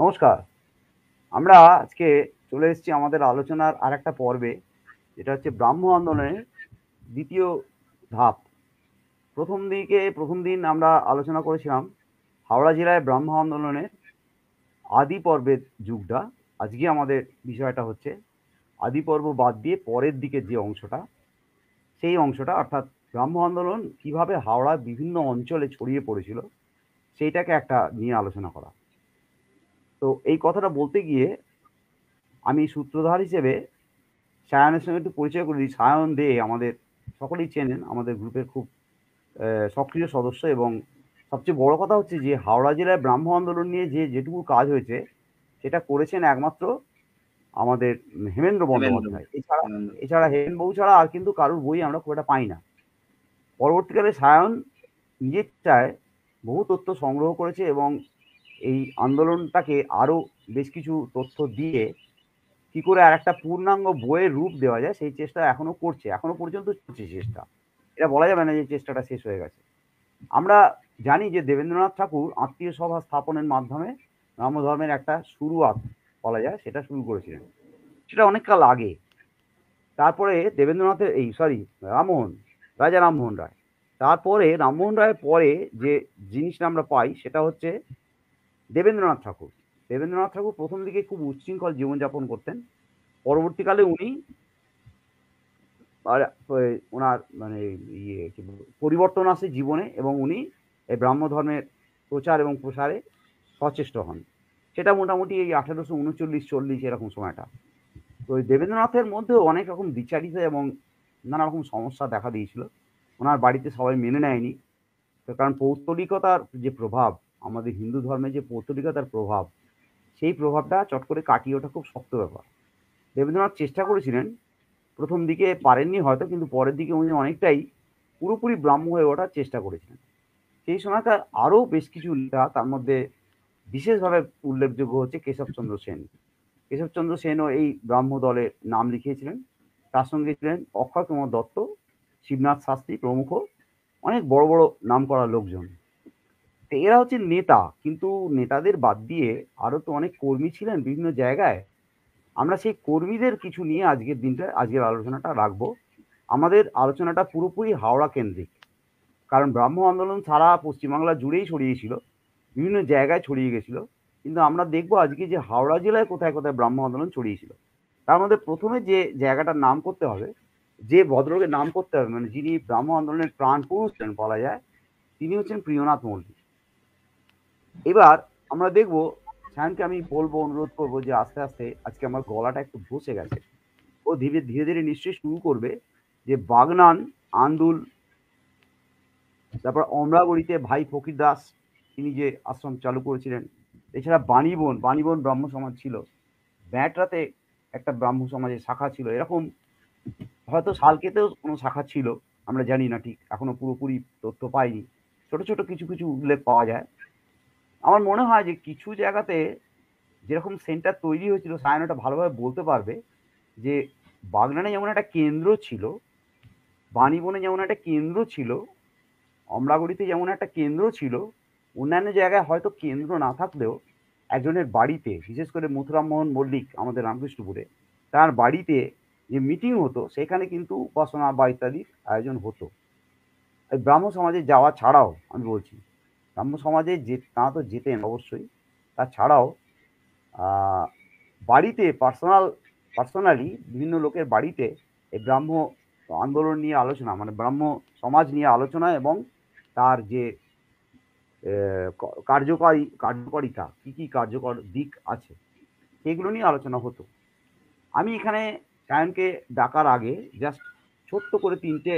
নমস্কার। আমরা আজকে চলে এসেছি আমাদের আলোচনার আরেকটা পর্বে। যেটা হচ্ছে ব্রাহ্ম আন্দোলনের ২য় ধাপ। ১ম দিন আমরা আলোচনা করেছিলাম হাওড়া জেলায় ব্রাহ্ম আন্দোলনের আদি পর্বের যুগটা। আজকে আমাদের বিষয়টা হচ্ছে আদি পর্ব বাদ দিয়ে পরের দিকের যে অংশটা, সেই অংশটা অর্থাৎ ব্রাহ্ম আন্দোলন কিভাবে হাওড়ার বিভিন্ন অঞ্চলে ছড়িয়ে পড়েছিল, সেইটাকে একটা নিয়ে আলোচনা করা। তো এই কথাটা বলতে গিয়ে আমি সূত্রধার হিসেবে সায়নের সঙ্গে একটু পরিচয় করে দিই। সায়ন দে আমাদের সকলেই চেনেন। আমাদের গ্রুপের খুব সক্রিয় সদস্য এবং সবচেয়ে বড় কথা হচ্ছে যে হাওড়া জেলায় ব্রাহ্ম আন্দোলন নিয়ে যেটুকু কাজ হয়েছে সেটা করেছেন একমাত্র আমাদের হেমেন্দ্র হেমেন্দ্র। বন্দ্যোপাধ্যায়। এছাড়া হেমেন্দ্র। এছাড়া হেমেনবাবু ছাড়া আর কিন্তু কারোর বই আমরা খুব একটা পাই না। পরবর্তীকালে সায়ন নিজের ইচ্ছায় বহু তথ্য সংগ্রহ করেছে এবং এই আন্দোলনটাকে আরো বেশ কিছু তথ্য দিয়ে কি করে আরেকটা পূর্ণাঙ্গ বইয়ের রূপ দেওয়া যায় সেই চেষ্টা এখনো করছে। এখনো পর্যন্ত চলছে চেষ্টা। এটা বলা যাবে না যে চেষ্টাটা শেষ হয়ে গেছে। আমরা জানি যে দেবেন্দ্রনাথ ঠাকুর আত্মীয় সভা স্থাপনের মাধ্যমে ব্রাহ্ম ধর্মের একটা শুরুয়াত বলা যায় সেটা শুরু করেছিলেন। সেটা অনেককাল আগে। তারপরে দেবেন্দ্রনাথের রামমোহন, রাজা রামমোহন রায়। তারপরে রামমোহন রায়ের পরে যে জিনিসটা আমরা পাই সেটা হচ্ছে দেবেন্দ্রনাথ ঠাকুর। দেবেন্দ্রনাথ ঠাকুর ১ম দিকে খুব উচ্ছৃঙ্খল জীবনযাপন করতেন। পরবর্তীকালে উনি আর ওনার মানে কি বলবো পরিবর্তন আসে জীবনে এবং উনি এই ব্রাহ্ম ধর্মের প্রচার এবং প্রসারে সচেষ্ট হন। সেটা মোটামুটি এই ১৮৩৯-৪০ এরকম সময়টা। তো ওই দেবেন্দ্রনাথের মধ্যেও অনেক রকম দ্বিচারিতা এবং নানা রকম সমস্যা দেখা দিয়েছিল। ওনার বাড়িতে সবাই মেনে নেয়নি। তো কারণ পৌত্তলিকতার যে প্রভাব, আমাদের হিন্দু ধর্মে যে পৌত্তলিকতার প্রভাব, সেই প্রভাবটা চট করে কাটিয়ে ওঠা খুব শক্ত ব্যাপার। দেবেন্দ্রনাথ চেষ্টা করেছিলেন, ১ম দিকে পারেননি হয়তো, কিন্তু পরের দিকে উনি অনেকটাই পুরোপুরি ব্রাহ্ম হয়ে ওঠার চেষ্টা করেছিলেন। সেই সময়কার আরও বেশ কিছু নেতা, তার মধ্যে বিশেষভাবে উল্লেখযোগ্য হচ্ছে কেশবচন্দ্র সেন। কেশবচন্দ্র সেনও এই ব্রাহ্ম দলে নাম লিখিয়েছিলেন। তার সঙ্গে ছিলেন অক্ষয় কুমার দত্ত, শিবনাথ শাস্ত্রী প্রমুখ, অনেক বড় বড় নামকরা লোকজন। তো এরা হচ্ছে নেতা, কিন্তু নেতাদের বাদ দিয়ে আরও তো অনেক কর্মী ছিলেন বিভিন্ন জায়গায়। আমরা সেই কর্মীদের কিছু নিয়ে আজকের আলোচনাটা রাখবো। আমাদের আলোচনাটা পুরোপুরি হাওড়া কেন্দ্রিক। কারণ ব্রাহ্ম আন্দোলন সারা পশ্চিমবাংলা জুড়েই ছড়িয়েছিল, বিভিন্ন জায়গায় ছড়িয়ে গেছিল। কিন্তু আমরা দেখব আজকে যে হাওড়া জেলায় কোথায় কোথায় ব্রাহ্ম আন্দোলন ছড়িয়েছিল। তার মধ্যে প্রথমে যে জায়গাটার নাম করতে হবে, যে ভদ্রলোকের নাম করতে হবে, মানে যিনি ব্রাহ্ম আন্দোলনের প্রাণ পুরুষ ছিলেন বলা যায়, তিনি হচ্ছেন প্রিয়নাথ মল্লিক। এবার আমরা দেখব, সায়নকে আমি বলবো, অনুরোধ করবো যে আস্তে আস্তে, আজকে আমার গলাটা একটু বসে গেছে, ও ধীরে ধীরে ধীরে নিশ্চয়ই শুরু করবে যে বাগনান, আন্দুল, তারপর অমরাবতীতে ভাই ফকির দাস তিনি যে আশ্রম চালু করেছিলেন। এছাড়া বাণীবন ব্রাহ্ম সমাজ ছিল। ব্যাঁটরাতে একটা ব্রাহ্ম সমাজের শাখা ছিল। এরকম হয়তো শালকেতেও কোনো শাখা ছিল, আমরা জানি না ঠিক, এখনো পুরোপুরি তথ্য পাইনি। ছোট ছোট কিছু কিছু উল্লেখ পাওয়া যায়। আমার মনে হয় যে কিছু জায়গাতে যেরকম সেন্টার তৈরি হয়েছিল, সায়ন এটা ভালোভাবে বলতে পারবে, যে বাগনানে যেমন একটা কেন্দ্র ছিল, বাণীবনে যেমন একটা কেন্দ্র ছিল, অমরাগুড়িতে যেমন একটা কেন্দ্র ছিল, অন্যান্য জায়গায় হয়তো কেন্দ্র না থাকলেও একজনের বাড়িতে, বিশেষ করে মথুরাম মোহন মল্লিক আমাদের রামকৃষ্ণপুরে, তার বাড়িতে যে মিটিং হতো সেখানে কিন্তু উপাসনা বা ইত্যাদির আয়োজন হতো। এই ব্রাহ্ম সমাজে যাওয়া ছাড়াও আমি বলছি, ব্রাহ্ম সমাজে যে তারা তো যেতেন অবশ্যই, তাছাড়াও বাড়িতে পার্সোনালি বিভিন্ন লোকের বাড়িতে এই ব্রাহ্ম আন্দোলন নিয়ে আলোচনা, মানে ব্রাহ্ম সমাজ নিয়ে আলোচনা এবং তার যে কার্যকারিতা, কি কি কার্যকর দিক আছে, সেগুলো নিয়ে আলোচনা হতো। আমি এখানে সায়নকে ডাকার আগে জাস্ট ছোট্ট করে ৩টে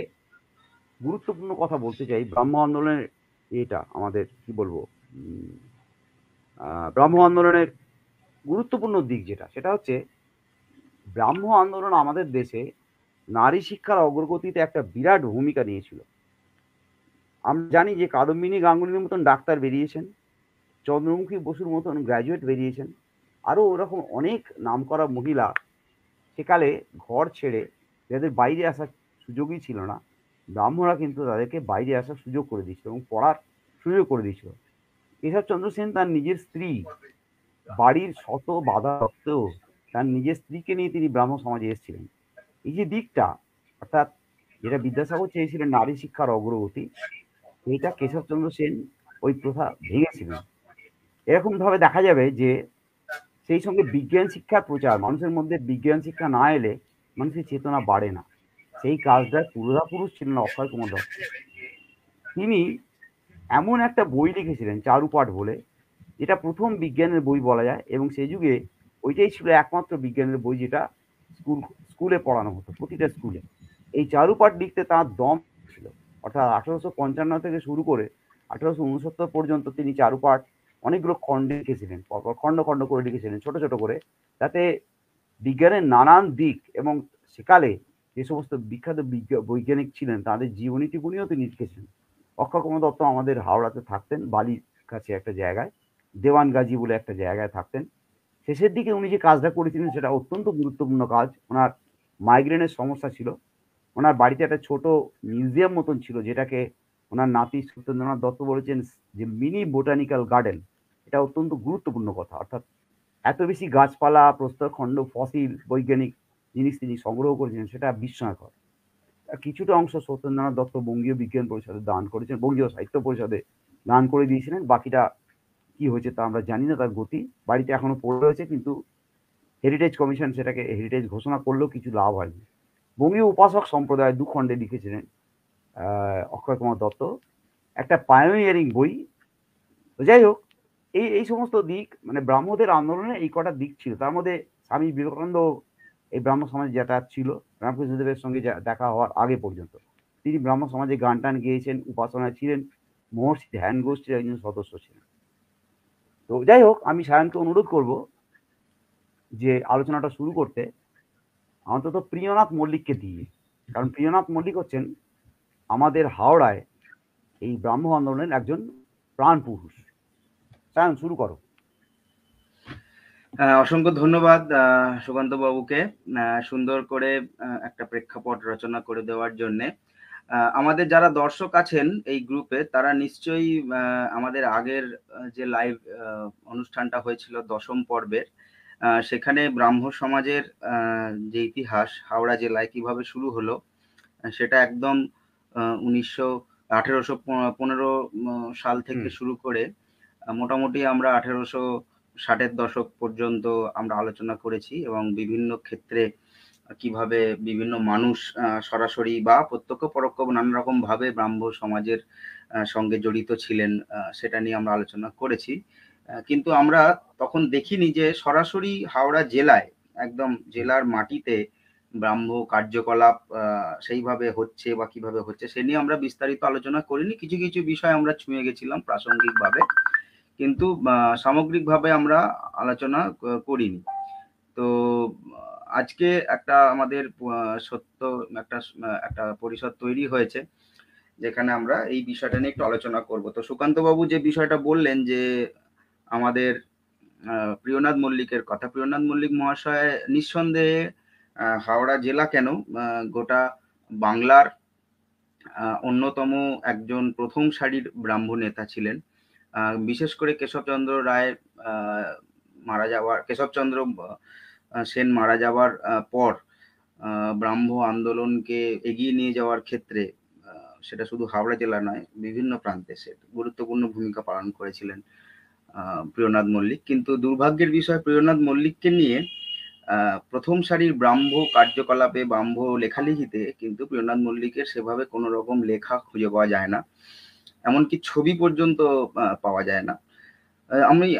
গুরুত্বপূর্ণ কথা বলতে চাই ব্রাহ্ম আন্দোলনের। এটা আমাদের কি বলবো, ব্রাহ্ম আন্দোলনের গুরুত্বপূর্ণ দিক যেটা, সেটা হচ্ছে ব্রাহ্ম আন্দোলন আমাদের দেশে নারী শিক্ষার অগ্রগতিতে একটা বিরাট ভূমিকা নিয়েছিল। আমরা জানি যে কাদম্বিনী গাঙ্গুলির মতন ডাক্তার বেরিয়েছেন, চন্দ্রমুখী বসুর মতন গ্র্যাজুয়েট বেরিয়েছেন, আরও ওরকম অনেক নামকরা মহিলা সেকালে ঘর ছেড়ে, যাদের বাইরে আসার সুযোগই ছিল না, ব্রাহ্মণরা কিন্তু তাদেরকে বাইরে আসার সুযোগ করে দিয়েছিল এবং পড়ার সুযোগ করে দিয়েছিল। কেশবচন্দ্র সেন তার নিজের স্ত্রী বাড়ির শত বাধা সত্ত্বেও তার নিজের স্ত্রীকে নিয়ে তিনি ব্রাহ্ম সমাজে এসেছিলেন। এই যে দিকটা, অর্থাৎ যেটা বিদ্যাসাগর চেয়েছিলেন নারী শিক্ষার অগ্রগতি, এটা কেশবচন্দ্র সেন ওই প্রথা ভেঙেছিলেন। এরকমভাবে দেখা যাবে যে সেই সঙ্গে বিজ্ঞান শিক্ষার প্রচার, মানুষের মধ্যে বিজ্ঞান শিক্ষা না এলে মানুষের চেতনা বাড়ে না। সেই কাজটা পূর্বাপুরুষ ছিলেন অক্ষয় কুমার দত্ত। তিনি এমন একটা বই লিখেছিলেন চারুপাঠ বলে, যেটা প্রথম বিজ্ঞানের বই বলা যায়, এবং সেই যুগে ওইটাই ছিল একমাত্র বিজ্ঞানের বই যেটা স্কুলে পড়ানো হতো, প্রতিটা স্কুলে। এই চারুপাঠ লিখতে তার দম ছিল। অর্থাৎ 1855 থেকে শুরু করে 1869 পর্যন্ত তিনি চারুপাঠ অনেকগুলো খণ্ডে লিখেছিলেন, পরপর খণ্ড খণ্ড করে লিখেছিলেন ছোট ছোট করে, যাতে বিজ্ঞানের নানান দিক এবং সেকালে যে সমস্ত বিখ্যাত বৈজ্ঞানিক ছিলেন তাদের জীবনী টিপুনিও তিনি লিখেছিলেন। অক্ষয় কুমার দত্ত আমাদের হাওড়াতে থাকতেন, বালির কাছে একটা জায়গায়, দেওয়ানগাজী বলে একটা জায়গায় থাকতেন। শেষের দিকে উনি যে কাজটা করেছিলেন সেটা অত্যন্ত গুরুত্বপূর্ণ কাজ। ওনার মাইগ্রেনের সমস্যা ছিল। ওনার বাড়িতে একটা ছোট মিউজিয়াম মতন ছিল, যেটাকে ওনার নাতি সত্যেন্দ্রনাথ দত্ত বলেছেন যে মিনি বোটানিক্যাল গার্ডেন। এটা অত্যন্ত গুরুত্বপূর্ণ কথা। অর্থাৎ এত বেশি গাছপালা, প্রস্তরখণ্ড, ফসিল, বৈজ্ঞানিক জিনিস তিনি সংগ্রহ করেছিলেন, সেটা বিস্ময়কর। কিছুটা অংশ সত্যেন্দ্রনাথ দত্ত বঙ্গীয় বিজ্ঞান পরিষদে দান করেছেন, বঙ্গীয় সাহিত্য পরিষদে দান করে দিয়েছিলেন। বাকিটা কি হয়েছে তা আমরা জানি না, তার গতি। বাড়িতে এখনো পড়ে রয়েছে, কিন্তু হেরিটেজ কমিশন সেটাকে হেরিটেজ ঘোষণা করলেও কিছু লাভ হয়নি। বঙ্গীয় উপাসক সম্প্রদায় 2 খণ্ডে লিখেছিলেন অক্ষয় কুমার দত্ত, একটা পায়োনিয়ারিং বই। তো যাই হোক, এই সমস্ত দিক, মানে ব্রাহ্মদের আন্দোলনে এই কটা দিক ছিল। তার মধ্যে স্বামী বিবেকানন্দ এই ব্রাহ্ম সমাজে যাতায়াত ছিল, রামকৃষ্ণদেবের সঙ্গে দেখা হওয়ার আগে পর্যন্ত তিনি ব্রাহ্ম সমাজে গান টান গেয়েছেন, উপাসনায় ছিলেন, মহর্ষি ধ্যান গোষ্ঠীর একজন সদস্য ছিলেন। তো যাই হোক, আমি সায়নকে অনুরোধ করব যে আলোচনাটা শুরু করতে অন্তত প্রিয়নাথ মল্লিককে দিয়ে। কারণ প্রিয়নাথ মল্লিক হচ্ছেন আমাদের হাওড়ায় এই ব্রাহ্ম আন্দোলনের একজন প্রাণ পুরুষ। সায়ন, শুরু করো। অসংখ্য ধন্যবাদ সুকান্ত বাবুকে সুন্দর করে একটা প্রেক্ষাপট রচনা করে দেওয়ার জন্য। আমাদের যারা দর্শক আছেন এই গ্রুপে, তারা নিশ্চয়ই আমাদের আগের যে লাইভ অনুষ্ঠানটা হয়েছিল 10ম পর্বের, সেখানে ব্রাহ্ম সমাজের যে ইতিহাস হাওড়া জেলায় কিভাবে শুরু হলো, সেটা একদম 1815 সাল থেকে শুরু করে মোটামুটি আমরা 1860-এর দশক পর্যন্ত আমরা আলোচনা করেছি, এবং বিভিন্ন ক্ষেত্রে কিভাবে বিভিন্ন মানুষ সরাসরি বা প্রত্যক্ষ পরোক্ষ নানা রকম ভাবে ব্রাহ্ম সমাজের সঙ্গে জড়িত ছিলেন, সেটা নিয়ে আমরা আলোচনা করেছি। কিন্তু আমরা তখন দেখিনি যে সরাসরি হাওড়া জেলায়, একদম জেলার মাটিতে ব্রাহ্ম কার্যকলাপ সেইভাবে হচ্ছে বা কিভাবে হচ্ছে সে নিয়ে আমরা বিস্তারিত আলোচনা করিনি। কিছু কিছু বিষয় আমরা ছুঁয়ে গেছিলাম প্রাসঙ্গিকভাবে, কিন্তু সামগ্রিকভাবে আমরা আলোচনা করিনি। তো আজকে একটা আমাদের সত্য একটা পরিষদ তৈরি হয়েছে, যেখানে আমরা এই বিষয়টা নিয়ে একটু আলোচনা করব। তো সুকান্ত বাবু যে বিষয়টা বললেন যে আমাদের প্রিয়নাথ মল্লিকের কথা, প্রিয়নাথ মল্লিক মহাশয় নিঃসন্দেহে হাওড়া জেলা কেন, গোটা বাংলার অন্যতম একজন প্রথম সারির ব্রাহ্ম নেতা ছিলেন। বিশেষ করে কেশবচন্দ্র রায় মারা যাওয়ার, কেশবচন্দ্র সেন মারা যাওয়ার পর ব্রাহ্ম আন্দোলনকে এগিয়ে নিয়ে যাওয়ার ক্ষেত্রে সেটা শুধু হাওড়া জেলা নয়, বিভিন্ন প্রান্তে সে গুরুত্বপূর্ণ ভূমিকা পালন করেছিলেন প্রিয়নাথ মল্লিক। কিন্তু দুর্ভাগ্যের বিষয়, প্রিয়নাথ মল্লিককে নিয়ে প্রথম সারির ব্রাহ্ম কার্যকলাপে, ব্রাহ্ম লেখালেখিতে কিন্তু প্রিয়নাথ মল্লিকের সেভাবে কোনো রকম লেখা খুঁজে পাওয়া যায় না, এমনকি ছবি পর্যন্ত পাওয়া যায় না।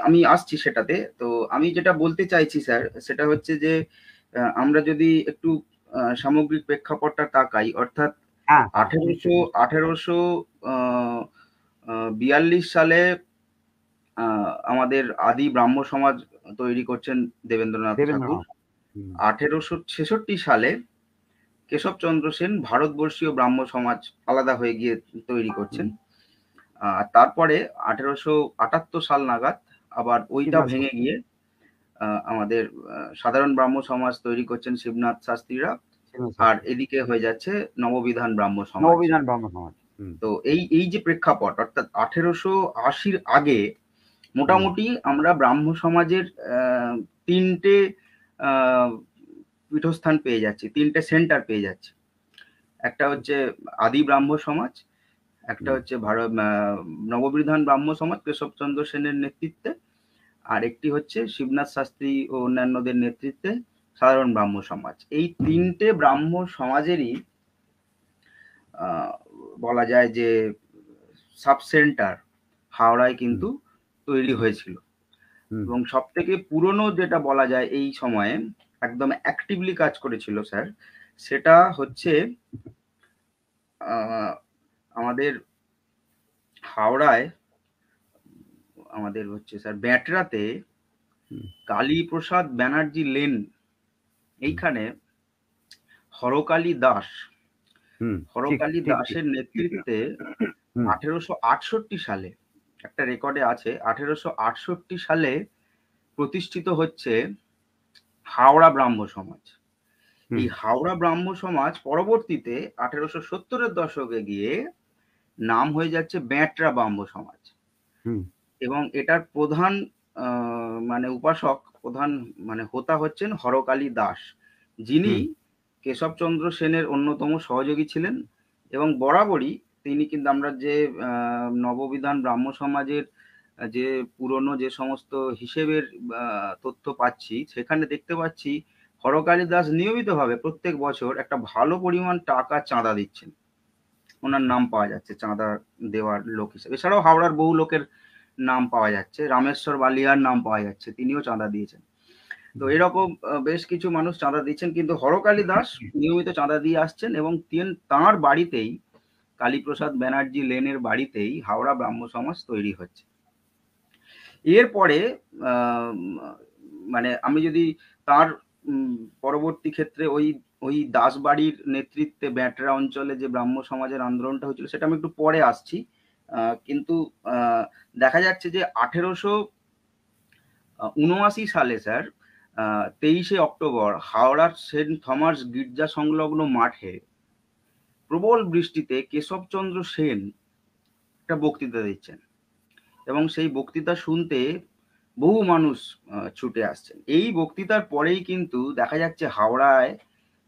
আমি আসছি সেটাতে। তো আমি যেটা বলতে চাইছি স্যার, সেটা হচ্ছে যে আমরা যদি একটু সামগ্রিক প্রেক্ষাপটটা তাকাই, অর্থাৎ 1842 সালে আমাদের আদি ব্রাহ্ম সমাজ তৈরি করছেন দেবেন্দ্রনাথ ঠাকুর। 1866 সালে কেশবচন্দ্র সেন ভারতবর্ষীয় ব্রাহ্ম সমাজ আলাদা হয়ে গিয়ে তৈরি করছেন। তারপরে 1878 সাল নাগাদ আবার ওইটা ভেঙে গিয়ে আমাদের সাধারণ ব্রাহ্ম সমাজ তৈরি করছেন শিবনাথ শাস্ত্রীরা, আর এদিকে হয়ে যাচ্ছে নববিধান ব্রাহ্ম সমাজ। তো এই যে প্রেক্ষাপট, অর্থাৎ 1880-র আগে মোটামুটি আমরা ব্রাহ্ম সমাজের 3টে পীঠস্থান পেয়ে যাচ্ছি, 3টে সেন্টার পেয়ে যাচ্ছি। একটা হচ্ছে আদি ব্রাহ্ম সমাজ, একটা হচ্ছে নববিধান ব্রাহ্ম সমাজ কেশবচন্দ্র সেনের নেতৃত্বে, আর একটি হচ্ছে শিবনাথ শাস্ত্রী ও অন্যান্যদের নেতৃত্বে সাধারণ ব্রাহ্ম সমাজ। এই 3টে ব্রাহ্ম সমাজেরই বলা যায় যে সাব সেন্টার হাওড়ায় কিন্তু তৈরি হয়েছিল। এবং সব থেকে পুরনো যেটা বলা যায় এই সময়ে একদম অ্যাক্টিভলি কাজ করেছিল স্যার, সেটা হচ্ছে আমাদের হাওড়ায়, আমাদের হচ্ছে স্যার ব্যাটরাতে কালীপ্রসাদ ব্যানার্জি লেন, এইখানে হরকালী দাস, হরকালী দাসের নেতৃত্বে 1868 সালে, একটা রেকর্ডে আছে, 1868 সালে প্রতিষ্ঠিত হচ্ছে হাওড়া ব্রাহ্ম সমাজ। এই হাওড়া ব্রাহ্ম সমাজ পরবর্তীতে 1870-এর দশকে গিয়ে নাম হয়ে যাচ্ছে ব্যাটরা ব্রাহ্ম সমাজ। এবং এটার প্রধান মানে উপাসক, প্রধান মানে হোতা হচ্ছেন হরকালী দাস, যিনি কেশবচন্দ্র সেনের অন্যতম সহযোগী ছিলেন। এবং বরাবরই তিনি কিন্তু, আমরা যে নববিধান ব্রাহ্ম সমাজের যে পুরনো যে সমস্ত হিসেবের তথ্য পাচ্ছি, সেখানে দেখতে পাচ্ছি হরকালী দাস নিয়মিতভাবে প্রত্যেক বছর একটা ভালো পরিমাণ টাকা চাঁদা দিচ্ছেন, ওনার নাম পাওয়া যাচ্ছে চাঁদা দেওয়ার লোক হিসেবে। এছাড়াও হাওড়ার বহু লোকের নাম পাওয়া যাচ্ছে, রামেশ্বর বালিয়ার নাম পাওয়া যাচ্ছে, তিনিও চাঁদা দিয়েছেন। তো এরকম বেশ কিছু মানুষ চাঁদা দিচ্ছেন, কিন্তু হরকালী দাস নিয়মিত চাঁদা দিয়ে আসছেন এবং তাঁর বাড়িতেই, কালীপ্রসাদ ব্যানার্জি লেনের বাড়িতেই হাওড়া ব্রাহ্ম সমাজ তৈরি হচ্ছে। এরপরে মানে আমি যদি তার পরবর্তী ক্ষেত্রে ওই দাস বাড়ির নেতৃত্বে ব্যাটরা অঞ্চলে যে ব্রাহ্ম সমাজের আন্দোলনটা হয়েছিল সেটা আমি একটু পরে আসছি। কিন্তু দেখা যাচ্ছে যে 1879 সালে স্যার 23শে অক্টোবর হাওড়ার সেন্ট থমাস গির্জা সংলগ্ন মাঠে প্রবল বৃষ্টিতে কেশবচন্দ্র সেন একটা বক্তৃতা দিচ্ছেন এবং সেই বক্তৃতা শুনতে বহু মানুষ ছুটে আসছেন। এই বক্তৃতার পরেই কিন্তু দেখা যাচ্ছে হাওড়ায়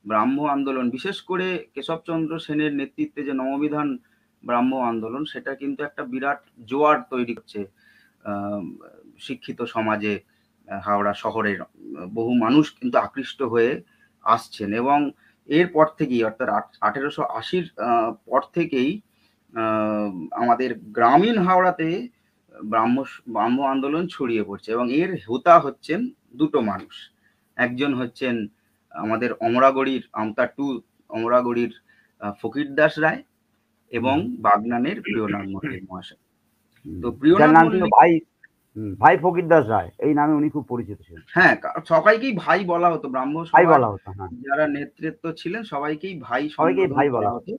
ব্রাহ্ম আন্দোলন, বিশেষ করে কেশবচন্দ্র সেনের নেতৃত্বে যে নববিধান ব্রাহ্ম আন্দোলন, সেটা কিন্তু একটা বিরাট জোয়ার তৈরি করছে শিক্ষিত সমাজে। হাওড়া শহরের বহু মানুষ কিন্তু আকৃষ্ট হয়ে আসছেন এবং এরপর থেকেই, অর্থাৎ 1880-র পর থেকেই আমাদের গ্রামীণ হাওড়াতে ব্রাহ্ম আন্দোলন ছড়িয়ে পড়ছে। এবং এর হোতা হচ্ছেন দুটো মানুষ, একজন হচ্ছেন আমাদের অমরাগড়ির অমরাগড়ির ফকির দাস রায় এবং বাগনানের প্রিয়নাথ মল্লিক মহাশয়। তো প্রিয়নাথ মল্লিক ভাই ফকির দাস রায় এই নামে উনি খুব পরিচিত ছিলেন। হ্যাঁ, সবাইকেই ভাই বলা হতো, ব্রাহ্ম সমাজ যারা নেতৃত্ব ছিলেন সবাইকেই ভাই বলা হতো।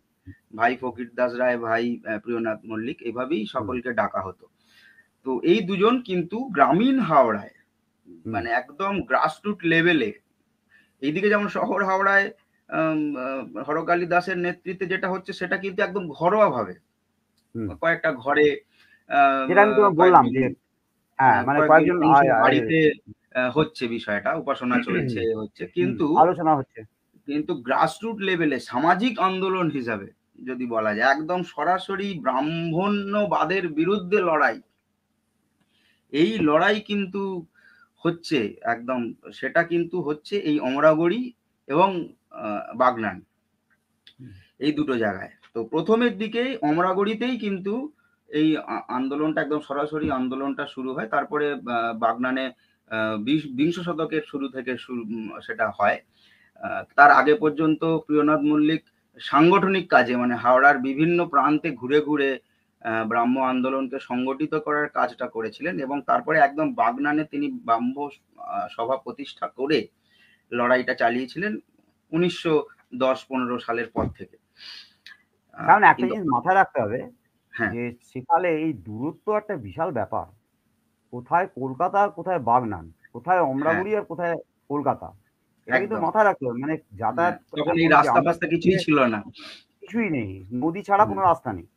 ভাই ফকির দাস রায়, ভাই প্রিয়নাথ মল্লিক, এভাবেই সকলকে ডাকা হতো। তো এই দুজন কিন্তু গ্রামীণ হাওড়ায় মানে একদম গ্রাসরুট লেভেলে, এইদিকে যেমন শহর হাওড়ায় হরকালী দাসের নেতৃত্বে যেটা হচ্ছে সেটা কিন্তু একদম ঘরোয়া ভাবে কয়েকটা ঘরে বাড়িতে হচ্ছে বিষয়টা, উপাসনা চলছে হচ্ছে, কিন্তু আলোচনা হচ্ছে, কিন্তু গ্রাসরুট লেভেলে সামাজিক আন্দোলন হিসাবে যদি বলা যায়, একদম সরাসরি ব্রাহ্মণ্যবাদের বিরুদ্ধে লড়াই, এই লড়াই কিন্তু হচ্ছে একদম, সেটা কিন্তু হচ্ছে এই অমরাগড়ি এবং বাগনান, এই দুটো জায়গায়। তো প্রথমের দিকেই অমরাগড়িতেই কিন্তু এই আন্দোলনটা, একদম সরাসরি আন্দোলনটা শুরু হয়। তারপরে বাগনানে 20 শতকের শুরু থেকে সেটা হয়। তার আগে পর্যন্ত প্রিয়নাথ মল্লিক সাংগঠনিক কাজে, মানে হাওড়ার বিভিন্ন প্রান্তে ঘুরে ঘুরে ব্রাহ্ম আন্দোলনকে সংগঠিত করার কাজটা করেছিলেন এবং তারপরে একদম বাগনানে তিনি ব্রাহ্ম সভা প্রতিষ্ঠা করে লড়াইটা চালিয়েছিলেন 1910-15 সালের পর থেকে। কারণ একটা জিনিস মাথায় রাখতে হবে যে সেকালে এই দূরত্ব একটা বিশাল ব্যাপার, কোথায় কলকাতা, কোথায় বাগনান, কোথায় অমরাগুড়ি আর কোথায় কলকাতা, এটা কিন্তু মাথায় রাখতে হবে। মানে যাতায়াত কিছুই ছিল না, কিছুই নেই, নদী ছাড়া কোনো রাস্তা নেই।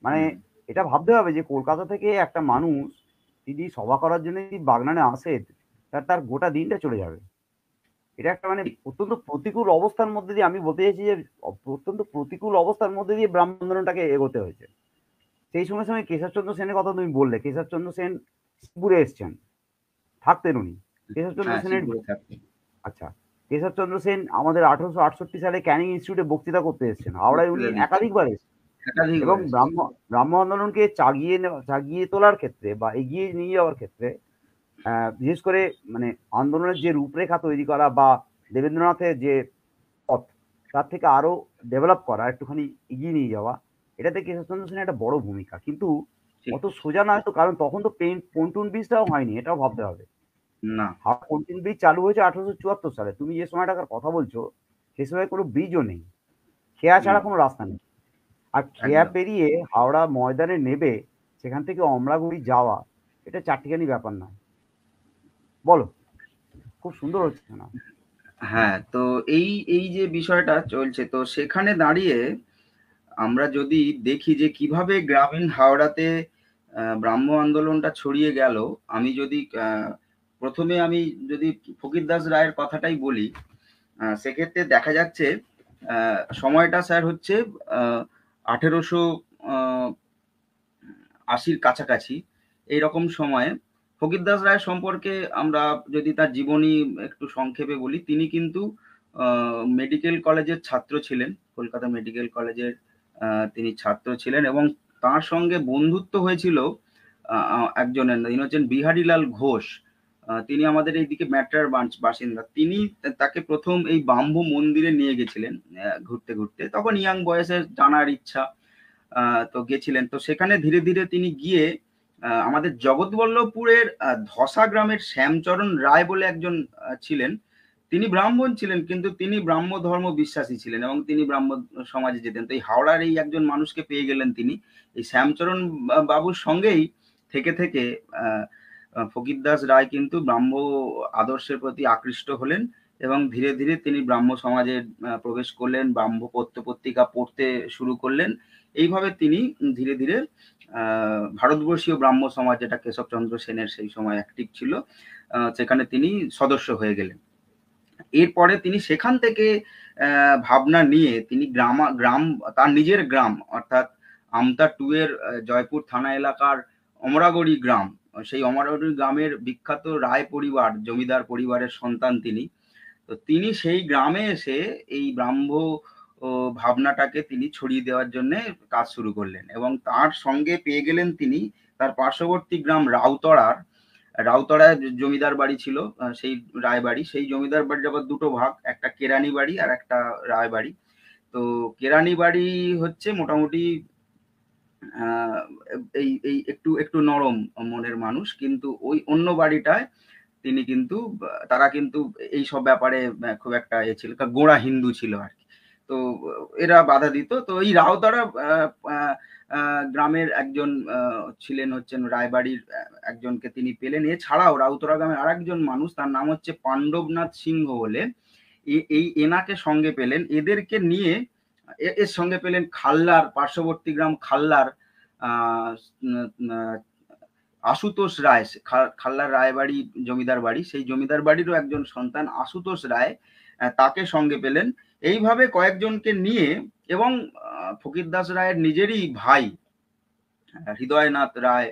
মানে এটা ভাবতে হবে যে কলকাতা থেকে একটা মানুষ তিনি সভা করার জন্য যদি বাগনানে আসে, তার গোটা দিনটা চলে যাবে। এটা একটা মানে অত্যন্ত প্রতিকূল অবস্থার মধ্যে দিয়ে, আমি বলতে চাইছি যে অত্যন্ত প্রতিকূল অবস্থার মধ্যে দিয়ে ব্রাহ্ম আন্দোলনটাকে এগোতে হয়েছে। সেই সময় কেশবচন্দ্র সেনের কথা তুমি বললে, কেশবচন্দ্র সেন শিবপুরে এসছেন, থাকতেন উনি। কেশবচন্দ্র হ্যাঁ, সেনের শিবপুরে থাকতেন। আচ্ছা, কেশবচন্দ্র সেন আমাদের 1868 সালে ক্যানিং ইনস্টিটিউটে বক্তৃতা করতে এসছেন। হাওড়ায় উনি বক্তৃতা দিচ্ছেন একাধিকবার এসেছেন এবং একাধিকবার এসেছেন। ব্রাহ্ম আন্দোলনকে চাগিয়ে তোলার ক্ষেত্রে বা এগিয়ে নিয়ে যাওয়ার ক্ষেত্রে বিশেষ করে মানে আন্দোলনের যে রূপরেখা তৈরি করা বা দেবেন্দ্রনাথের যে পথ, তার থেকে আরো ডেভেলপ করা, একটুখানি এগিয়ে নিয়ে যাওয়া, এটাতে কেশবচন্দ্র সেনের একটা বড় ভূমিকা। কিন্তু ঠিক। অত সোজা নয় তো, কারণ তখন তো পন্টুন ব্রিজটাও হয়নি, এটাও ভাবতে হবে। না। হাওড়া পন্টুন ব্রিজ চালু হয়েছে 1874 সালে। তুমি যে সময়টাকার কথা বলছো, সে সময় কোনো ব্রিজও নেই, খেয়া ছাড়া হুম, কোনো রাস্তা নেই। আর খেয়া একদম। পেরিয়ে হাওড়া ময়দানে নেবে, সেখান থেকে অমরাগুড়ি যাওয়া, এটা চারটিখানি ব্যাপার নয়। বলো, খুব সুন্দর হচ্ছে না? হ্যাঁ, তো এই এই যে বিষয়টা চলছে, তো সেখানে দাঁড়িয়ে আমরা যদি দেখি যে কিভাবে গ্রামীণ হাওড়াতে ব্রাহ্ম আন্দোলনটা ছড়িয়ে গেল, আমি যদি প্রথমে আমি যদি ফকিরদাস রায়ের কথাটাই বলি, সেক্ষেত্রে দেখা যাচ্ছে সময়টা স্যার হচ্ছে 1880 কাছাকাছি এইরকম সময়ে। ফকিরদাস রায় সম্পর্কে আমরা যদি তার জীবনী একটু সংক্ষেপে বলি, তিনি কিন্তু মেডিকেল কলেজের ছাত্র ছিলেন, কলকাতা মেডিকেল কলেজের তিনি ছাত্র ছিলেন এবং তার সঙ্গে বন্ধুত্ব হয়েছিল একজনের, তিনি হচ্ছেন বিহারীলাল ঘোষ। তিনি আমাদের এইদিকে ম্যাট্রার বাসিন্দা। তিনি তাকে প্রথম এই ব্রাহ্ম মন্দিরে নিয়ে গেছিলেন ঘুরতে ঘুরতে, তখন ইয়াং বয়সে জানার ইচ্ছা, তো গেছিলেন। তো সেখানে ধীরে ধীরে তিনি গিয়ে আমাদের জগৎবল্লভপুরের ধসা গ্রামের শ্যামচরণ রায় বলে একজন ছিলেন। তিনি ব্রাহ্মণ ছিলেন, কিন্তু তিনি ব্রাহ্ম ধর্ম বিশ্বাসী ছিলেন এবং তিনি ব্রাহ্ম সমাজে যেতেন। তো এই হাওড়ার এই একজন মানুষকে পেয়ে গেলেন তিনি। এই শ্যামচরণ বাবুর সঙ্গেই থেকে থেকে আহ, ফকিরদাস রায় কিন্তু ব্রাহ্ম আদর্শের প্রতি আকৃষ্ট হলেন এবং ধীরে ধীরে তিনি ব্রাহ্ম সমাজে প্রবেশ করলেন, ব্রাহ্ম পত্র পত্রিকা পড়তে শুরু করলেন। এইভাবে তিনি ধীরে ধীরে ভারতবর্ষীয় ব্রাহ্ম সমাজ, যেটা কেশবচন্দ্র সেনের সেই সময় অ্যাক্টিভ ছিল, সেখানে তিনি সদস্য হয়ে গেলেন। এরপরে তিনি সেখান থেকে ভাবনা নিয়ে তিনি গ্রাম, তার নিজের গ্রাম অর্থাৎ আমতা টু এর জয়পুর থানা এলাকার অমরাগড়ি গ্রাম, সেই অমরাগড়ি গ্রামের বিখ্যাত রায় পরিবার, জমিদার পরিবারের সন্তান তিনি। তো তিনি সেই গ্রামে এসে এই ব্রাহ্ম ভাবনাটাকে তিনি ছড়িয়ে দেওয়ার জন্য কাজ শুরু করলেন এবং তার সঙ্গে পেয়ে গেলেন তিনি তার পার্শ্ববর্তী গ্রাম রাউতড়ায় জমিদার বাড়ি ছিল, সেই রায়বাড়ি। সেই জমিদার বাড়ির আবার দুটো ভাগ, একটা কেরানি বাড়ি আর একটা রায়বাড়ি। তো কেরানি বাড়ি হচ্ছে মোটামুটি আহ, এই এই একটু একটু নরম মনের মানুষ, কিন্তু ওই অন্য বাড়িটায় তিনি কিন্তু তারা কিন্তু এই সব ব্যাপারে খুব একটা এ ছিল, গোঁড়া হিন্দু ছিল আর কি। তো এরা বাধা দিত। তো এই রাউতারা গ্রামের একজন ছিলেন, হচ্ছেন রায়বাড়ির একজনকে তিনি পেলেন। এছাড়াও রাউতরা গ্রামের আরেকজন মানুষ, তার নাম হচ্ছে পাণ্ডবনাথ সিংহ বলে, এই এনাকে সঙ্গে পেলেন। এদেরকে নিয়ে এর সঙ্গে পেলেন খাল্লার, পার্শ্ববর্তী গ্রাম খাল্লার আহ আশুতোষ রায়, খাল্লার রায়বাড়ি জমিদার বাড়ি, সেই জমিদার বাড়িরও একজন সন্তান আশুতোষ রায়, তাকে সঙ্গে পেলেন। এইভাবে কয়েকজনকে নিয়ে এবং ফকিরদাস রায়ের নিজেরই ভাই হৃদয়নাথ রায়,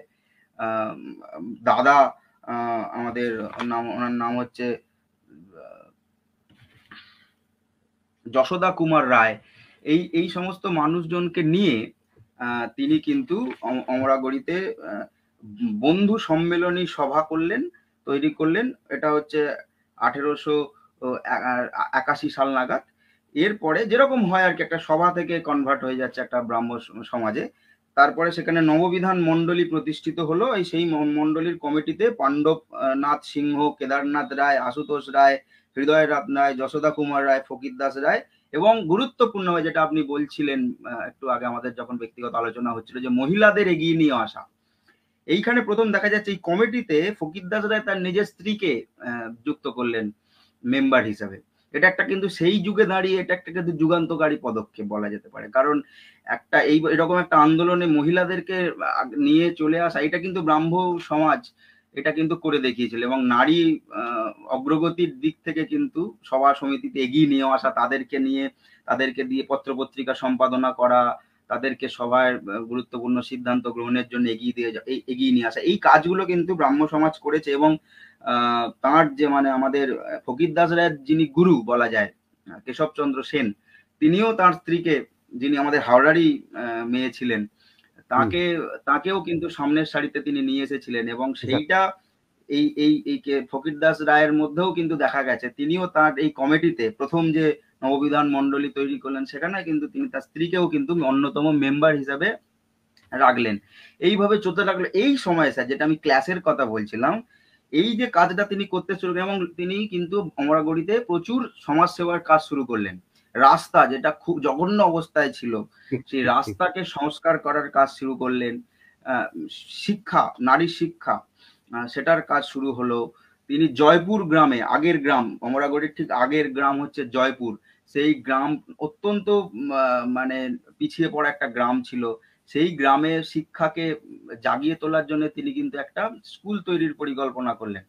দাদা আমাদের ওনার নাম হচ্ছে যশোদা কুমার রায়, এই এই সমস্ত মানুষজনকে নিয়ে তিনি কিন্তু অমরাগড়িতে বন্ধু সম্মেলনী সভা করলেন, তৈরি করলেন। এটা হচ্ছে 1881 সাল নাগাদ। এরপরে যেরকম হয় আর কি, একটা সভা থেকে কনভার্ট হয়ে যাচ্ছে একটা ব্রাহ্ম সমাজে। তারপরে সেখানে নববিধান মণ্ডলী প্রতিষ্ঠিত হলো। এই সেই মণ্ডলীর কমিটিতে পাণ্ডব নাথ সিংহ, কেদারনাথ রায়, আশুতোষ রায়, হৃদয়নাথ রায়, যশোদা কুমার রায়, ফকিরদাস রায় এবং গুরুত্বপূর্ণ, যেটা আপনি বলছিলেন একটু আগে আমাদের যখন ব্যক্তিগত আলোচনা হচ্ছিল, যে মহিলাদের এগিয়ে নিয়ে আসা। এইখানে প্রথম দেখা যাচ্ছে এই কমিটিতে ফকিরদাস রায় তার নিজের স্ত্রীকে যুক্ত করলেন মেম্বার হিসাবে। এটা একটা কিন্তু সেই যুগে দাঁড়িয়ে এটা একটা কিন্তু যুগান্তকারী পদক্ষেপ বলা যেতে পারে, কারণ একটা এরকম একটা আন্দোলনে মহিলাদেরকে নিয়ে চলে আসা, এটা কিন্তু ব্রাহ্ম সমাজ এটা কিন্তু করে দেখিয়েছিল, এবং নারী অগ্রগতির দিক থেকে কিন্তু সভা সমিতিতে এগিয়ে নিয়ে আসা, তাদেরকে দিয়ে পত্রপত্রিকা সম্পাদনা করা, তাদেরকে সভায় গুরুত্বপূর্ণ সিদ্ধান্ত গ্রহণের জন্য এগিয়ে নিয়ে আসা, এই কাজগুলো কিন্তু ব্রাহ্ম সমাজ করেছে। এবং তাঁর যে মানে আমাদের ফকিরদাস রায়ের যিনি গুরু বলা যায়, কেশবচন্দ্র সেন, তিনিও তার স্ত্রীকে, যিনি আমাদের হাওড়ারই মেয়ে ছিলেন, তাকেও কিন্তু সামনের সারিতে তিনি নিয়ে এসেছিলেন। এবং সেইটা এই এই এই ফকিরদাস রায়ের মধ্যেও কিন্তু দেখা গেছে, তিনিও তার এই কমিটিতে প্রথম যে নববিধান মন্ডলী তৈরি করলেন, সেখানে কিন্তু তিনি তার স্ত্রীকেও কিন্তু অন্যতম মেম্বার হিসাবে রাখলেন। এইভাবে চলতে লাগলো। এই সময় স্যার, যেটা আমি ক্লাসের কথা বলছিলাম, এই যে কাজটা তিনি করতে শুরু করেন, এবং তিনি কিন্তু অমরাগড়িতে প্রচুর সমাজ সেবার কাজ শুরু করলেন। রাস্তা, যেটা খুব জঘন্য অবস্থায় ছিল, সেই রাস্তাকে সংস্কার করার কাজ শুরু করলেন। শিক্ষা, নারী শিক্ষা, সেটার কাজ শুরু হলো। তিনি জয়পুর গ্রামে, আগের গ্রাম, অমরাগড়ির ঠিক আগের গ্রাম হচ্ছে জয়পুর, সেই গ্রাম অত্যন্ত মানে পিছিয়ে পড়া একটা গ্রাম ছিল, সেই গ্রামে শিক্ষাকে জাগিয়ে তোলার জন্য তিনি কিন্তু একটা স্কুল তৈরির পরিকল্পনা করলেন,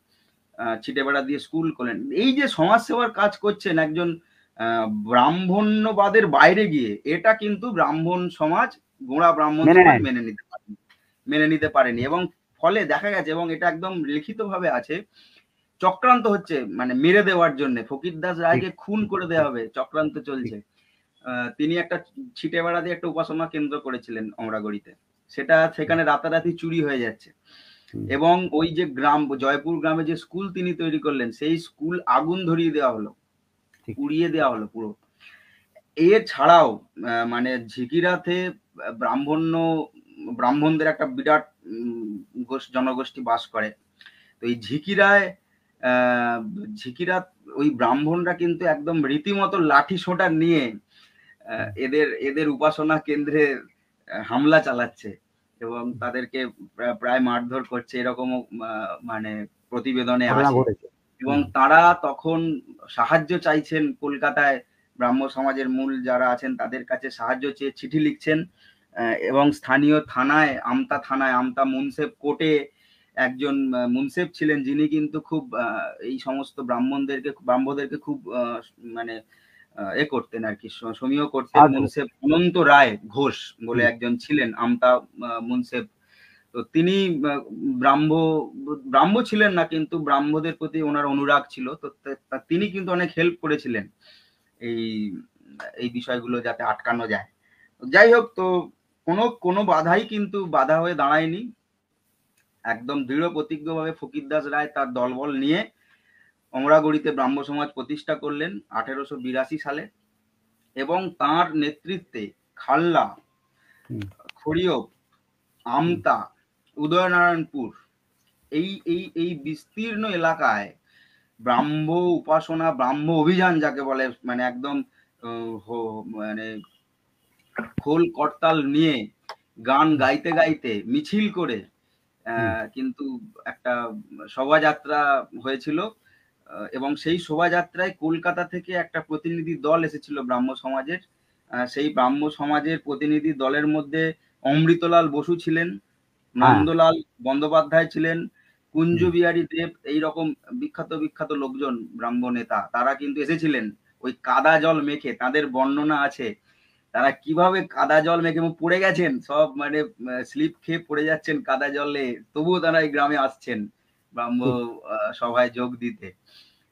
ছিটেবেড়া দিয়ে স্কুল করলেন। এই যে সমাজ সেবার কাজ করছেন একজন ব্রাহ্মণ্যবাদের বাইরে গিয়ে, এটা কিন্তু ব্রাহ্মণ সমাজ, গোঁড়া ব্রাহ্মণ সমাজ মেনে নিতে পারেনি। এবং ফলে দেখা গেছে, এবং এটা একদম লিখিত ভাবে আছে, চক্রান্ত হচ্ছে, মানে মেরে দেওয়ার জন্য ফকিরদাস রায়কে খুন করে দেওয়া হবে, চক্রান্ত চলছে। তিনি একটা ছিটেবেড়া দিয়ে একটা উপাসনা কেন্দ্র করেছিলেন অমরাগড়িতে, সেখানে রাতারাতি চুরি হয়ে যাচ্ছে। এবং ওই যে গ্রাম, জয়পুর গ্রামে যে স্কুল তিনি তৈরি করলেন, সেই স্কুল আগুন ধরিয়ে দেওয়া হলো, উড়িয়ে দেওয়া হলো পুরো। এছাড়াও মানে ঝিকিরাতে ব্রাহ্মণদের একটা বিরাট জনগোষ্ঠী বাস করে। তো এই ঝিকিরা ওই ব্রাহ্মণরা কিন্তু একদম রীতিমতো লাঠি সোঁটা নিয়ে এদের উপাসনা কেন্দ্রে হামলা চালাচ্ছে, এবং তাদেরকে প্রায় মারধর করছে, এরকমও মানে প্রতিবেদনে আসে। এবং তারা তখন সাহায্য চাইছেন, কলকাতায় ব্রাহ্ম সমাজের মূল যারা আছেন তাদের কাছে সাহায্য চেয়ে চিঠি লিখছেন, এবং স্থানীয় থানায়, আমতা মুন্সেফ কোর্টে একজন মুন্সেফ ছিলেন, যিনি কিন্তু খুব এই সমস্ত ব্রাহ্মদেরকে খুব মানে করতেন আর কি, সমীহ করতেন। মুন্সেফ অনন্ত রায় ঘোষ বলে একজন ছিলেন, আমতা মুন্সেফ। তো তিনি ব্রাহ্ম ছিলেন না, কিন্তু ব্রাহ্মদের প্রতি ওনার অনুরাগ ছিল। তো তিনি কিন্তু অনেক হেল্প করেছিলেন এই বিষয়গুলো যাতে আটকানো যায়। যাই হোক, তো কোনো বাধাই কিন্তু বাধা হয়ে দাঁড়ায়নি। একদম দৃঢ় প্রতিজ্ঞভাবে ফকিরদাস রায় তার দলবল নিয়ে অমরাগড়িতে ব্রাহ্ম সমাজ প্রতিষ্ঠা করলেন 1882 সালে। এবং তার নেতৃত্বে খাল্লা, খড়িয়প, আমতা, উদয়নারায়ণপুর, এই বিস্তীর্ণ এলাকায় ব্রাহ্ম উপাসনা, ব্রাহ্ম অভিযান যাকে বলে, মানে একদম মানে খোল করতাল নিয়ে গান গাইতে গাইতে মিছিল করে কিন্তু একটা শোভাযাত্রা হয়েছিল। এবং সেই শোভাযাত্রায় কলকাতা থেকে একটা প্রতিনিধি দল এসেছিল ব্রাহ্ম সমাজের। সেই ব্রাহ্ম সমাজের প্রতিনিধি দলের মধ্যে অমৃতলাল বসু ছিলেন, নন্দলাল বন্দ্যোপাধ্যায় ছিলেন, কুঞ্জ বিহারী দেব, এইরকম বিখ্যাত লোকজন, ব্রাহ্ম নেতা, তারা কিন্তু এসেছিলেন। ওই কাদা জল মেখে, তাদের বর্ণনা আছে তারা কিভাবে কাদা জল মেখে পড়ে গেছেন, সব মানে স্লিপ খেয়ে পড়ে যাচ্ছেন কাদা জলে, তবুও তারা এই গ্রামে আসছেন ব্রাহ্ম সভায় যোগ দিতে।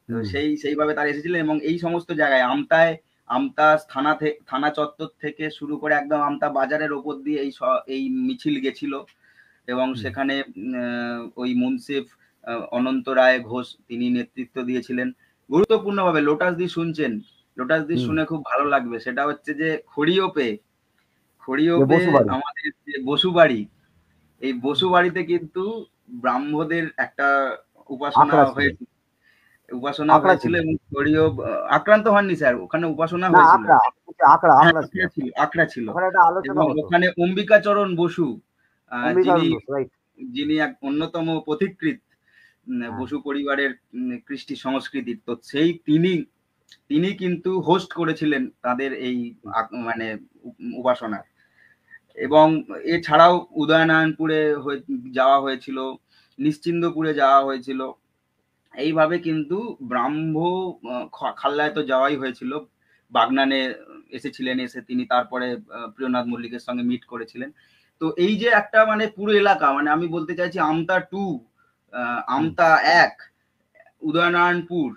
তো সেইভাবে তারা এসেছিলেন। এবং এই সমস্ত জায়গায় আমতা থানা চত্বর থেকে শুরু করে একদম আমতা বাজারের ওপর দিয়ে এই মিছিল গেছিল। এবং সেখানে ওই মুন্সিফ অনন্ত রায় ঘোষ তিনি নেতৃত্ব দিয়েছিলেন গুরুত্বপূর্ণভাবে। লোটাস দি শুনছেন, লোটাস দি শুনে খুব ভালো লাগবে, সেটা হচ্ছে যে খড়িয়পে আমাদের যে বসুবাড়ি, এই বসুবাড়িতে কিন্তু ব্রাহ্মদের একটা উপাসনা হয়েছিল, এবং খড়িয়প আক্রান্ত হননি স্যার, ওখানে উপাসনা হয়েছিল, আখড়া ছিল। এবং ওখানে অম্বিকাচরণ বসু, যিনি এক অন্যতম পথিকৃৎ বসু পরিবারের কৃষ্টি সংস্কৃতির, তো সেই তিনি কিন্তু হোস্ট করেছিলেন তাদের এই মানে উপাসনার। এবং এছাড়াও উদয়নারায়ণপুরে যাওয়া হয়েছিল, নিশ্চিন্দপুরে যাওয়া হয়েছিল। এইভাবে কিন্তু ব্রাহ্ম খাল্লায় তো যাওয়াই হয়েছিল। বাগনানে এসেছিলেন, এসে তিনি তারপরে প্রিয়নাথ মল্লিকের সঙ্গে মিট করেছিলেন। তো এই যে একটা মানে পুরো এলাকা, মানে আমি বলতে চাইছি আমতা 2, আমতা 1, উদয়নারায়ণপুর,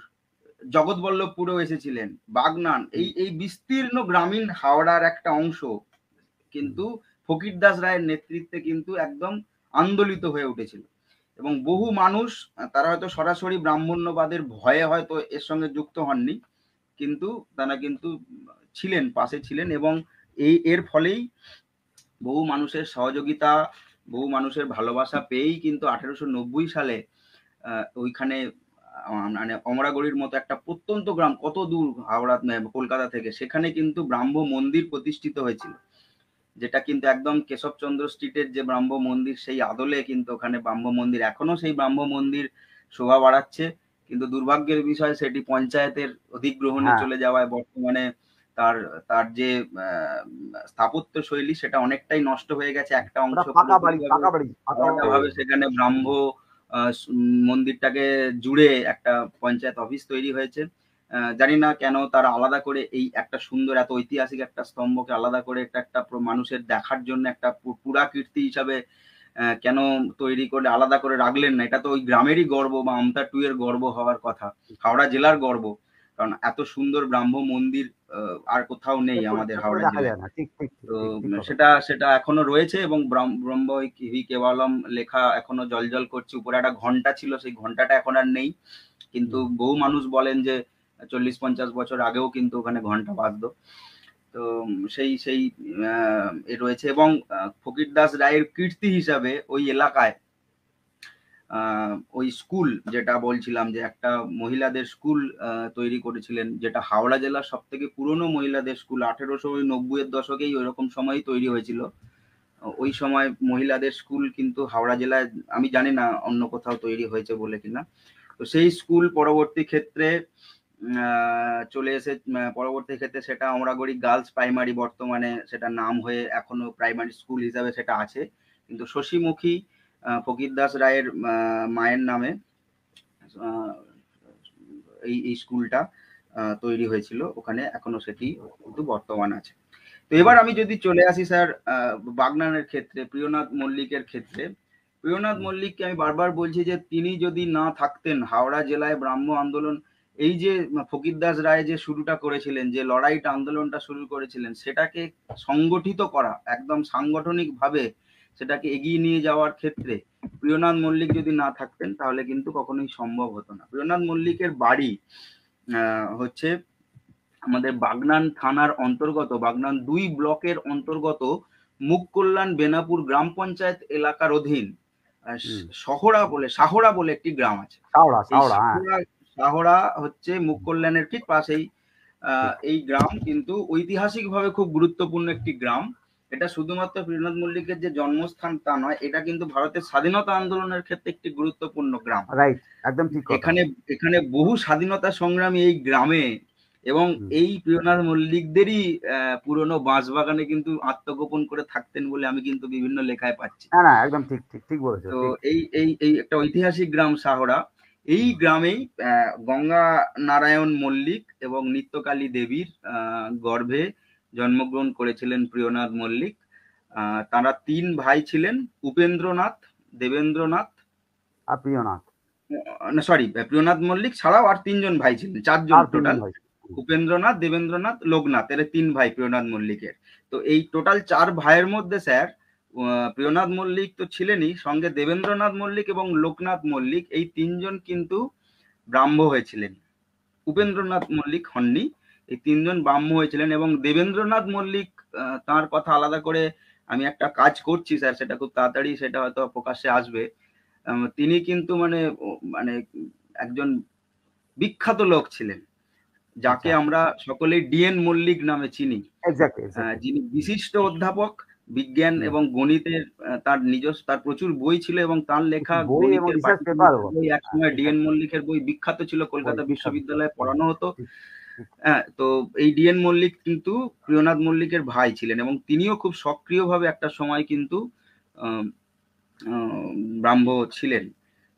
জগৎবল্লভপুরেও এসেছিলেন, বাগনান, এই এই বিস্তীর্ণ গ্রামীণ হাওড়ার একটা অংশ কিন্তু ফকিরদাস রায়ের নেতৃত্বে কিন্তু একদম আন্দোলিত হয়ে উঠেছিল। এবং বহু মানুষ, তারা হয়তো সরাসরি ব্রাহ্মণ্যবাদের ভয়ে হয়তো এর সঙ্গে যুক্ত হননি, কিন্তু তারা কিন্তু ছিলেন, পাশে ছিলেন, এবং এর ফলেই বহু মানুষের সহযোগিতা, বহু মানুষের ভালোবাসা পেয়েই কিন্তু 1890 সালে ওইখানে মানে অমরাগড়ির মতো একটা প্রত্যন্ত গ্রাম, কত দূর হাওড়া কলকাতা থেকে, সেখানে কিন্তু ব্রাহ্ম মন্দির প্রতিষ্ঠিত হয়েছিল, যেটা কিন্তু একদম কেশবচন্দ্র স্ট্রিটের যে ব্রাহ্ম মন্দির, সেই আদলে কিন্তু ওখানে ব্রাহ্ম মন্দির, এখনো সেই ব্রাহ্ম মন্দির শোভা বাড়াচ্ছে। কিন্তু দুর্ভাগ্যের বিষয় সেটি পঞ্চায়েতের অধিগ্রহণে হ্যাঁ, চলে যাওয়ায় বর্তমানে তার তার যে স্থাপত্য শৈলী সেটা অনেকটাই নষ্ট হয়ে গেছে। একটা অংশ ওটা ফাঁকা বাড়ি, পুরোপুরিভাবে ফাঁকা বাড়ি, ফাঁকা বাড়ি। আলাদাভাবে সেখানে ব্রাহ্ম মন্দিরটাকে জুড়ে একটা পঞ্চায়েত অফিস তৈরি হয়েছে। জানি না কেন তারা আলাদা করে এই একটা সুন্দর এত ঐতিহাসিক একটা স্তম্ভকে আলাদা করে এটা একটা মানুষের দেখার জন্য একটা পুরাকীর্তি হিসাবে কেন তৈরি করে আলাদা করে রাখলেন না। এটা তো ওই গ্রামেরই গর্ব, বা আমতা 2 এর গর্ব হওয়ার কথা, হাওড়া জেলার গর্ব। কারণ এত সুন্দর ব্রাহ্ম মন্দির আর কোথাও নেই আমাদের চত্বরে হাওড়া দেখা জেলায়। যায় না। ঠিক, ঠিক, ঠিক, তো ঠিক, ঠিক কথা। সেটা সেটা এখনো রয়েছে, এবং ব্রহ্ম হি কেবলম লেখা এখনো জলজল করছে। উপরে একটা ঘন্টা ছিল, সেই ঘন্টাটা এখন আর নেই, কিন্তু বহু মানুষ বলেন যে 40-50 বছর আগেও কিন্তু ওখানে ঘন্টা বাজতো। তো সেই সেই এ রয়েছে। এবং ফকিরদাস রায়ের কীর্তি হিসাবে ওই এলাকায় ওই স্কুল যেটা বলছিলাম, যে একটা মহিলাদের স্কুল তৈরি করেছিলেন, যেটা হাওড়া জেলার সব থেকে পুরনো মহিলাদের স্কুল, 1890-এর দশকেই ওইরকম সময়ই তৈরি হয়েছিল। ওই সময় মহিলাদের স্কুল কিন্তু হাওড়া জেলায়, আমি জানি না অন্য কোথাও তৈরি হয়েছে বলে কিনা। তো সেই স্কুল পরবর্তী ক্ষেত্রে চলে এসে পরবর্তী ক্ষেত্রে সেটা অমরাগড়ি গার্লস প্রাইমারি, বর্তমানে সেটা নাম হয়ে এখনো প্রাইমারি স্কুল হিসাবে সেটা আছে। কিন্তু শশীমুখী ফকিরদাস রায়ের মায়ের নামে এই স্কুলটা তৈরি হয়েছিল ওখানে, এখনো সেটি কিন্তু বর্তমান আছে। তো এবার আমি যদি চলে আসি স্যার বাগনানের ক্ষেত্রে, প্রিয়নাথ মল্লিকের ক্ষেত্রে, প্রিয়নাথ মল্লিককে আমি বারবার বলছি যে তিনি যদি না থাকতেন, হাওড়া জেলায় ব্রাহ্ম আন্দোলন, এই যে ফকিরদাস রায় যে শুরুটা করেছিলেন, যে লড়াইটা আন্দোলনটা শুরু করেছিলেন, সেটাকে সংগঠিত করা, একদম সাংগঠনিক ভাবে সেটাকে এগিয়ে নিয়ে যাওয়ার ক্ষেত্রে প্রিয়নাথ মল্লিক যদি না থাকতেন, তাহলে কিন্তু কখনোই সম্ভব হতো না। প্রিয়নাথ মল্লিকের বাড়ি হচ্ছে আমাদের বাগনান থানার অন্তর্গত, বাগনান 2 ব্লকের অন্তর্গত মুখকল্যাণ বেনাপুর গ্রাম পঞ্চায়েত এলাকার অধীন সাহড়া বলে একটি গ্রাম আছে। হাওড়া, এই হাওড়া, হ্যাঁ। সাহড়া হচ্ছে মুখকল্যাণের ঠিক পাশেই। এই গ্রাম কিন্তু ঐতিহাসিকভাবে খুব গুরুত্বপূর্ণ একটি গ্রাম। এটা শুধুমাত্র প্রিয়নাথ মল্লিকের যে জন্মস্থান তা নয়, এটা কিন্তু ভারতের স্বাধীনতা আন্দোলনের ক্ষেত্রে একটি গুরুত্বপূর্ণ গ্রাম। রাইট, একদম ঠিক কথা। এখানে এখানে বহু স্বাধীনতা সংগ্রামী এই গ্রামে, এবং এই প্রিয়নাথ মল্লিকদেরই পুরনো বাঁশবাগানে কিন্তু আত্মগোপন করে থাকতেন বলে আমি কিন্তু বিভিন্ন লেখায় পাচ্ছি। না, না, একদম ঠিক, ঠিক, ঠিক বলেছো, তো ঠিক। এই এই এই একটা ঐতিহাসিক গ্রাম সাহরা। এই গ্রামেই গঙ্গা নারায়ণ মল্লিক এবং নিত্যকালী দেবীর গর্ভে জন্মগ্রহণ করেছিলেন প্রিয়নাথ মল্লিক। তারা 3 ভাই ছিলেন, উপেন্দ্রনাথ, দেবেন্দ্রনাথ, আর প্রিয়নাথ। না সরি, প্রিয়নাথ মল্লিক ছাড়াও আর 3 জন ভাই ছিলেন, 4 জন আর 3 টোটাল। ভাই। উপেন্দ্রনাথ, দেবেন্দ্রনাথ, লোকনাথ, এর 3 ভাই প্রিয়নাথ মল্লিকের। তো এই টোটাল 4 ভাইয়ের মধ্যে স্যার প্রিয়নাথ মল্লিক তো ছিলেনই, সঙ্গে দেবেন্দ্রনাথ মল্লিক এবং লোকনাথ মল্লিক, এই 3 জন কিন্তু ব্রাহ্ম হয়েছিলেন। উপেন্দ্রনাথ মল্লিক হননি, এই 3 জন ব্রাহ্ম হয়েছিলেন। এবং দেবেন্দ্রনাথ মল্লিক, তার কথা আলাদা করে আমি একটা কাজ করছি স্যার, সেটা খুব তাড়াতাড়ি সেটা হয়তো প্রকাশ্যে আসবে। তিনি কিন্তু মানে মানে একজন বিখ্যাত লোক ছিলেন, যাকে আচ্ছা, আমরা সকলেই ডিএন মল্লিক নামে চিনি। Exactly, exactly. যিনি বিশিষ্ট অধ্যাপক, বিজ্ঞান এবং গণিতের, তার প্রচুর বই ছিল, এবং তার লেখা বই এবং গণিতের রিসার্চ পেপার। পাটিগণিতের বই একসময় ডিএন মল্লিকের বই বিখ্যাত ছিল, বই কলকাতা বিখ্যাত ছিল। বিশ্ববিদ্যালয়ে পড়ানো হতো। ঠিক, ঠিক। তো এই ডিএন মল্লিক কিন্তু প্রিয়নাথ মল্লিকের ভাই ছিলেন, এবং তিনিও খুব সক্রিয়ভাবে একটা সময় কিন্তু আহ, আহ, ব্রাহ্ম ছিলেন।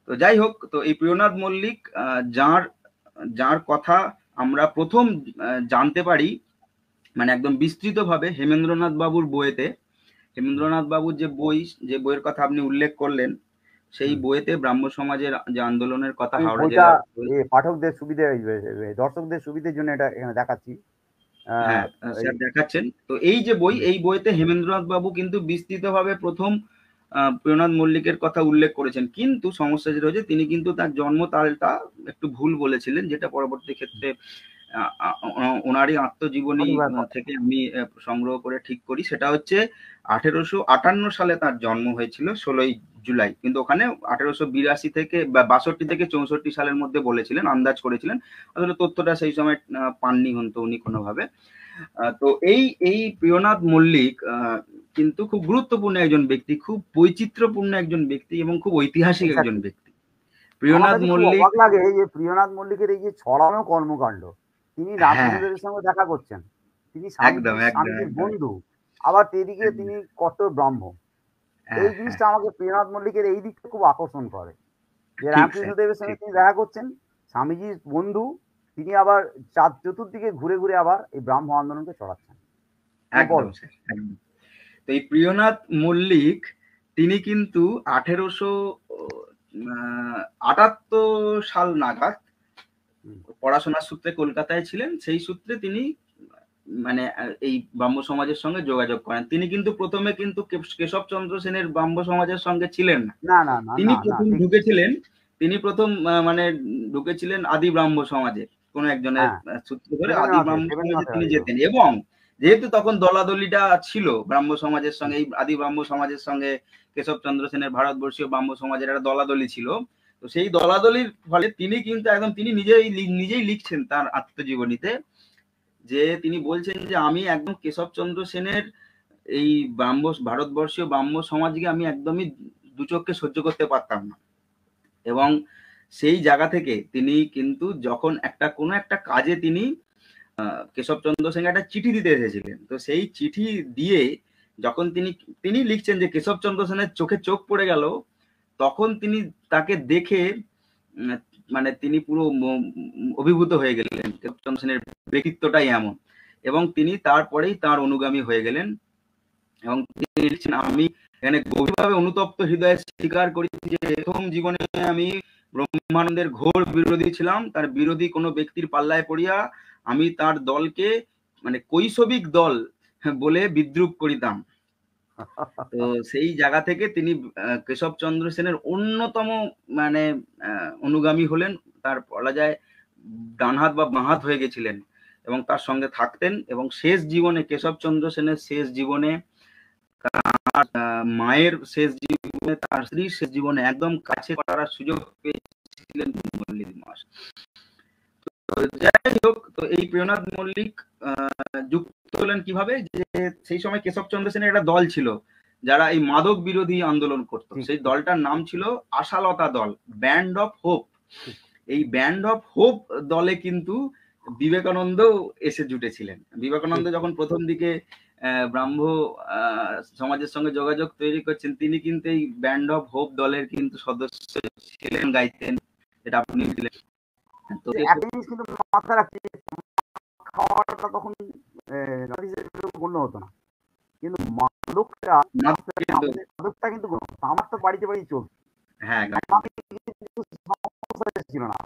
তো যাই হোক, তো এই প্রিয়নাথ মল্লিক যার যার কথা আমরা প্রথম জানতে পারি মানে একদম বিস্তৃতভাবে হেমেন্দ্রনাথ বাবুর বইয়েতে। হেমেন্দ্রনাথ বাবুর যে বইয়ের কথা আপনি উল্লেখ করলেন, সেই বইয়েতে ব্রাহ্ম সমাজের যে আন্দোলনের কথা আমি হাওড়া বইটা জেলার পাঠকদের সুবিধে, দর্শকদের সুবিধের জন্য এটা এখানে দেখাচ্ছি। হ্যাঁ স্যার দেখাচ্ছেন। তো এই যে বই, এই বইতে হেমেন্দ্রনাথ বাবু কিন্তু বিস্তৃতভাবে প্রথম প্রিয়নাথ মল্লিকের কথা উল্লেখ করেছেন, কিন্তু সমস্যা যেটা হচ্ছে তিনি কিন্তু তার জন্ম তালটা একটু ভুল বলেছিলেন, যেটা পরবর্তী ক্ষেত্রে ওনারই আত্মজীবনী থেকে আমি সংগ্রহ করে ঠিক করি। সেটা হচ্ছে 1858 সালে তার জন্ম হয়েছিল 16ই জুলাই, কিন্তু ওখানে 1882 থেকে বা 62 থেকে 64 সালের মধ্যে বলেছিলেন, আন্দাজ করেছিলেন। আসলে তথ্যটা সেই সময় পাননি হন তো উনি কোনোভাবে। তো এই প্রিয়নাথ মল্লিক কিন্তু খুব গুরুত্বপূর্ণ একজন ব্যক্তি, খুব বৈচিত্র্যপূর্ণ একজন ব্যক্তি এবং খুব ঐতিহাসিক একজন ব্যক্তি। প্রিয়নাথ মল্লিক, অবাক লাগে এই যে প্রিয়নাথ মল্লিকের এই যে ছড়ানো কর্মকাণ্ড, তিনি রামকৃষ্ণদেবের সঙ্গে দেখা করছেন, তিনি স্বামীজির বন্ধু, আবার এদিকে তিনি কট্টর ব্রাহ্ম। এই জিনিসটা আমাকে প্রিয়নাথ মল্লিকের এই দিকটা খুব আকর্ষণ করে, যে রামকৃষ্ণদেবের সঙ্গে তিনি দেখা করছেন, স্বামীজির বন্ধু, তিনি আবার চতুর্দিকে ঘুরে ঘুরে আবার এই ব্রাহ্ম আন্দোলনকে চড়াচ্ছেন। একদম। তো এই প্রিয়নাথ মল্লিক তিনি কিন্তু 1878 সাল নাগাদ পড়াশোনার সূত্রে কলকাতায় ছিলেন। সেই সূত্রে তিনি মানে এই ব্রাহ্ম সমাজের সঙ্গে যোগাযোগ করেন। তিনি কিন্তু প্রথমে কিন্তু কেশবচন্দ্র সেনের ব্রাহ্ম সমাজের সঙ্গে ছিলেন না। তিনি প্রথম ঢুকেছিলেন, তিনি প্রথম মানে ঢুকেছিলেন আদি ব্রাহ্ম সমাজে, কোন একজনের সূত্র ধরে আদি ব্রাহ্ম সমাজে তিনি যেতেন। এবং যেহেতু তখন দলাদলিটা ছিল ব্রাহ্ম সমাজের সঙ্গে, এই আদি ব্রাহ্ম সমাজের সঙ্গে কেশবচন্দ্র সেনের ভারতবর্ষীয় ব্রাহ্ম সমাজের একটা দলাদলি ছিল। তো সেই দলাদলির ফলে তিনি কিন্তু একদম তিনি নিজেই লিখছেন তার আত্মজীবনীতে, যে তিনি বলছেন যে আমি একদম কেশবচন্দ্র সেনের এই ভারতবর্ষীয় ব্রাহ্ম সমাজকে আমি একদমই দু চোখে সহ্য করতে পারতাম না। এবং সেই জায়গা থেকে তিনি কিন্তু যখন কোনো একটা কাজে তিনি কেশবচন্দ্র সেনকে একটা চিঠি দিতে এসেছিলেন, তো সেই চিঠি দিয়ে যখন তিনি লিখছেন যে কেশবচন্দ্র সেনের চোখে চোখ পড়ে গেল, তখন তিনি তাকে দেখে মানে তিনি পুরো অভিভূত হয়ে গেলেন। কেশবচন্দ্র সেনের ব্যক্তিত্বটাই এমন, এবং তিনি তারপরেই তার অনুগামী হয়ে গেলেন। এবং তিনি লিখছেন, আমি এখানে গভীরভাবে অনুতপ্ত হৃদয়ে স্বীকার করি যে প্রথম জীবনে আমি ব্রহ্মানন্দের ঘোর বিরোধী ছিলাম। তার বিরোধী কোনো ব্যক্তির পাল্লায় পড়িয়া আমি তার দলকে মানে কৈশবিক দল বলে বিদ্রুপ করিতাম। তো সেই জায়গা থেকে তিনি কেশবচন্দ্র সেনের অন্যতম মানে অনুগামী হলেন। তার বলা যায় ডান হাত বা বাঁ হাত হয়ে গেছিলেন এবং তার সঙ্গে থাকতেন। এবং শেষ জীবনে কেশবচন্দ্র সেনের শেষ জীবনে, তার মায়ের শেষ জীবনে, তার স্ত্রীর শেষ জীবনে একদম কাছে করার সুযোগ পেয়েছিলেন মল্লিক মহাশয়। তো যাই হোক, তো এই প্রিয়নাথ মল্লিক যুক্ত হলেন কিভাবে, যে সেই সময় কেশবচন্দ্র সেনের একটা দল ছিল যারা এই মাদক বিরোধী আন্দোলন করত। সেই দলটার নাম ছিল আশালতা দল, ব্যান্ড অফ হোপ। এই ব্যান্ড অফ হোপ দলে কিন্তু বিবেকানন্দ এসে জুটেছিলেন। বিবেকানন্দ যখন প্রথম দিকে ব্রাহ্ম সমাজের সঙ্গে যোগাযোগ তৈরি করছেন, তিনি কিন্তু এই ব্যান্ড অফ হোপ দলের কিন্তু সদস্য ছিলেন, গাইতেন, যেটা আপনি ছিলেন। তো একটা জিনিস কিন্তু মাথায় রাখছি, খাওয়াটা তখন গণ্য হতো না, কিন্তু মাদকটা কিন্তু আমার তো বাড়িতে চলতো। হ্যাঁ, ছিল না,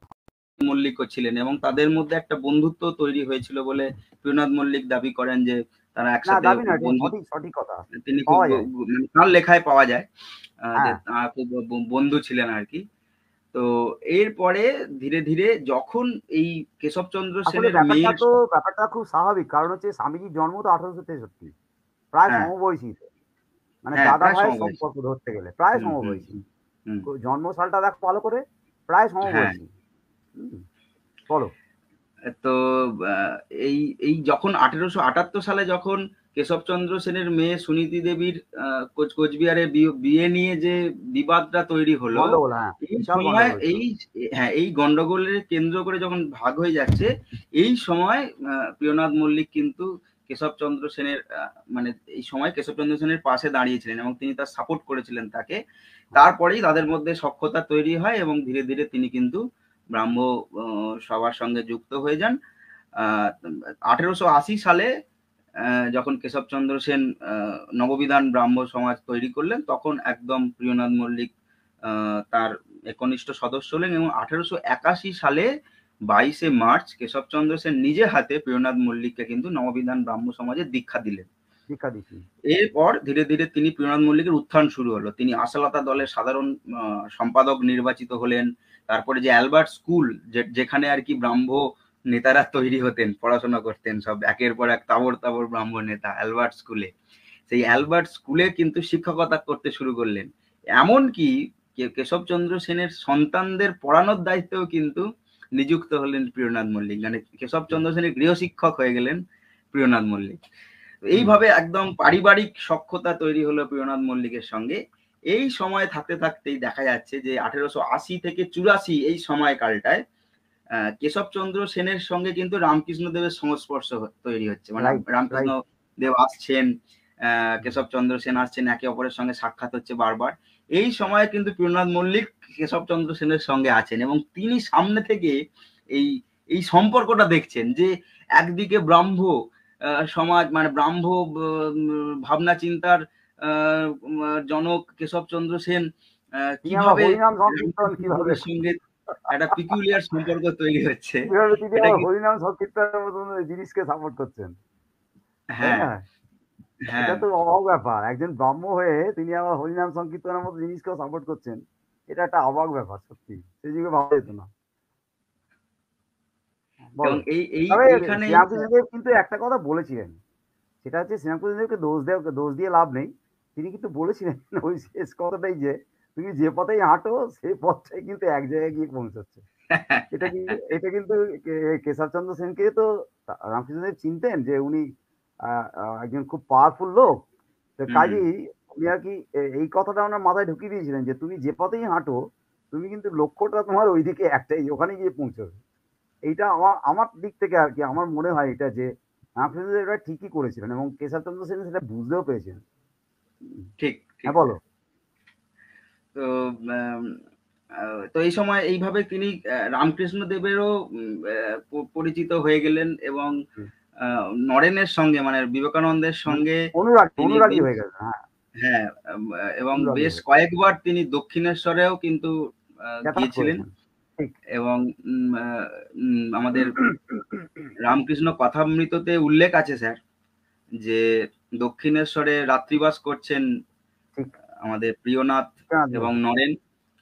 মল্লিক ছিলেন, এবং তাদের মধ্যে একটা বন্ধুত্ব তৈরি হয়েছিল বলে প্রিয়নাথ মল্লিক দাবি করেন যে তারা একসাথে, সঠিক কথা, তিনি তার লেখায় পাওয়া যায় যে তারা খুব বন্ধু ছিলেন আর কি। তো এরপরে ধীরে ধীরে যখন এই কেশবচন্দ্র সেনের ব্যাপারটা খুব স্বাভাবিক, কারণ হচ্ছে স্বামীজির জন্ম তো 1863, প্রায় সমবয়সী, মানে দাদা ভাইয়ের সম্পর্ক ধরতে গেলে প্রায় সমবয়সী। জন্ম সালটা দেখো ভালো করে, প্রায় সমবয়সী। বলো। তো এই যখন 1878 সালে যখন কেশবচন্দ্র সেনের মেয়ে সুনীতি দেবীর কোচবিহারে বিয়ে নিয়ে যে বিবাদটা তৈরি হলো, এই সময় এই গন্ডগোলের কেন্দ্র করে যখন ভাগ হয়ে যাচ্ছে, এই সময় প্রিয়নাথ মল্লিক কিন্তু কেশবচন্দ্র সেনের মানে এই সময় কেশবচন্দ্র সেনের পাশে দাঁড়িয়েছিলেন এবং তিনি তার সাপোর্ট করেছিলেন তাকে। তারপরেই তাদের মধ্যে সখ্যতা তৈরি হয় এবং ধীরে ধীরে তিনি কিন্তু ব্রাহ্ম সবার সঙ্গে যুক্ত হয়ে যান। 1880 সালে যখন কেশবচন্দ্র সেন নববিধান ব্রাহ্ম সমাজ তৈরি করলেন, তখন একদম প্রিয়নাথ মল্লিক তার একনিষ্ঠ সদস্য হলেন এবং 1881 সালে 22শে মার্চ কেশবচন্দ্র সেন নিজে হাতে প্রিয়নাথ মল্লিককে কিন্তু নববিধান ব্রাহ্ম সমাজে দীক্ষা দিলেন। দীক্ষা দিচ্ছি। এরপর ধীরে ধীরে তিনি প্রিয়নাথ মল্লিকের উত্থান শুরু হলো। তিনি আশালতা দলের সাধারণ সম্পাদক নির্বাচিত হলেন। তারপরে যে অ্যালবার্ট স্কুল, যেখানে আর কি ব্রাহ্ম নেতারা তৈরি হতেন, পড়াশোনা করতেন সব একের পর এক তাবড় তাবড় ব্রাহ্ম নেতা, অ্যালবার্ট স্কুলে, সেই অ্যালবার্ট স্কুলে কিন্তু শিক্ষকতা করতে শুরু করলেন। এমনকি কেশবচন্দ্র সেনের সন্তানদের পড়ানোর দায়িত্বেও কিন্তু নিযুক্ত হলেন প্রিয়নাথ মল্লিক। মানে কেশবচন্দ্র সেনের গৃহশিক্ষক হয়ে গেলেন প্রিয়নাথ মল্লিক। এইভাবে একদম পারিবারিক সখ্যতা তৈরি হলো প্রিয়নাথ মল্লিকের সঙ্গে। এই সময় থাকতে থাকতেই দেখা যাচ্ছে যে 1880 থেকে 84 এই সময়কালটায় কেশবচন্দ্র সেনের সঙ্গে কিন্তু রামকৃষ্ণ দেবের সংস্পর্শ তৈরি হচ্ছে। মানে রামকৃষ্ণ দেব আসছেন, কেশবচন্দ্র সেন আসছেন, একে অপরের সঙ্গে সাক্ষাৎ হচ্ছে বারবার। এই সময় কিন্তু প্রিয়নাথ মল্লিক কেশবচন্দ্র সেনের সঙ্গে আছেন এবং তিনি সামনে থেকে এই এই সম্পর্কটা দেখছেন যে একদিকে ব্রাহ্ম সমাজ, মানে ব্রাহ্ম ভাবনা চিন্তার জনক কেশবচন্দ্র সেন কিভাবে সঙ্গে একটা পিকুলিয়ার সম্পর্ক তৈরি হচ্ছে, হরিনাম সংকীর্তনের মতন জিনিসকে সাপোর্ট করছেন। হ্যাঁ, এটা তো অবাক ব্যাপার। একজন ব্রাহ্ম হয়ে তিনি আবার হরিনাম সংকীর্তনের মতো জিনিসকেও সাপোর্ট করছেন, এটা একটা অবাক ব্যাপার। সত্যি সেই যুগে ভাবা যেত না। শ্রীরামকৃষ্ণদেব কিন্তু একটা কথা বলেছিলেন, সেটা হচ্ছে শ্রীরামকৃষ্ণদেবকে দোষ দিয়ে লাভ নেই। তিনি কিন্তু বলেছিলেন ওই শেষ কথাটাই যে তুমি যে পথেই হাঁটো সেই পথটাই কিন্তু এক জায়গায় গিয়ে পৌঁছাচ্ছে। এটা কিন্তু কেশবচন্দ্র সেনকে তো রামকৃষ্ণদেব চিনতেন যে উনি একজন খুব পাওয়ারফুল লোক। তো কাজেই উনি আর কি এই কথাটা ওনার মাথায় ঢুকিয়ে দিয়েছিলেন যে তুমি যে পথেই হাঁটো তুমি কিন্তু লক্ষ্যটা তোমার ওইদিকে একটাই, ওখানে গিয়ে পৌঁছবে। এইটা আমার দিক থেকে আর কি আমার মনে হয় এটা যে রামকৃষ্ণদেব এটা ঠিকই করেছিলেন এবং কেশবচন্দ্র সেন সেটা বুঝতেও পেরেছিলেন। ঠিক, হ্যাঁ বলো। তো এই সময় এইভাবে তিনি রামকৃষ্ণ দেবেরও পরিচিত হয়ে গেলেন এবং নরেনের সঙ্গে, মানে বিবেকানন্দের সঙ্গে অনুরাগী হয়ে গেলেন। হ্যাঁ, এবং বেশ কয়েকবার তিনি দক্ষিণেশ্বরেও কিন্তু গিয়েছিলেন এবং আমাদের রামকৃষ্ণ কথামৃততে উল্লেখ আছে স্যার যে দক্ষিণেশ্বরে রাত্রিবাস করছেন আমাদের প্রিয়নাথ এবং নরেন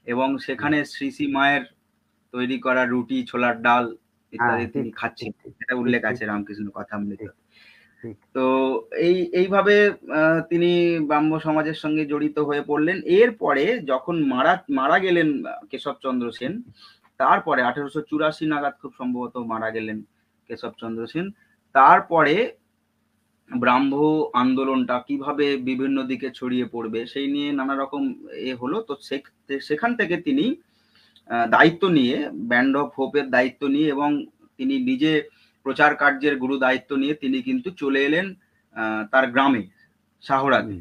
এবং সেখানে শ্রী শ্রী মায়ের তৈরি করা রুটি, ছোলার ডাল ইত্যাদি তিনি খাচ্ছেন, এটা উল্লেখ আছে রামকৃষ্ণ কথামৃত। তো এইভাবে তিনি ব্রাহ্ম সমাজের সঙ্গে জড়িত হয়ে পড়লেন। এরপরে যখন মারা গেলেন কেশবচন্দ্র সেন, তারপরে 1884 নাগাদ খুব সম্ভবত মারা গেলেন কেশবচন্দ্র সেন। তারপরে ব্রাহ্ম আন্দোলনটা কিভাবে বিভিন্ন দিকে ছড়িয়ে পড়বে সেই নিয়ে নানা রকম হলো। তো সেখান থেকে তিনি দায়িত্ব নিয়ে, ব্যান্ড অফ হোপের দায়িত্ব নিয়ে এবং তিনি নিজে প্রচার কার্যের গুরু দায়িত্ব নিয়ে তিনি কিন্তু চলে এলেন তার গ্রামে শাহরাতে।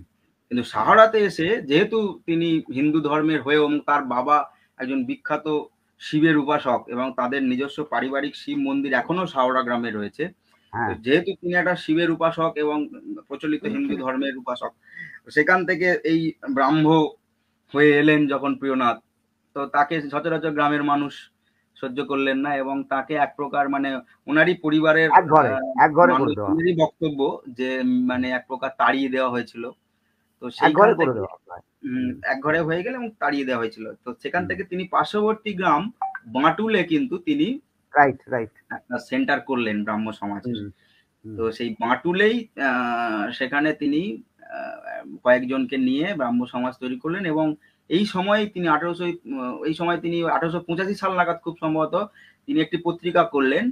কিন্তু শাহরাতে এসে যেহেতু তিনি হিন্দু ধর্মের হয়ে এবং তার বাবা একজন বিখ্যাত শিবের উপাসক এবং তাদের নিজস্ব পারিবারিক শিব মন্দির এখনো শাহরা গ্রামে রয়েছে, যেহেতু তিনি একটা শিবের উপাসক এবং প্রচলিত হিন্দু ধর্মের উপাসক, সেখান থেকে এই ব্রাহ্ম হয়ে এলেন যখন প্রিয়নাথ, তো তাকে সচরাচর গ্রামের মানুষ সহ্য করলেন না এবং তাকে এক প্রকার মানে ওনারই পরিবারের বক্তব্য যে মানে এক প্রকার তাড়িয়ে দেওয়া হয়েছিল। তো সেইখান থেকে এক ঘরে হয়ে গেলে এবং তাড়িয়ে দেওয়া হয়েছিল। তো সেখান থেকে তিনি পার্শ্ববর্তী গ্রাম বাঁটুলে কিন্তু তিনি একটা সেন্টার করলেন ব্রাহ্ম সমাজের। তো সেই বাঁটুলেই সেখানে তিনি কয়েকজনকে নিয়ে ব্রাহ্ম সমাজ তৈরি করলেন এবং এই সময় তিনি 1885 সাল নাগাদ খুব সম্ভবত তিনি একটি পত্রিকা করলেন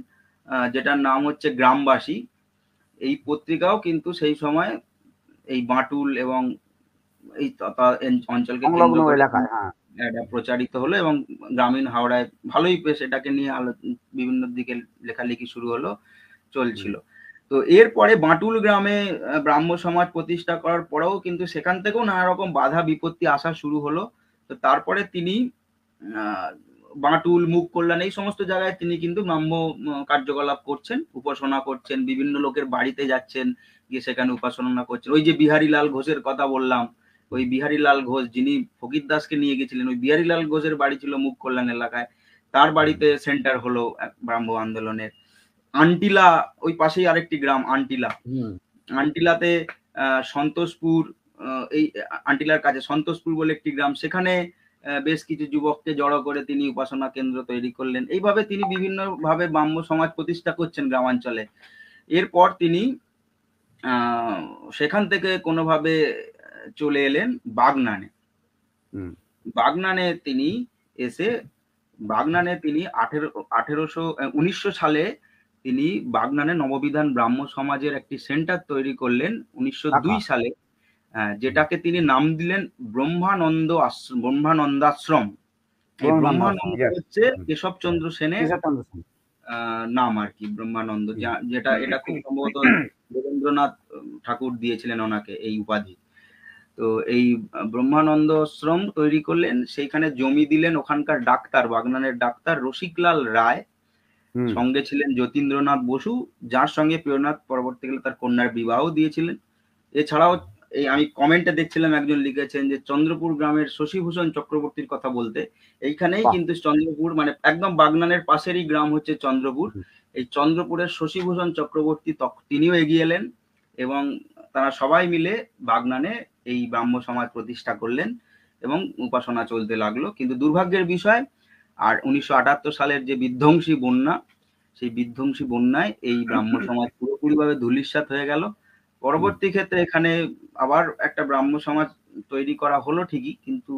যেটার নাম হচ্ছে গ্রামবাসী। এই পত্রিকাও কিন্তু সেই সময় এই বাঁটুল এবং এই অঞ্চলকে কেন্দ্র করে এটা প্রচারিত হলো এবং গ্রামীণ হাওড়ায় ভালোই বেশ এটাকে নিয়ে বিভিন্ন দিকে লেখালেখি শুরু হলো, চলছিল। তো এরপরে বাঁটুল গ্রামে ব্রাহ্ম সমাজ প্রতিষ্ঠা করার পরেও কিন্তু সেখান থেকেও নানা রকম বাধা বিপত্তি আসা শুরু হলো। তো তারপরে তিনি বাঁটুল, মুখ কল্যাণ এই সমস্ত জায়গায় তিনি কিন্তু ব্রাহ্ম কার্যকলাপ করছেন, উপাসনা করছেন, বিভিন্ন লোকের বাড়িতে যাচ্ছেন, গিয়ে সেখানে উপাসনা করছেন। ওই যে বিহারীলাল ঘোষের কথা বললাম, ওই বিহারীলাল ঘোষ যিনি ফকির দাসকে নিয়ে গেছিলেন, ওই বিহারীলাল ঘোষের বাড়ি ছিল মুখ কল্যাণ এলাকায়। তার বাড়িতে সেন্টার হলো ব্রাহ্ম আন্দোলনের। আন্টিলা, ওই পাশেই আরেকটি গ্রাম আন্টিলা। আন্টিলাতে সন্তোষপুর, এই আন্টিলার কাছে সন্তোষপুর বলে একটি গ্রাম, সেখানে বেশ কিছু যুবককে জড়ো করে তিনি উপাসনা কেন্দ্র তৈরি করলেন। এইভাবে তিনি বিভিন্ন ভাবে ব্রাহ্ম সমাজ প্রতিষ্ঠা করছেন গ্রামাঞ্চলে। এরপর তিনি সেখান থেকে কোনোভাবে চলে এলেন বাগনানে। বাগনানে তিনি এসে বাগনানে তিনি 1900 সালে তিনি বাগনানে নববিধান ব্রাহ্ম সমাজের একটি সেন্টার তৈরি করলেন 1902 সালে, যেটাকে তিনি নাম দিলেন ব্রহ্মানন্দাশ্রম। এই ব্রহ্মানন্দ হচ্ছে কেশবচন্দ্র সেনের নাম আর কি, ব্রহ্মানন্দ, যেটা এটা খুব সম্ভবত রবীন্দ্রনাথ ঠাকুর দিয়েছিলেন ওনাকে এই উপাধি। তো এই ব্রহ্মানন্দাশ্রম তৈরি করলেন, সেইখানে জমি দিলেন ওখানকার ডাক্তার, বাগনানের ডাক্তার রসিকলাল রায়, সঙ্গে ছিলেন যতীন্দ্রনাথ বসু, যার সঙ্গে প্রিয়নাথ পরবর্তীকালে তার কন্যার বিবাহ দিয়েছিলেন। এছাড়াও এই আমি কমেন্টে দেখছিলাম একজন লিখেছেন যে চন্দ্রপুর গ্রামের শশীভূষণ চক্রবর্তীর কথা বলতে, এইখানেই কিন্তু চন্দ্রপুর মানে একদম বাগনানের পাশেরই গ্রাম হচ্ছে চন্দ্রপুর। এই চন্দ্রপুরের শশীভূষণ চক্রবর্তী তিনিও এগিয়ে এলেন এবং তারা সবাই মিলে বাগনানে এই ব্রাহ্ম সমাজ প্রতিষ্ঠা করলেন এবং উপাসনা চলতে লাগলো। কিন্তু দুর্ভাগ্যের বিষয়, আর 1978 সালের যে বিধ্বংসী বন্যা, সেই বিধ্বংসী বন্যায় এই ব্রাহ্ম সমাজ পুরোপুরিভাবে ধূলিসাৎ হয়ে গেল। পরবর্তী ক্ষেত্রে এখানে আবার একটা ব্রাহ্ম সমাজ তৈরি করা হলো ঠিকই, কিন্তু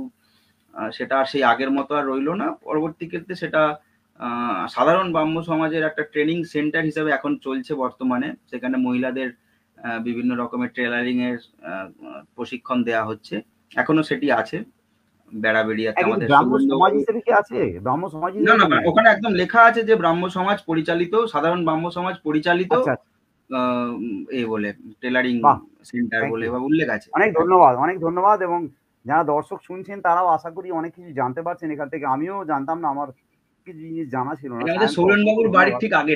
সেটা সেই আগের মতো আর রইলো না। পরবর্তী ক্ষেত্রে সেটা সাধারণ ব্রাহ্ম সমাজের একটা ট্রেনিং সেন্টার হিসেবে এখন চলছে বর্তমানে। সেখানে মহিলাদের বিভিন্ন রকমের টেলারিং এর প্রশিক্ষণ দেয়া হচ্ছে, এখনো সেটি আছে বেড়াবেড়িয়াতে। আমাদের ব্রাহ্ম সমাজ হিসেবে কি আছে? ব্রাহ্ম সমাজ না না, ওখানে একদম লেখা আছে যে ব্রাহ্ম সমাজ পরিচালিত, সাধারণ ব্রাহ্ম সমাজ পরিচালিত বলে টেলারিং সেন্টার বলে উল্লেখ আছে। অনেক ধন্যবাদ, অনেক ধন্যবাদ। এবং যারা দর্শক শুনছেন তারাও আশা করি অনেক কিছু জানতে পারছেন এখান থেকে। আমিও জানতাম না, আমার কিছু জিনিস জানা ছিল না। সৌরেন বাবুর বাড়ির ঠিক আগে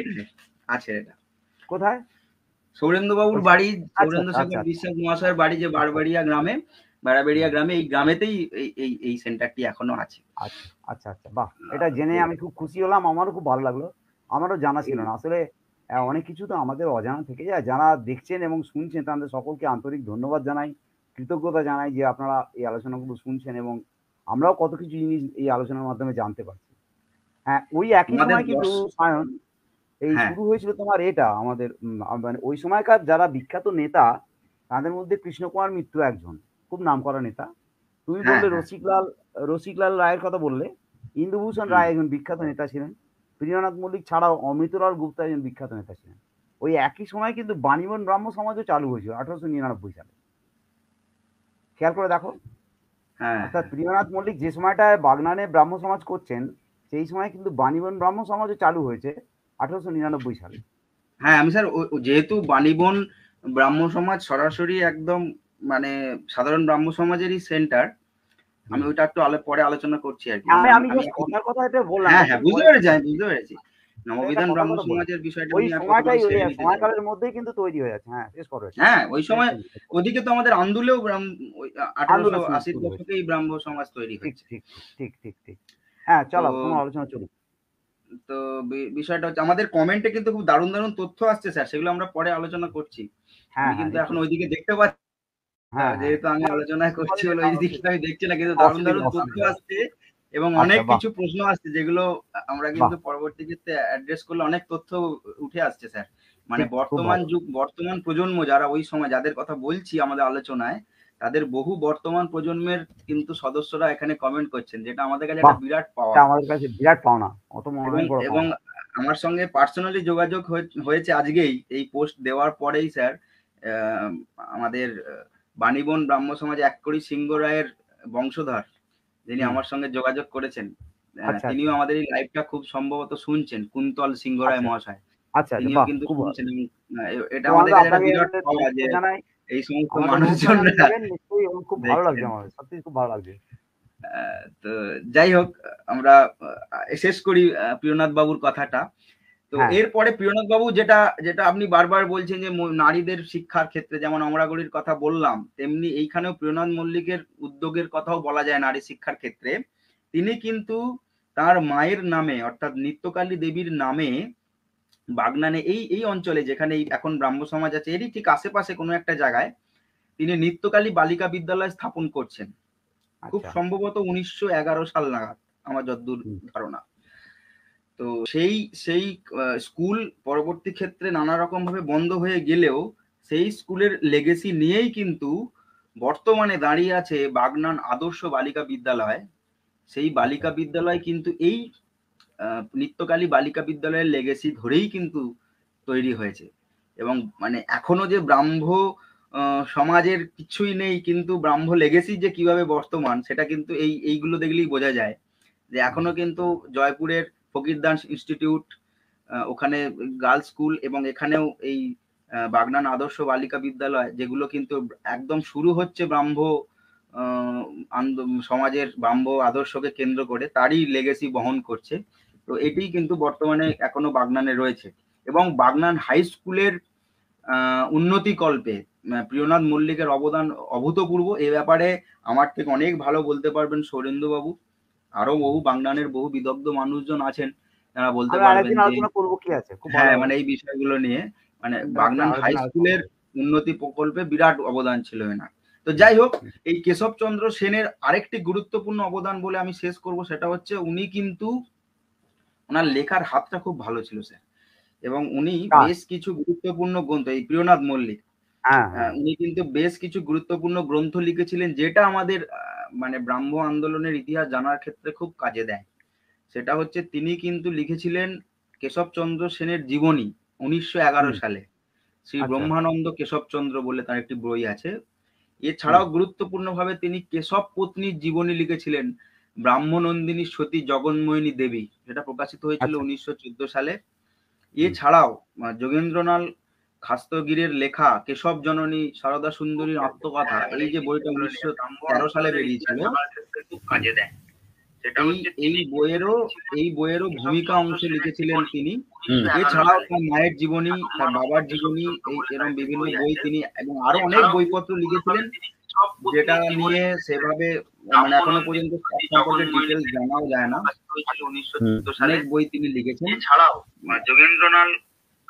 আছে এটা। কোথায়? সৌরেন্দ্র বাবুর বাড়ি, সৌরেন্দ্র শেখর বিশ্বাস মহাশয়ের বাড়ি যে বারবাড়িয়া গ্রামে, বেড়াবেড়িয়া গ্রামে, এই গ্রামেতেই এই সেন্টারটি এখনো আছে। আচ্ছা আচ্ছা আচ্ছা, বাহ, এটা জেনে আমি খুব খুশি হলাম, আমারও খুব ভালো লাগলো। আমারও জানা ছিল না আসলে। অনেক কিছু তো আমাদের অজানা থেকে যায়। যারা দেখছেন এবং শুনছেন তাদের সকলকে আন্তরিক ধন্যবাদ জানাই, কৃতজ্ঞতা জানাই যে আপনারা এই আলোচনাগুলো শুনছেন এবং আমরাও কত কিছু জিনিস এই আলোচনার মাধ্যমে জানতে পারছি। হ্যাঁ, ওই একই সময় কিন্তু সায়ন এই শুরু হয়েছিল তোমার এটা আমাদের মানে ওই সময়কার যারা বিখ্যাত নেতা তাদের মধ্যে কৃষ্ণকুমার মিত্র একজন খুব নামকরা নেতা। তুমি বললে রসিকলাল রায়ের কথা বললে, ইন্দুভূষণ রায় একজন বিখ্যাত নেতা ছিলেন। প্রিয়নাথ মল্লিক ছাড়াও অমৃতলাল গুপ্তা একজন বিখ্যাত নেতা ছিলেন। ওই একই সময় কিন্তু বাণীবন ব্রাহ্ম সমাজও চালু হয়েছিল 1899 সালে। খেয়াল করে দেখো, অর্থাৎ প্রিয়নাথ মল্লিক যে সময়টায় বাগনানে ব্রাহ্ম সমাজ করছেন সেই সময় কিন্তু বাণীবন ব্রাহ্ম সমাজও চালু হয়েছে 1899 সালে। হ্যাঁ, আমি স্যার যেহেতু বাণীবন ব্রাহ্ম সমাজ সরাসরি একদম মানে সাধারণ ব্রাহ্ম সমাজেরই সেন্টার, আমি ওইটা একটু পরে আলোচনা করছি আর কি। আমি কথার কথা এটা বললাম। হ্যাঁ, বুঝতে পেরেছি। নববিধান ব্রাহ্ম সমাজের বিষয়টা ওই সময়টাই সময়কালের মধ্যেই কিন্তু তৈরি হয়ে যাচ্ছে। হ্যাঁ, শেষ করো। হ্যাঁ, ওই সময় ওদিকে তো আমাদের আন্দুলেও 1880 দশকেই ব্রাহ্ম সমাজ তৈরি হয়েছে। ঠিক ঠিক ঠিক ঠিক। হ্যাঁ, চলো তোমার আলোচনা চলুক। তো বিষয়টা হচ্ছে আমাদের কমেন্টে কিন্তু খুব দারুণ দারুণ তথ্য আসছে স্যার, সেগুলো আমরা পরে আলোচনা করছি। আমি কিন্তু এখন ওইদিকে দেখতে পাচ্ছি, যেহেতু আমি আলোচনা করছি বলে ওই দিকটা আমি দেখছি না, কিন্তু দারুণ দারুণ তথ্য আসছে এবং অনেক কিছু প্রশ্ন আসছে যেগুলো আমরা কিন্তু পরবর্তী ক্ষেত্রে অ্যাড্রেস করলে অনেক তথ্য উঠে আসছে স্যার। মানে বর্তমান প্রজন্ম যারা ওই সময় যাদের কথা বলছি আমাদের আলোচনায়, তাদের বহু বর্তমান প্রজন্মের কিন্তু সদস্যরা এখানে কমেন্ট করছেন, যেটা আমাদের কাছে একটা বিরাট পাওয়া। আমাদের কাছে বিরাট পাওনা। এবং আমার সঙ্গে পার্সোনালি যোগাযোগ হয়েছে আজকেই, এই পোস্ট দেওয়ার পরেই স্যার, আমাদের বাণীবন ব্রাহ্ম সমাজ এককড়ি সিংহ রায়ের বংশধর যিনি আমার সঙ্গে যোগাযোগ করেছেন, তিনিও আমাদের এই লাইভটা খুব সম্ভবত শুনছেন, কুন্তল সিংহ রায় মহাশয়। আচ্ছা, আচ্ছা, তিনিও বাহ! কিন্তু খুব ভালো। শুনছেন এবং এটা তো আমাদের আমরা কাছে একটা আপনাকে বিরাট পাওয়া যে নমস্কার জানাই। এই সমস্ত আমাদের নমস্কার মানুষজনরা জানিয়ে দেবেন নিশ্চয়ই এবং খুব ভালো লাগছে দেখছেন। আমার। সত্যিই খুব ভালো লাগছে। তো যাই হোক, আমরা শেষ করি প্রিয়নাথ বাবুর কথাটা। তো হ্যাঁ, এরপরে প্রিয়নাথ বাবু যেটা যেটা আপনি বারবার বলছেন যে নারীদের শিক্ষার ক্ষেত্রে যেমন অমরাগরির কথা বললাম, তেমনি এইখানেও প্রিয়নাথ মল্লিকের উদ্যোগের কথাও বলা যায় নারী শিক্ষার ক্ষেত্রে। তিনি কিন্তু তার মায়ের নামে অর্থাৎ নিত্যকালী দেবীর নামে বাগনানে এই অঞ্চলে যেখানে এই এখন ব্রাহ্ম সমাজ আছে এরই ঠিক আশেপাশে কোনো একটা জায়গায় তিনি নিত্যকালী বালিকা বিদ্যালয় স্থাপন করছেন। খুব আচ্ছা। সম্ভবত ১৯১১ সাল নাগাদ আমার যতদূর হুম, ধারণা। তো সেই সেই স্কুল পরবর্তী ক্ষেত্রে নানা রকম ভাবে বন্ধ হয়ে গেলেও সেই স্কুলের লেগেসি নিয়েই কিন্তু বর্তমানে দাঁড়িয়ে আছে বাগনান আদর্শ বালিকা বিদ্যালয়। সেই আচ্ছা, বালিকা বিদ্যালয় কিন্তু এই নিত্যকালী বালিকা বিদ্যালয়ের লেগেসি ধরেই কিন্তু তৈরি হয়েছে এবং মানে এখনো যে ব্রাহ্ম সমাজের কিছুই নেই কিন্তু ব্রাহ্ম লেগেসি যে কিভাবে বর্তমান সেটা কিন্তু এইগুলো দেখলেই বোঝা যায় যে হুম, এখনো কিন্তু জয়পুরের ফকিরদাস ইনস্টিটিউট, ওখানে গার্লস স্কুল এবং এখানেও এই বাগনান আদর্শ বালিকা বিদ্যালয় যেগুলো কিন্তু একদম শুরু হচ্ছে ব্রাহ্ম আহ, সমাজের ব্রাহ্ম আদর্শকে কেন্দ্র করে তারই লেগেসি বহন করছে। তো এটি কিন্তু বর্তমানে এখনো বাগনানে রয়েছে এবং বাগনান হাই স্কুলের উন্নতি কল্পে প্রিয়নাথ মল্লিকের অবদান অভূতপূর্ব। এ ব্যাপারে আমার থেকে অনেক ভালো বলতে পারবেন সৌরেন্দু বাবু। আরো বহু হুম। বাগনানের বহু বিদগ্ধ মানুষজন আছেন যারা বলতে আমরা পারবেন আরেকদিন যে আলোচনা করব কি আছে। খুব ভালো হ্যাঁ হবে। মানে এই বিষয়গুলো নিয়ে মানে একটা বাগনান হাই আরেকদিন আলোচনা স্কুলের করব। উন্নতি প্রকল্পে বিরাট অবদান ছিল এনার। তো হুম, যাই হোক, হুম। এই কেশবচন্দ্র সেনের আরেকটি গুরুত্বপূর্ণ অবদান বলে আমি শেষ করব সেটা হচ্ছে উনি কিন্তু ওনার লেখার হাতটা খুব ভালো ছিল স্যার এবং উনি কার? বেশ কিছু গুরুত্বপূর্ণ গ্রন্থ এই প্রিয়নাথ মল্লিক হ্যাঁ, হ্যাঁ। উনি কিন্তু বেশ কিছু গুরুত্বপূর্ণ গ্রন্থ লিখেছিলেন যেটা আমাদের মানে ব্রাহ্ম আন্দোলনের ইতিহাস জানার ক্ষেত্রে খুব কাজে দেয়। সেটা হচ্ছে তিনি কিন্তু লিখেছিলেন কেশবচন্দ্র সেনের জীবনী ১৯১১ হুম, সালে। শ্রী আচ্ছা। ব্রহ্মানন্দ কেশবচন্দ্র বলে তার একটি বই আছে। হুম, এছাড়াও গুরুত্বপূর্ণভাবে তিনি কেশব পত্নীর জীবনী লিখেছিলেন ব্রাহ্মনন্দিনী সতী জগন্মোহিনী দেবী, যেটা প্রকাশিত হয়েছিল আচ্ছা। ১৯১৪ সালে। হুম। এছাড়াও যোগেন্দ্রলাল খাস্তগিরের লেখা কেশব জননী সারদা সুন্দরীর আত্মকথা এই যে বইটা ১৯১৩ সালে বেরিয়েছিল, হুম, এই এই বইয়েরও ভূমিকা অংশে লিখেছিলেন তিনি। হুম। এছাড়াও তার মায়ের জীবনী, তার বাবার জীবনী এই এরকম বিভিন্ন বই তিনি এবং আরো অনেক বইপত্র লিখেছিলেন যেটা নিয়ে সেভাবে মানে এখনো পর্যন্ত তার সম্পর্কে ডিটেলস জানাও যায় না। হুম। অনেক বই তিনি লিখেছেন। এছাড়াও যোগেন্দ্রলাল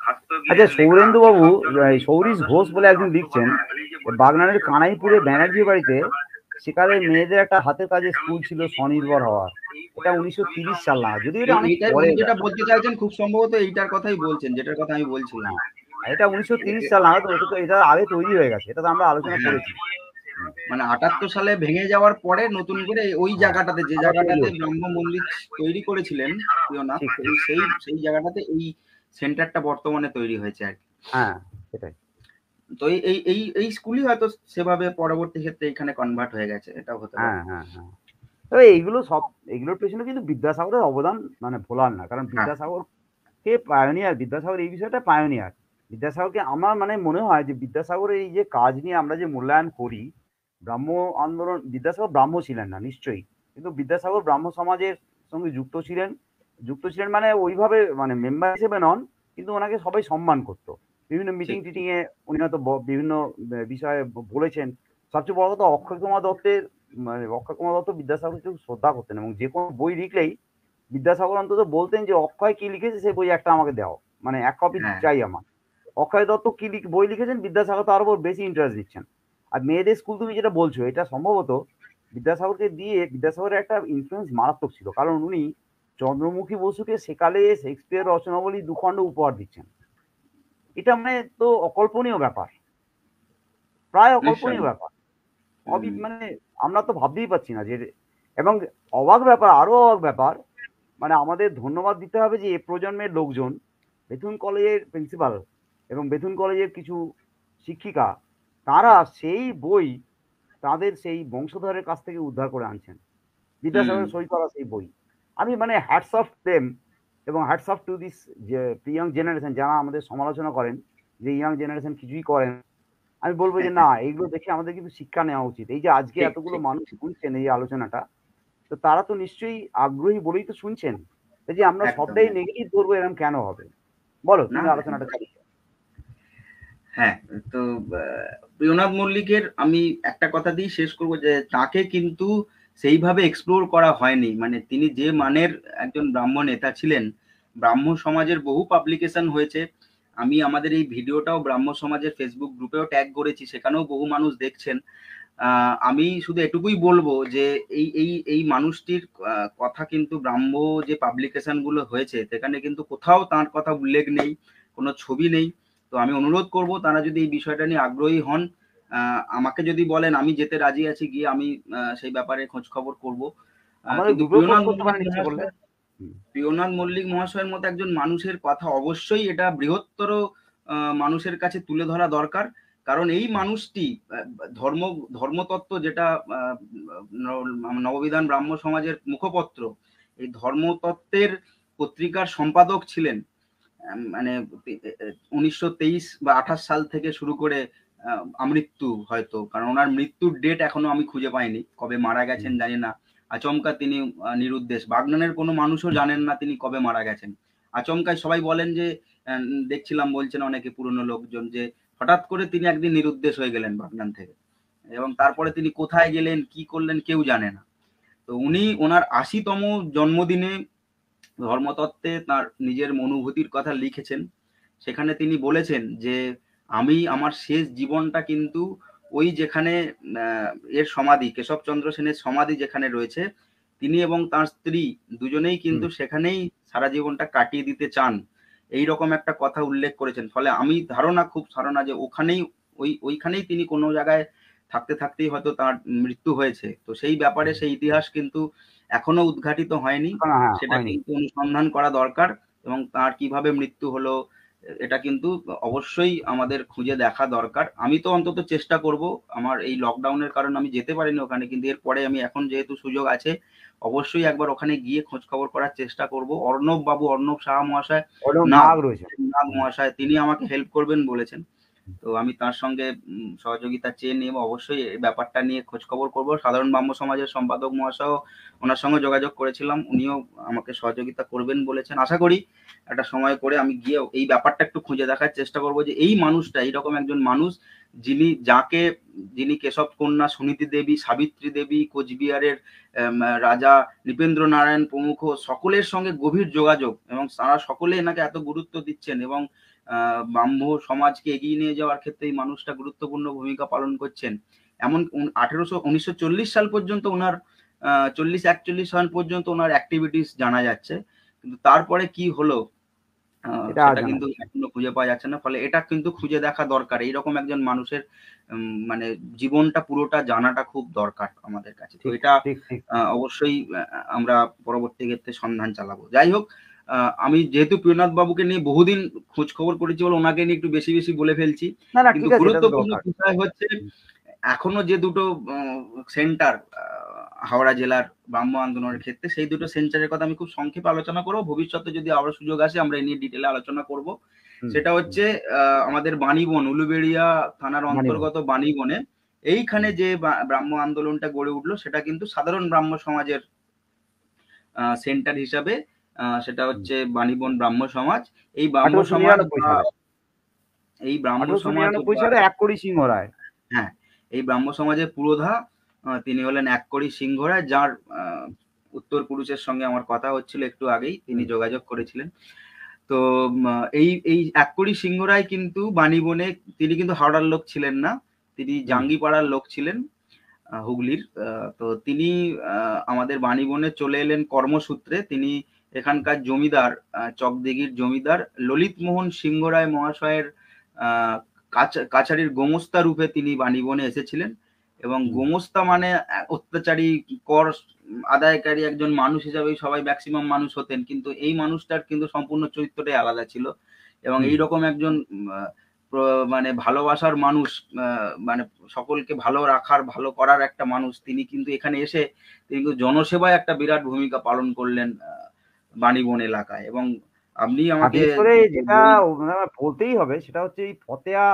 আচ্ছা, খাস্তগিরের লেখা সৌরেন্দু বাবু, কেশব জননী সৌরিশ সারদা ঘোষ বলে সুন্দরীর একজন লিখছেন আত্মকথা এই যে বইটা বাগনানের ১৯১৩ কানাইপুরে সালে ব্যানার্জি বেরিয়েছিল বাড়িতে জানার ক্ষেত্রে খুব সেখানে কাজে দেয়। মেয়েদের একটা হাতের কাজের এবং স্কুল ছিল এই স্বনির্ভর বইয়েরও হওয়ার। এই এটা বইয়েরও ভূমিকা ১৯৩০ সাল অংশে নাগাদ, যদিও এটা অনেক এইটাই উনি পরের যেটা ব্যাপার। বলতে চাইছেন খুব সম্ভবত এইটার কথাই বলছেন যেটার কথা আমি বলছিলাম। হ্যাঁ, এটা ১৯৩০ সাল নাগাদ। ওটা তো এটা আগে তৈরি হয়ে গেছে, এটা তো আমরা আলোচনা হ্যাঁ, করেছি। হুম, মানে ৭৮ সালে ভেঙে যাওয়ার পরে নতুন করে ওই হ্যাঁ, জায়গাটাতে যে আবার তৈরি জায়গাটাতে হচ্ছে। ব্রহ্ম মন্দির তৈরি করেছিলেন প্রিয়নাথ, ঠিক, ঠিক। সেই জায়গাটাতে এই সেন্টারটা বর্তমানে তৈরি হয়েছে আর কি। হ্যাঁ, সেটাই। তো এই স্কুলই হয়তো সেভাবে পরবর্তী ক্ষেত্রে এখানে কনভার্ট হয়ে গেছে, এটাও হতে পারে। হ্যাঁ, হ্যাঁ, হ্যাঁ। তবে এইগুলো সব, এগুলোর পেছনে কিন্তু বিদ্যাসাগরের অবদান মানে ভোলার না। কারণ হ্যাঁ, বিদ্যাসাগরকে পায়োনিয়ার, বিদ্যাসাগর এই বিষয়টা পায়োনিয়ার। বিদ্যাসাগরকে আমার মানে মনে হয় যে বিদ্যাসাগরের এই যে কাজ নিয়ে আমরা যে মূল্যায়ন করি, ব্রাহ্ম আন্দোলন, বিদ্যাসাগর ব্রাহ্ম ছিলেন না নিশ্চয়ই। কিন্তু বিদ্যাসাগর ব্রাহ্ম সমাজের সঙ্গে যুক্ত ছিলেন। যুক্ত ছিলেন মানে ওইভাবে মানে মেম্বার হিসেবে নন, কিন্তু ওনাকে সবাই সম্মান করত। বিভিন্ন মিটিং ঠিক, ঠিক। টিটিং এ উনি হয়তো বিভিন্ন বিষয়ে বলেছেন। সবচেয়ে বড় কথা, অক্ষয় কুমার দত্তের মানে অক্ষয় কুমার দত্ত বিদ্যাসাগরকে খুব শ্রদ্ধা করতেন এবং যে কোনো বই লিখলেই বিদ্যাসাগর অন্তত বলতেন যে অক্ষয় কি লিখেছে সেই বই একটা আমাকে দাও, মানে এক কপি হ্যাঁ, চাই আমার। অক্ষয় দত্ত কি বই লিখেছেন, বিদ্যাসাগর তার উপর বেশি ইন্টারেস্ট নিচ্ছেন। আর মেয়েদের স্কুল তুমি যেটা বলছো, এটা সম্ভবত বিদ্যাসাগরকে দিয়ে, বিদ্যাসাগরের একটা ইনফ্লুয়েন্স মারাত্মক ছিল। কারণ উনি চন্দ্রমুখী বসুকে সেকালে শেক্সপিয়ার রচনাবলী দুখণ্ড উপহার দিচ্ছেন। এটা মানে তো অকল্পনীয় ব্যাপার, প্রায় নিশ্চয়ই। অকল্পনীয় ব্যাপার। হুম, মানে আমরা তো ভাবতেই পারছি না যে, এবং অবাক ব্যাপার, আরো অবাক ব্যাপার, মানে আমাদের ধন্যবাদ দিতে হবে যে এ প্রজন্মের লোকজন, বেথুন কলেজের প্রিন্সিপাল এবং বেথুন কলেজের কিছু শিক্ষিকা, তারা সেই বই তাদের সেই বংশধরের কাছ থেকে উদ্ধার করে আনছেন। হুম, বিদ্যাসাগরের সই করা সেই বই। আমি মানে হ্যাটস অফ দেম। এবং হ্যাটস অফ টু দিস যে ইয়াং জেনারেশন যারা আমাদের সমালোচনা করেন যে ইয়াং জেনারেশন কিছুই করেন, আমি বলবো যে না, এগুলো দেখে আমাদের কিন্তু শিক্ষা নেওয়া উচিত। এই যে আজকে ঠিক এতগুলো ঠিক মানুষ শুনছেন এই আলোচনাটা, তো তারা তো নিশ্চয়ই আগ্রহী বলেই তো শুনছেন। এই যে আমরা একদম সবটাই একদম। নেগেটিভ ধরবো এরকম কেন হবে? বলো না তুমি আলোচনাটা চালিয়ে যাও। হ্যাঁ, তো প্রিয়নাথ মল্লিকের আমি একটা কথা দিয়ে শেষ করব যে তাকে কিন্তু সেইভাবে এক্সপ্লোর করা হয়নি। মানে তিনি যে মানের একজন ব্রাহ্ম নেতা ছিলেন, ব্রাহ্ম সমাজের বহু পাবলিকেশন হয়েছে। আমি আমাদের এই ভিডিওটাও ব্রাহ্ম সমাজের ফেসবুক গ্রুপেও ট্যাগ করেছি, সেখানেও বহু মানুষ দেখছেন। আমি শুধু এটুকুই বলবো যে এই মানুষটির কথা কিন্তু ব্রাহ্ম যে পাবলিকেশন গুলো হয়েছে সেখানে কিন্তু কোথাও তার কথা উল্লেখ নেই, কোনো ছবি নেই। তো আমি অনুরোধ করব তারা যদি এই বিষয়টা নিয়ে আগ্রহী হন, আমাকে যদি বলেন আমি যেতে রাজি আছি, গিয়ে আমি সেই ব্যাপারে খোঁজ খবর করব। আমাদের কিন্তু গ্রুপেও পোস্ট করতে পারেন ইচ্ছে করলে। হুম। প্রিয়নাথ মল্লিক মহাশয়ের মতো একজন মানুষের কথা অবশ্যই এটা বৃহত্তর মানুষের কাছে তুলে ধরা দরকার। কারণ এই মানুষটি ধর্ম ধর্মতত্ত্ব যেটা নববিধান ব্রাহ্ম সমাজের মুখপত্র, এই ধর্মতত্ত্বের পত্রিকার সম্পাদক ছিলেন। মানে 1923 বা 28 সাল থেকে শুরু করে আমৃত্যু হয়তো, কারণ ওনার মৃত্যুর ডেট এখনো আমি খুঁজে পাইনি, কবে মারা গেছেন জানি না। আচমকা তিনি নিরুদ্দেশ, বাগনানের কোনো মানুষও জানেন না তিনি কবে মারা গেছেন। আচমকাই সবাই বলেন যে দেখছিলাম বলছেন অনেকে পুরনো লোকজন যে হঠাৎ করে তিনি একদিন নিরুদ্দেশ হয়ে গেলেন বাগনান থেকে, এবং আচ্ছা। তারপরে তিনি কোথায় গেলেন কি করলেন কেউ জানে না। তো উনি ওনার 80তম জন্মদিনে ধর্মতত্ত্বে তার নিজের অনুভূতির কথা লিখেছেন। সেখানে তিনি বলেছেন যে আমি আমার শেষ জীবনটা কিন্তু ওই যেখানে এর সমাধি, কেশবচন্দ্র সেনের সমাধি যেখানে রয়েছে, তিনি এবং তার স্ত্রী দুজনেই হুম। কিন্তু সেখানেই সারা জীবনটা কাটিয়ে দিতে চান, এইরকম একটা কথা উল্লেখ করেছেন। ফলে আমি খুব ধারণা যে ওখানেই ওইখানেই তিনি কোনো জায়গায় থাকতে থাকতেই হয়তো তার মৃত্যু হয়েছে। তো সেই ব্যাপারে সেই ইতিহাস কিন্তু এখনো উদ্ঘাটিত হয়নি। হ্যাঁ, সেটা হয়নি। কিন্তু অনুসন্ধান করা দরকার, এবং তার কিভাবে মৃত্যু হলো এটা কিন্তু অবশ্যই আমাদের খুঁজে দেখা দরকার। আমি তো অন্তত চেষ্টা করব, আমার এই লকডাউনের কারণে আমি যেতে পারিনি ওখানে, কিন্তু এরপরে আমি এখন যেহেতু সুযোগ আছে অবশ্যই একবার ওখানে গিয়ে খোঁজ খবর করার চেষ্টা করব। অর্ণব সাহা মহাশয়, ওরকম নাগ নাগ রয়েছে। নাগ হুম। মহাশয় তিনি আমাকে হেল্প করবেন বলেছেন। তো আমি তার সঙ্গে সহযোগিতা চেয়ে নিয়ে অবশ্যই এই ব্যাপারটা নিয়ে খোঁজ খবর করব। সাধারণ ব্রাহ্ম সমাজের সম্পাদক মহাশয়, ওনার সঙ্গে যোগাযোগ করেছিলাম, উনিও আমাকে সহযোগিতা করবেন বলেছেন। আশা করি একটা সময় করে আমি গিয়ে এই ব্যাপারটা একটু খুঁজে দেখার চেষ্টা করব যে এই মানুষটা, এইরকম একজন মানুষ যিনি কেশব কন্যা সুনীতি দেবী, সাবিত্রী দেবী, কোচবিহারের রাজা নৃপেন্দ্র নারায়ণ প্রমুখ সকলের সঙ্গে গভীর যোগাযোগ, এবং তারা সকলে এনাকে এত গুরুত্ব দিচ্ছেন, এবং ব্রাহ্ম সমাজকে এগিয়ে নিয়ে যাওয়ার ক্ষেত্রে এই মানুষটা গুরুত্বপূর্ণ ভূমিকা পালন করছেন। এমন 1940 সাল পর্যন্ত ওনার 40-41 সাল পর্যন্ত ওনার অ্যাক্টিভিটিস জানা যাচ্ছে, কিন্তু তারপরে কি হলো এটা সেটা জানা কিন্তু যাচ্ছে না। এখনো খুঁজে পাওয়া যাচ্ছে না। ফলে এটা কিন্তু খুঁজে দেখা দরকার। এইরকম একজন মানুষের মানে জীবনটা পুরোটা জানাটা খুব দরকার আমাদের কাছে। তো ঠিক, এটা ঠিক, ঠিক। অবশ্যই আমরা পরবর্তী ক্ষেত্রে সন্ধান চালাবো। যাই হোক, আমি যেহেতু প্রিয়নাথ বাবুকে নিয়ে বহুদিন খোঁজ খবর করেছি বলে ওনাকে নিয়ে একটু বেশি বেশি বলে ফেলছি। না, না, কিন্তু ঠিক আছে, এটা তো গুরুত্বপূর্ণ দরকার। বিষয় হচ্ছে হুম, এখনো যে দুটো সেন্টার হাওড়া জেলার ব্রাহ্ম আন্দোলনের হুম, ক্ষেত্রে, সেই দুটো সেন্টারের কথা আমি খুব সংক্ষেপে আলোচনা করব। ভবিষ্যতে যদি আবার সুযোগ আসে আমরা এই নিয়ে ডিটেলে আলোচনা করব। হুম, সেটা হুম। হচ্ছে আমাদের বাণীবন, উলুবেড়িয়া থানার মানিব। অন্তর্গত বাণীবনে এইখানে হুম, যে ব্রাহ্ম আন্দোলনটা গড়ে উঠলো সেটা কিন্তু সাধারণ ব্রাহ্ম সমাজের সেন্টার হিসাবে, সেটা হুম। হচ্ছে বাণীবন ব্রাহ্ম সমাজ। এই ব্রাহ্ম সমাজ 1899 বা সালে। এই ব্রাহ্ম সমাজ 1899 বা সালে এক কড়ি সিংহ রায়। হ্যাঁ, এই ব্রাহ্ম সমাজের পুরোধা তিনি হলেন এক্করি সিংহ রায়, যার উত্তরপুরুষের সঙ্গে আমার কথা হচ্ছিল একটু আগেই, তিনি হুম, যোগাযোগ করেছিলেন। তো এই এই এক্করি সিংহ রায় কিন্তু বাণীবনে, তিনি কিন্তু হাওড়ার লোক ছিলেন না, তিনি হুম, জাঙ্গিপাড়ার লোক ছিলেন, হুগলির। তো তিনি আমাদের বাণীবনে চলে এলেন কর্মসূত্রে। তিনি এখানকার জমিদার, চকদিঘির জমিদার ললিতমোহন সিংহ রায় মহাশয়ের আহ, কাছারির গোমস্তা রূপে তিনি বাণীবনে এসেছিলেন, এবং হুম, গোমস্তা মানে অত্যাচারী, কর আদায়কারী একজন মানুষ হিসাবেই সবাই ম্যাক্সিমাম মানুষ হতেন, কিন্তু এই মানুষটার কিন্তু সম্পূর্ণ চরিত্রটাই আলাদা ছিল, এবং হুম। এইরকম একজন মানে ভালোবাসার মানুষ, মানে সকলকে ভালো রাখার, ভালো করার একটা মানুষ, তিনি কিন্তু এখানে এসে তিনি কিন্তু জনসেবায় একটা বিরাট ভূমিকা পালন করলেন। বাণীবন এলাকায়। এবং আপনি আর আমাকে বিশেষ করে যেটা বল বলতেই হবে সেটা হচ্ছে এই ফতেয়া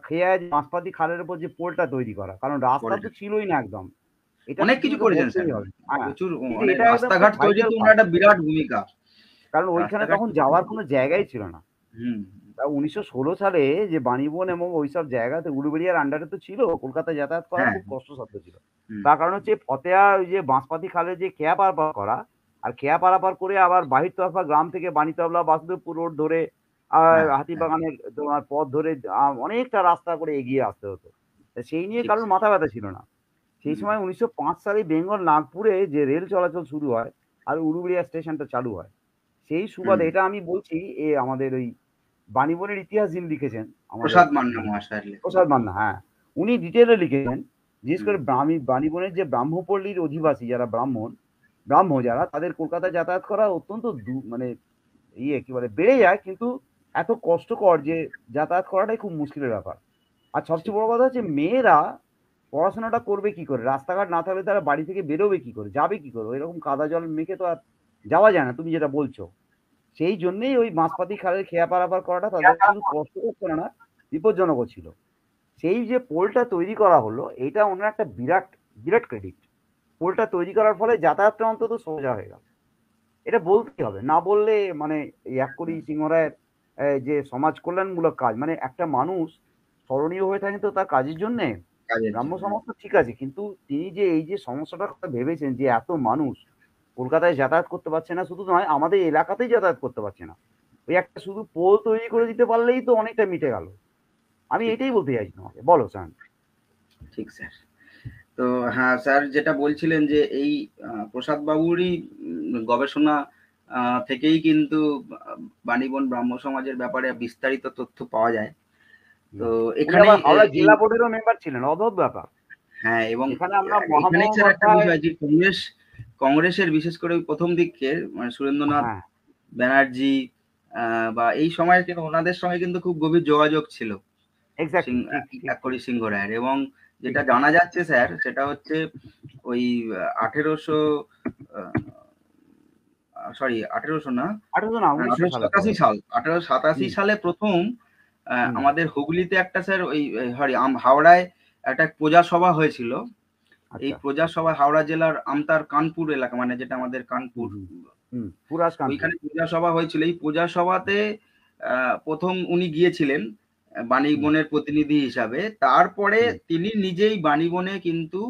খেয়া বাঁশপাতি খালের উপর যে পোলটা তৈরি করা, কারণ রাস্তা তো বলটা ছিলই না একদম। এটা তো অনেক কিছু তুমি তো করেছেন স্যার বলতেই হবে। উনি। হ্যাঁ, প্রচুর কিন্তু অনেক এটা একদম খুব রাস্তাঘাট ভাইটাল তৈরিতে কাজ। উনার একটা বিরাট ভূমিকা। কারণ ওইখানে রাস্তাঘাট তখন তৈরিতে যাওয়ার উনি- কোনো জায়গাই ছিল না। হুম, তা ১৯১৬ সালে যে বাণীবন এবং ওইসব জায়গাতে উলুবেড়িয়ার আন্ডারে তো ছিল, কলকাতায় যাতায়াত করা হ্যাঁ, খুব কষ্টসাধ্য ছিল। হুম, তার কারণ হচ্ছে ফতেয়া ওই যে বাঁশপাতি খালে যে খেয়া পারাপার করা, আর খেয়া পারাপার করে আবার বাহিরতরফা গ্রাম থেকে বাণীতবলা বাসুদেবপুর রোড ধরে হ্যাঁ, হ্যাঁ, হাতিবাগানের তোমার পথ ধরে অনেকটা রাস্তা করে এগিয়ে আসতে হতো। তা সেই নিয়ে ঠিক কারোর স্যার। মাথা ব্যথা ছিল না। সেই হুম, সময় ১৯০৫ সালে বেঙ্গল নাগপুরে যে রেল চলাচল শুরু হয় আর উলুবেড়িয়া স্টেশনটা চালু হয়। সেই হুম। সুবাদে এটা আমি বলছি আমাদের ওই বাণীবনের ইতিহাস যিনি লিখেছেন আমাদের প্রসাদ মান্না মানে মহাশয়ের লেখা। প্রসাদ মান্না, হ্যাঁ। উনি ডিটেইলে লিখেছেন। বিশেষ হুম, করে বাণীবনের যে ব্রাহ্মপল্লীর অধিবাসী যারা ব্রাহ্ম যারা তাদের কলকাতায় যাতায়াত করা অত্যন্ত মানে কি বলে বেড়ে যায়, কিন্তু এত কষ্টকর যে যাতায়াত করাটাই খুব মুশকিলের ব্যাপার। আর ঠিক। সবচেয়ে বড় কথা হচ্ছে মেয়েরা পড়াশোনাটা করবে কি করে? রাস্তাঘাট না থাকলে তারা বাড়ি থেকে বেরোবে কি করে? যাবে কি করে? এরকম কাদা জল মেখে তো আর যাওয়া যায় না, তুমি যেটা বলছো। সেই জন্যেই ওই বাঁশপাতি খালের খেয়া পারাপার করাটা তাদের শুধু কষ্টকর ছিল না, বিপজ্জনকও ছিল। সেই যে পোলটা তৈরি করা হলো, এইটা ওনার একটা বিরাট, বিরাট ক্রেডিট। পোলটা তৈরি করার ফলে যাতায়াতটা অন্তত সোজা হয়ে গেল। এটা বলতেই হবে। না বললে মানে এই এক্করি সিংহরায়ের যে সমাজ কল্যাণমূলক কাজ, মানে একটা মানুষ স্মরণীয় হয়ে থাকেন তো তার কাজের জন্যে। কাজের ব্রাহ্ম জন্য। সমাজ তো ঠিক আছে, কিন্তু তিনি যে এই যে সমস্যাটার কথা ভেবেছেন যে এত মানুষ কলকাতায় যাতায়াত করতে পারছে না, শুধু নয় আমাদের এলাকাতেই যাতায়াত করতে পারছে না। ওই একটা শুধু পোল তৈরি করে দিতে পারলেই তো অনেকটা মিটে গেল। আমি ঠিক, এটাই বলতে চাইছি তোমাকে। বলো স্যার। ঠিক স্যার। তো হ্যাঁ, স্যার যেটা বলছিলেন যে এই প্রসাদ বাবুরই গবেষণা থেকেই কিন্তু আ বাণীবন ব্রাহ্ম সমাজের ব্যাপারে বিস্তারিত তথ্য পাওয়া যায়। তো হুম। উনি এখানেই আবার হাওড়া এই জেলা বোর্ডেরও মেম্বার ছিলেন। অদ্ভুত ব্যাপার। হ্যাঁ, এবং যেখানে আমরা এখানেই স্যার একটা মহামহোপাধ্যায়। বিষয় যে কংগ্রেসের বিশেষ করে ওই ১ম দিকে মানে সুরেন্দ্রনাথ হ্যাঁ, ব্যানার্জি আ বা এই সময়ে কিন্তু ওনাদের সঙ্গে কিন্তু খুব গভীর যোগাযোগ ছিল। সিং এক্সাক্টলি। আ ঠিক, ঠিক, ঠিক, কাকলি সিংহ রায়ের। এবং ঠিক, যেটা ঠিক। জানা যাচ্ছে স্যার সেটা হচ্ছে ওই ১৮০০ আ সরি ১৮০০ না, ১৮০০ না, ১৯০০ সালে ১৮৮৭ পড়ে। সাল। ১৮৮৭ হুম, সালে ১ম হুম। আমাদের হুগলিতে একটা স্যার ওই সরি হাওড়ায় একটা প্রজাসভা হয়েছিল। এই আচ্ছা। প্রজাসভা হাওড়া জেলার আমতার কানপুর এলাকা মানে যেটা আমাদের হুম, কানপুর। হুম, হুম। পুরাস কানপুর। ওইখানে প্রজাসভা হয়েছিল। এই প্রজাসভাতে ১ম উনি গিয়েছিলেন হুম, বাণীবনের প্রতিনিধি হিসাবে। তারপরে হুম, তিনি নিজেই বাণীবনে কিন্তু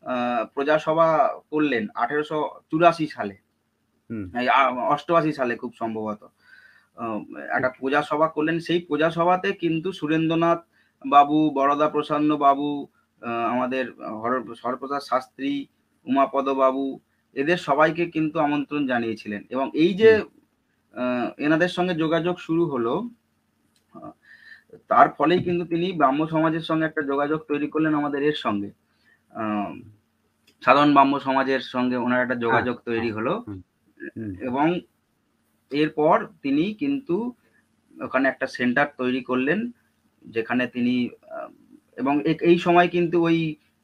আ প্রজাসভা করলেন ১৮৮৪ সালে। হুম, এই ৮৮ সালে খুব সম্ভবত। আ একটা ঠিক। প্রজাসভা করলেন। সেই প্রজাসভাতে কিন্তু সুরেন্দ্রনাথ বাবু, বরদাপ্রসন্ন বাবু, আমাদের হরপ্রসাদ শাস্ত্রী, উমাপদ বাবু এদের সবাইকে কিন্তু আমন্ত্রণ জানিয়েছিলেন। এবং এই যে হুম, আ এনাদের সঙ্গে যোগাযোগ শুরু হলো, আ তার ফলেই কিন্তু তিনি ব্রাহ্ম সমাজের সঙ্গে একটা যোগাযোগ তৈরি করলেন আমাদের এর সঙ্গে। আ সাধারণ ব্রাহ্ম সমাজের সঙ্গে উনার একটা হ্যাঁ, যোগাযোগ তৈরি হ্যাঁ। হলো। হুম, হুম, এবং এরপর তিনি কিন্তু ওখানে একটা সেন্টার তৈরি করলেন। যেখানে তিনি আ এবং এই সময় কিন্তু ওই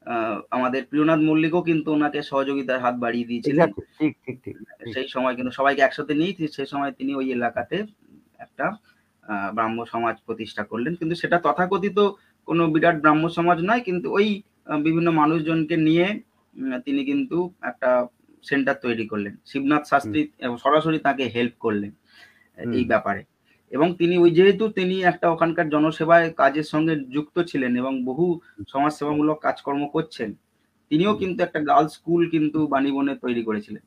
আ আমাদের প্রিয়নাথ মল্লিকও কিন্তু উনাকে সহযোগিতার হাত বাড়িয়ে দিয়েছিলেন। এক্সাক্টলি। ঠিক, ঠিক, ঠিক, ঠিক। সেই সময় কিন্তু সবাইকে একসাথে নিয়েই সে সময় তিনি ওই এলাকাতে একটা ব্রাহ্ম সমাজ প্রতিষ্ঠা করলেন। কিন্তু সেটা তথাকথিত কোনো বিরাট ব্রাহ্ম সমাজ নয়। কিন্তু ওই বিভিন্ন মানুষজনকে নিয়ে তিনি কিন্তু একটা সেন্টার তৈরি করলেন। শিবনাথ হুম, শাস্ত্রী সরাসরি তাকে হেল্প করলেন হুম, এই ব্যাপারে। এবং তিনি যেহেতু তিনি একটা ওখানকার জনসেবায় কাজের সঙ্গে যুক্ত ছিলেন এবং বহু হুম, সমাজসেবামূলক কাজকর্ম করছেন। তিনিও হুম, কিন্তু একটা গার্লস স্কুল কিন্তু বাণীবনে তৈরি করেছিলেন।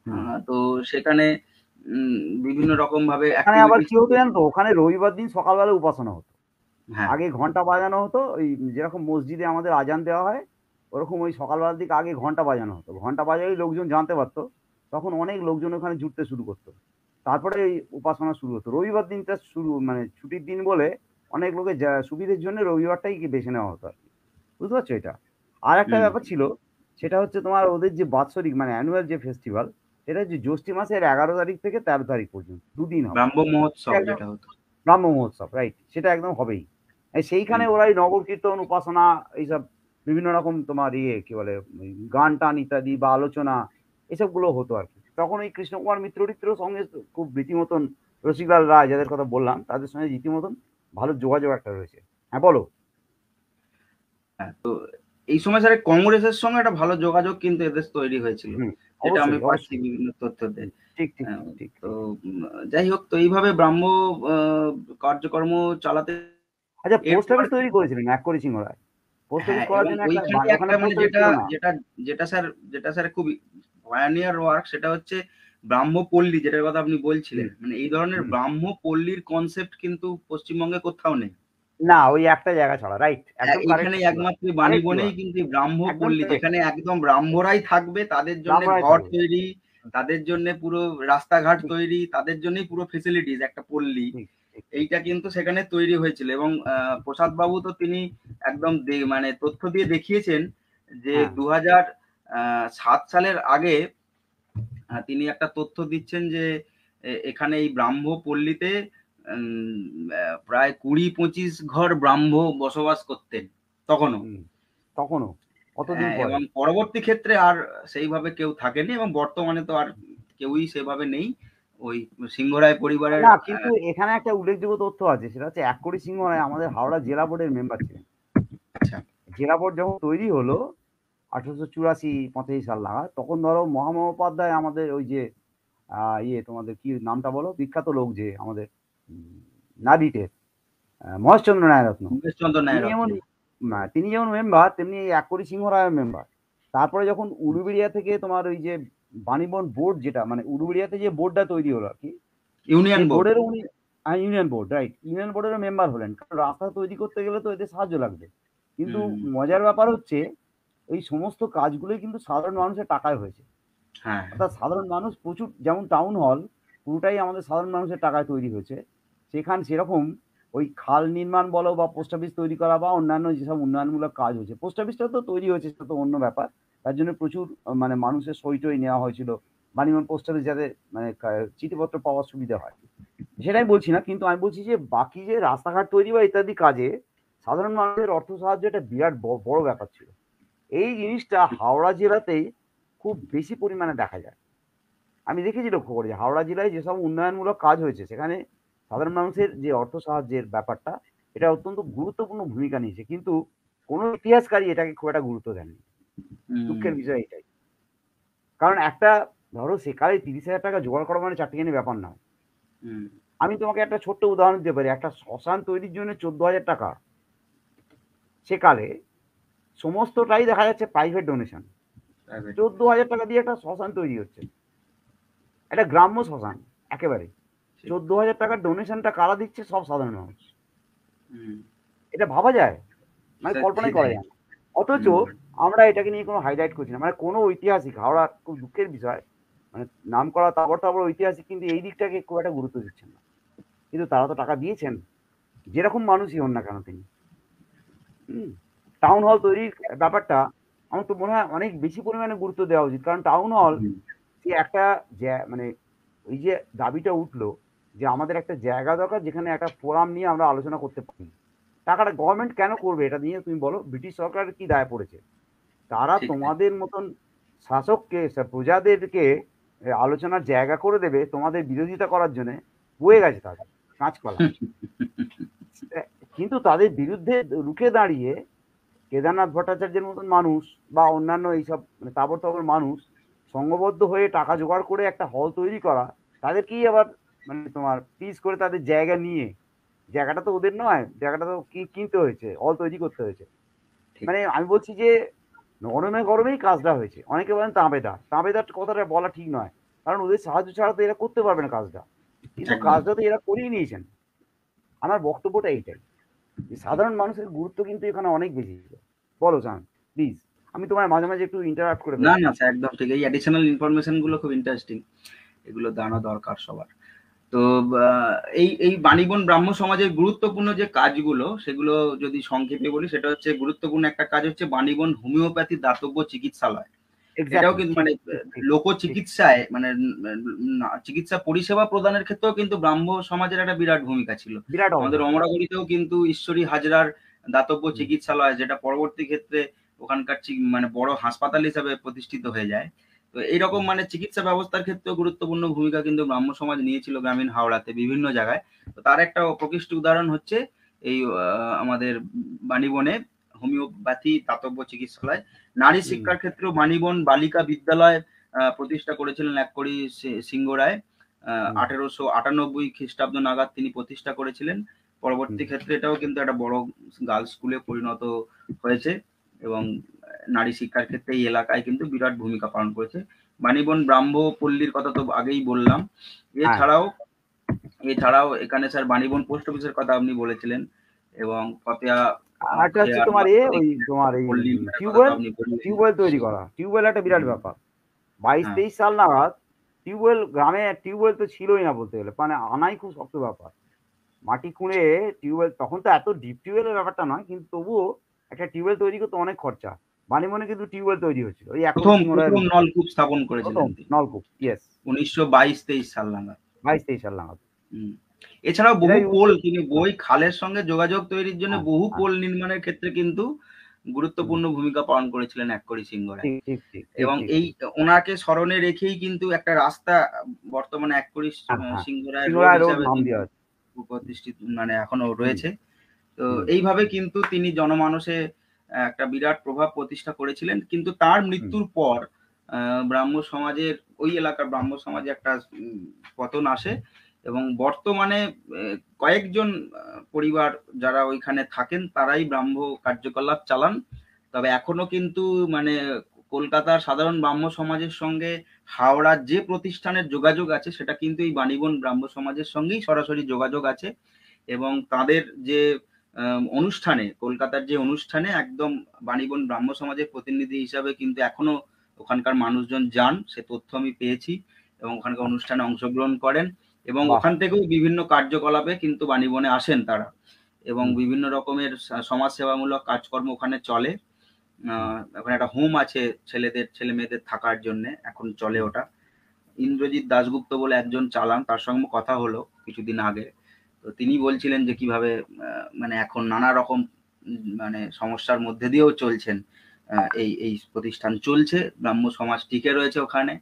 আ হুম। তো সেখানে উম বিভিন্ন রকমভাবে ওখানে আবার এক্টিভিটিস কি হতো জানো তো? ওখানে রবিবার দিন সকালবেলা উপাসনা হতো। হ্যাঁ, আগে ঘন্টা বাজানো হতো। ওই যেরকম মসজিদে আমাদের আজান দেওয়া হয়, ওরকম ওই সকালবেলার দিকে আগে ঘন্টা বাজানো হতো। ঘন্টা বাজালেই লোকজন জানতে পারত। তখন অনেক লোকজন ওখানে জুটতে শুরু করত। তারপরে এই উপাসনা শুরু হতো। রবিবার দিনটা শুরু মানে ছুটির দিন বলে অনেক লোকের সুবিধের জন্য রবিবারটাই বেছে নেওয়া হতো আরকি। বুঝতে পারছো এটা? আরেকটা হুম, ব্যাপার ছিল, সেটা হচ্ছে তোমার ওদের যে বাৎসরিক মানে অ্যানুয়াল যে ফেস্টিভাল, সেটা হচ্ছে জ্যৈষ্ঠী মাসের ১১ তারিখ থেকে ১৩ তারিখ পর্যন্ত। ২ দিন হবে। ব্রাহ্ম এটা মহোৎসব একদম যেটা হতো। ব্রাহ্ম মহোৎসব, রাইট। সেটা একদম হবেই। সেইখানে হুম, ওরা এই নগর কীর্তন, উপাসনা এইসব বিভিন্ন রকম তোমার কি বলে গান-টান ইত্যাদি বা আলোচনা এসবগুলো হতো আরকি। তখন ওই কৃষ্ণকুমার মিত্র সঙ্গে খুব রীতিমতন রসিকলাল রায় যাদের কথা বললাম তাদের সঙ্গে রীতিমতন ভালো যোগাযোগ একটা রয়েছে। হ্যাঁ বলো। হ্যাঁ, তো এই সময় স্যার কংগ্রেসের সঙ্গে একটা ভালো যোগাযোগ কিন্তু এদের তৈরি হয়েছিল, হুম, যেটা আমি অবশ্যই পাচ্ছি অবশ্যই। বিভিন্ন তথ্যতে। ঠিক ঠিক আহ, ঠিক তো ঠিক। যাই হোক, তো এইভাবে ব্রাহ্ম কার্যকর্ম চালাতে আচ্ছা, পোস্ট এরপর, অফিস তৈরি করেছিলেন এককরি সিংহ রায়। পোস্ট অফিস হ্যাঁ, করার এবং জন্য ওইখানে ওখানে একটা মানে পোস্ট অফিস যেটা ছিল না। যেটা যেটা স্যার যেটা স্যার খুব পায়োনিয়ার ওয়ার্ক, সেটা হচ্ছে ব্রাহ্মপল্লী, যেটার কথা আপনি বলছিলেন। হুম মানে এই ধরনের হুম। ব্রাহ্মপল্লীর কনসেপ্ট কিন্তু পশ্চিমবঙ্গে কোথাও নেই। না, ওই একটা জায়গা ছাড়া, রাইট, একদম কারেক্ট এইখানেই কথা বলেছেন। একমাত্র কারেক্ট বাণীবনেই ওয়ার্ড, কিন্তু এই একদম ব্রাহ্মপল্লী, কারেক্ট। যেখানে একদম ব্রাহ্মরাই থাকবে, তাদের জন্য রামরায় ঘর থাকবে। তৈরি, তাদের জন্য পুরো রাস্তাঘাট ঠিক তৈরি, তাদের জন্যই পুরো ফেসিলিটিস একটা পল্লী। ঠিক ঠিক ঠিক এইটা ঠিক। কিন্তু সেখানে তৈরি হয়েছিল, এবং প্রসাদ বাবু তো তিনি একদম মানে তথ্য দিয়ে দেখিয়েছেন যে হ্যাঁ। 2007 সালের আগে তিনি একটা তথ্য দিচ্ছেন যে এখানে এই ব্রাহ্ম পল্লীতে প্রায় 20-25 ঘর ব্রাহ্ম বসবাস করতেন তখনও। হুম। তখনও কতদিন পরে। এবং পরবর্তী ক্ষেত্রে আর সেইভাবে কেউ থাকেনি, এবং বর্তমানে তো আর কেউই সেভাবে নেই। ওই সিংহরায় পরিবারের না, কিন্তু এখানে একটা উল্লেখযোগ্য তথ্য আছে, সেটা হচ্ছে এককরি সিংহ রায় আমাদের হাওড়া জেলা বোর্ডের মেম্বার ছিলেন। আচ্ছা, জেলা বোর্ড যখন তৈরি হলো 1884-85 সাল নাগাদ, তখন ধরো মহামহোপাধ্যায় আমাদের ওই যে তোমাদের কি নামটা বলো, বিখ্যাত লোক যে আমাদের নারীটের মহেশচন্দ্র রায়রত্ন, উমেশচন্দ্র তিনি ন্যায় রত্ন। যেমন তিনি যেমন মেম্বার, তেমনি এই এককরি সিংহ রায় মেম্বার। তারপরে যখন উলুবেড়িয়া থেকে তোমার ওই যে বাণীবন বোর্ড, যেটা মানে উলুবেড়িয়াতে যে বোর্ডটা তৈরি হলো আর কি, ইউনিয়ন সেই বোর্ড। বোর্ডেরও উনি ইউনিয়ন বোর্ড, রাইট, ইউনিয়ন বোর্ডেরও মেম্বার হলেন, কারণ রাস্তা তৈরি করতে গেলে তো এদের সাহায্য লাগবে। কিন্তু হুম, মজার ব্যাপার হচ্ছে এই সমস্ত কাজগুলোই কিন্তু সাধারণ মানুষের টাকায় হয়েছে। হ্যাঁ, অর্থাৎ সাধারণ মানুষ প্রচুর, যেমন টাউন হল পুরোটাই আমাদের সাধারণ মানুষের টাকায় তৈরি হয়েছে। সেরকম ওই খাল নির্মাণ বলো বা পোস্ট অফিস তৈরি করা বা অন্যান্য যেসব উন্নয়নমূলক কাজ হয়েছে, পোস্ট অফিসটা তো তৈরি হয়েছে, সেটা তো অন্য ব্যাপার। তার জন্য প্রচুর মানে মানুষের সই টই নেওয়া হয়েছিল, বাণীবন পোস্ট অফিস যাতে মানে চিঠিপত্র পাওয়ার সুবিধা হয়, সেটাই বলছি না। কিন্তু আমি বলছি যে বাকি যে রাস্তাঘাট তৈরি বা ইত্যাদি কাজে সাধারণ মানুষের অর্থ সাহায্য একটা বিরাট বড় ব্যাপার ছিল। এই জিনিসটা হাওড়া জেলাতেই খুব বেশি পরিমাণে দেখা যায়। আমি দেখেছি, লক্ষ্য করেছি, হাওড়া জেলায় যেসব উন্নয়নমূলক কাজ হয়েছে সেখানে সাধারণ মানুষের যে অর্থ সাহায্যের ব্যাপারটা, এটা অত্যন্ত গুরুত্বপূর্ণ ভূমিকা নিয়েছে, কিন্তু কোনো ইতিহাসকারী এটাকে খুব একটা গুরুত্ব দেননি। হুম, দুঃখের বিষয় এটাই। কারণ একটা, ধরো সেকালে 30,000 টাকা জোগাড় করা মানে চারটিখানি ব্যাপার না। হুম, আমি তোমাকে একটা ছোট্ট উদাহরণ দিতে পারি, একটা শ্মশান তৈরির জন্য 14,000 টাকা সেকালে সমস্তটাই দেখা যাচ্ছে প্রাইভেট ডোনেশন। private, 14,000 টাকা দিয়ে একটা শ্মশান তৈরি হচ্ছে, একটা গ্রাম্য শ্মশান একেবারে। ঠিক, 14,000 টাকার ডোনেশনটা কারা দিচ্ছে? সব সাধারণ মানুষ। হুম, এটা ভাবা যায়? মানে কল্পনাই করা সেটাই, যায় না। অথচ হুম, আমরা এটাকে নিয়ে কোনো হাইলাইট করছি না। মানে কোনো ঐতিহাসিক, হাওড়ার খুব দুঃখের বিষয়, মানে নাম করা তাবড় তাবড় ঐতিহাসিক কিন্তু এই দিকটাকে খুব একটা গুরুত্ব দিচ্ছেন না। কিন্তু তারা তো টাকা দিয়েছেন, যেরকম মানুষই হন না কেন তিনি। হুম। টাউন হল তৈরির ব্যাপারটা আমার তো মনে হয় অনেক বেশি পরিমাণে গুরুত্ব দেওয়া উচিত। কারণ টাউন হল হুম, যে একটা মানে ওই যে দাবিটা উঠলো যে আমাদের একটা জায়গা দরকার যেখানে একটা ফোরাম নিয়ে আমরা আলোচনা করতে পারি। টাকাটা গভর্নমেন্ট কেন করবে এটা নিয়ে তুমি বলো? ব্রিটিশ সরকারের কি দায় পড়েছে? তারা ঠিক তাই। তোমাদের মতন শাসককে, প্রজাদেরকে আলোচনার জায়গা করে দেবে তোমাদের বিরোধিতা করার জন্য, বয়ে গেছে তাদের কাঁচকলা। কিন্তু তাদের বিরুদ্ধে রুখে দাঁড়িয়ে কেদারনাথ ভট্টাচার্যের মতন মানুষ বা অন্যান্য এইসব মানে তাবড় তাবড় মানুষ সংঘবদ্ধ হয়ে টাকা জোগাড় করে একটা হল তৈরি করা, তাদেরকেই আবার মানে তোমার পিস করে তাদের জায়গা নিয়ে, জায়গাটা তো ওদের নয়, জায়গাটা তো কিনতে হয়েছে, হল তৈরি করতে হয়েছে। ঠিক, মানে আমি বলছি যে গরমে গরমেই কাজটা হয়েছে। অনেকে বলেন তাঁবেদার, তাঁবেদার কথাটা বলা ঠিক নয়, কারণ ওদের সাহায্য ছাড়া তো এরা করতে পারবে না কাজটা, কিন্তু একদম। কাজটা তো এরা করিয়ে নিয়েছেন। আমার বক্তব্যটা এইটাই, যে সাধারণ মানুষের গুরুত্ব কিন্তু এখানে অনেক বেশি ছিল। বলো চান, প্লিজ। আমি তোমার মাঝে মাঝে একটু ইন্টারাপ্ট করে না, ফেলছি। না স্যার, একদম ঠিক। এই অ্যাডিশনাল ইনফরমেশন গুলো খুব ইন্টারেস্টিং। এগুলো জানা দরকার সবার। তো এই বাণীবন ব্রাহ্ম সমাজের গুরুত্বপূর্ণ যে কাজগুলো, সেগুলো যদি সংক্ষেপে বলি, সেটা হচ্ছে গুরুত্বপূর্ণ একটা কাজ হচ্ছে বাণীবন হোমিওপ্যাথি দাতব্য চিকিৎসালয়। এটাও এক্স্যাক্টলি, কিন্তু ঠিক মানে ঠিক ঠিক লোক ঠিক। চিকিৎসায় মানে চিকিৎসা পরিষেবা প্রদানের ক্ষেত্রেও কিন্তু ব্রাহ্ম সমাজের একটা বিরাট ভূমিকা ছিল। বিরাট আমাদের অবদান। অমরাবতীতেও কিন্তু ঈশ্বরী হাজরার দাতব্য হুম, চিকিৎসালয়, যেটা পরবর্তী ক্ষেত্রে ওখানকার মানে বড় হাসপাতাল হিসাবে প্রতিষ্ঠিত হয়ে যায়। তো এইরকম মানে চিকিৎসা ব্যবস্থার ক্ষেত্রেও গুরুত্বপূর্ণ ভূমিকা কিন্তু ব্রাহ্ম সমাজ নিয়েছিল গ্রামীণ হাওড়াতে বিভিন্ন জায়গায়। তো তার একটা প্রকৃষ্ট উদাহরণ হচ্ছে এই আমাদের বাণীবনে হোমিওপ্যাথি দাতব্য চিকিৎসালয়। নারী হুম, শিক্ষার ক্ষেত্রেও বাণীবন বালিকা বিদ্যালয় প্রতিষ্ঠা করেছিলেন এককড়ি সিংহ রায়। হুম, 1898 খ্রিস্টাব্দ নাগাদ তিনি প্রতিষ্ঠা করেছিলেন। হুম। পরবর্তী ক্ষেত্রে এটাও কিন্তু একটা বড় গার্লস স্কুলে পরিণত হয়েছে এবং নারী শিক্ষার ক্ষেত্রে এই এলাকায় কিন্তু বিরাট ভূমিকা পালন করেছে। বাণীবন ব্রাহ্ম পল্লীর কথা তো আগেই বললাম। হ্যাঁ, এছাড়াও এছাড়াও এখানে স্যার বাণীবন পোস্ট অফিসের কথা আপনি বলেছিলেন এবং ফতেয়া আরেকটা হচ্ছে খেয়ার তোমার ওই তোমার এই পল্লীর কথা তো টিউবওয়েল, আপনি বললেন। টিউবওয়েল তৈরি করা, টিউবওয়েল একটা বিরাট হুম, ব্যাপার। 22 হ্যাঁ 23 সাল নাগাদ টিউবওয়েল গ্রামে, টিউবওয়েল তো ছিলই না বলতে গেলে, মানে আনাই খুব শক্ত ব্যাপার। মাটি খুঁড়ে টিউবওয়েল, তখন তো এত ডিপ টিউবওয়েলের ব্যাপারটা নয়, কিন্তু তবুও একটা টিউবওয়েল তৈরি করতে অনেক খরচা। বানিমনে কিন্তু টিউবওয়েল তৈরি হচ্ছিল ওই একর প্রথম সিংহরায় প্রথম নলকূপ স্থাপন প্রথম করেছিলেন তিনি নলকূপ, ইয়েস, 1922-23 সাল নাগাদ। 22 23 সাল নাগাদ। হুম। এছাড়াও বহু এটাই পোল তিনি বই খালের সঙ্গে যোগাযোগ তৈরির জন্য হ্যাঁ, বহু হ্যাঁ, পোল নির্মাণের ক্ষেত্রে কিন্তু হুম, গুরুত্বপূর্ণ ভূমিকা পালন করেছিলেন এককড়ি সিংহ রায়। ঠিক, ঠিক, ঠিক, ঠিক, এবং ঠিক, এই ঠিক। ওনাকে স্মরণে রেখেই কিন্তু একটা রাস্তা বর্তমানে এককড়ি হ্যাঁ, হ্যাঁ। সিংহ রায় রোড সিংহরায় রোড হিসাবে নাম কিন্তু দেওয়া আছে। প্রতিষ্ঠিত মানে এখনো হুম, রয়েছে। তো হুম, এইভাবে কিন্তু তিনি জনমানসে একটা বিরাট প্রভাব প্রতিষ্ঠা করেছিলেন। কিন্তু তার হুম, মৃত্যুর পর ব্রাহ্ম সমাজের ওই এলাকার ব্রাহ্ম সমাজে একটা পতন আসে এবং বর্তমানে কয়েকজন পরিবার যারা ওইখানে থাকেন তারাই ব্রাহ্ম কার্যকলাপ চালান। তবে এখনো কিন্তু মানে কলকাতার সাধারণ ব্রাহ্ম সমাজের সঙ্গে হাওড়ার যে প্রতিষ্ঠানের যোগাযোগ আছে সেটা কিন্তু এই বাণীবন ব্রাহ্ম সমাজের সঙ্গেই সরাসরি যোগাযোগ আছে এবং তাদের যে অনুষ্ঠানে কলকাতার যে অনুষ্ঠানে একদম বাণীবন ব্রাহ্ম সমাজের প্রতিনিধি হিসাবে কিন্তু এখনো ওখানকার মানুষজন যান, সে তথ্য আমি পেয়েছি এবং ওখানকার আচ্ছা, অনুষ্ঠানে অংশগ্রহণ করেন এবং বাহ! ওখান থেকেও বিভিন্ন কার্যকলাপে কিন্তু বাণীবনে আসেন তারা এবং হুম, বিভিন্ন রকমের সমাজ সেবামূলক কাজকর্ম ওখানে চলে। হুম, ওখানে একটা হোম আছে ছেলেদের ছেলে মেয়েদের থাকার জন্য, এখন চলে হুম, ওটা। ইন্দ্রজিৎ দাশগুপ্ত বলে একজন চালান, তার সঙ্গে কথা হলো কিছুদিন আগে। তো তিনি বলছিলেন যে কিভাবে মানে এখন নানা রকম মানে সমস্যার মধ্যে দিয়েও চলছেন। এই প্রতিষ্ঠান চলছে, ব্রাহ্ম সমাজ টিকে রয়েছে ওখানে।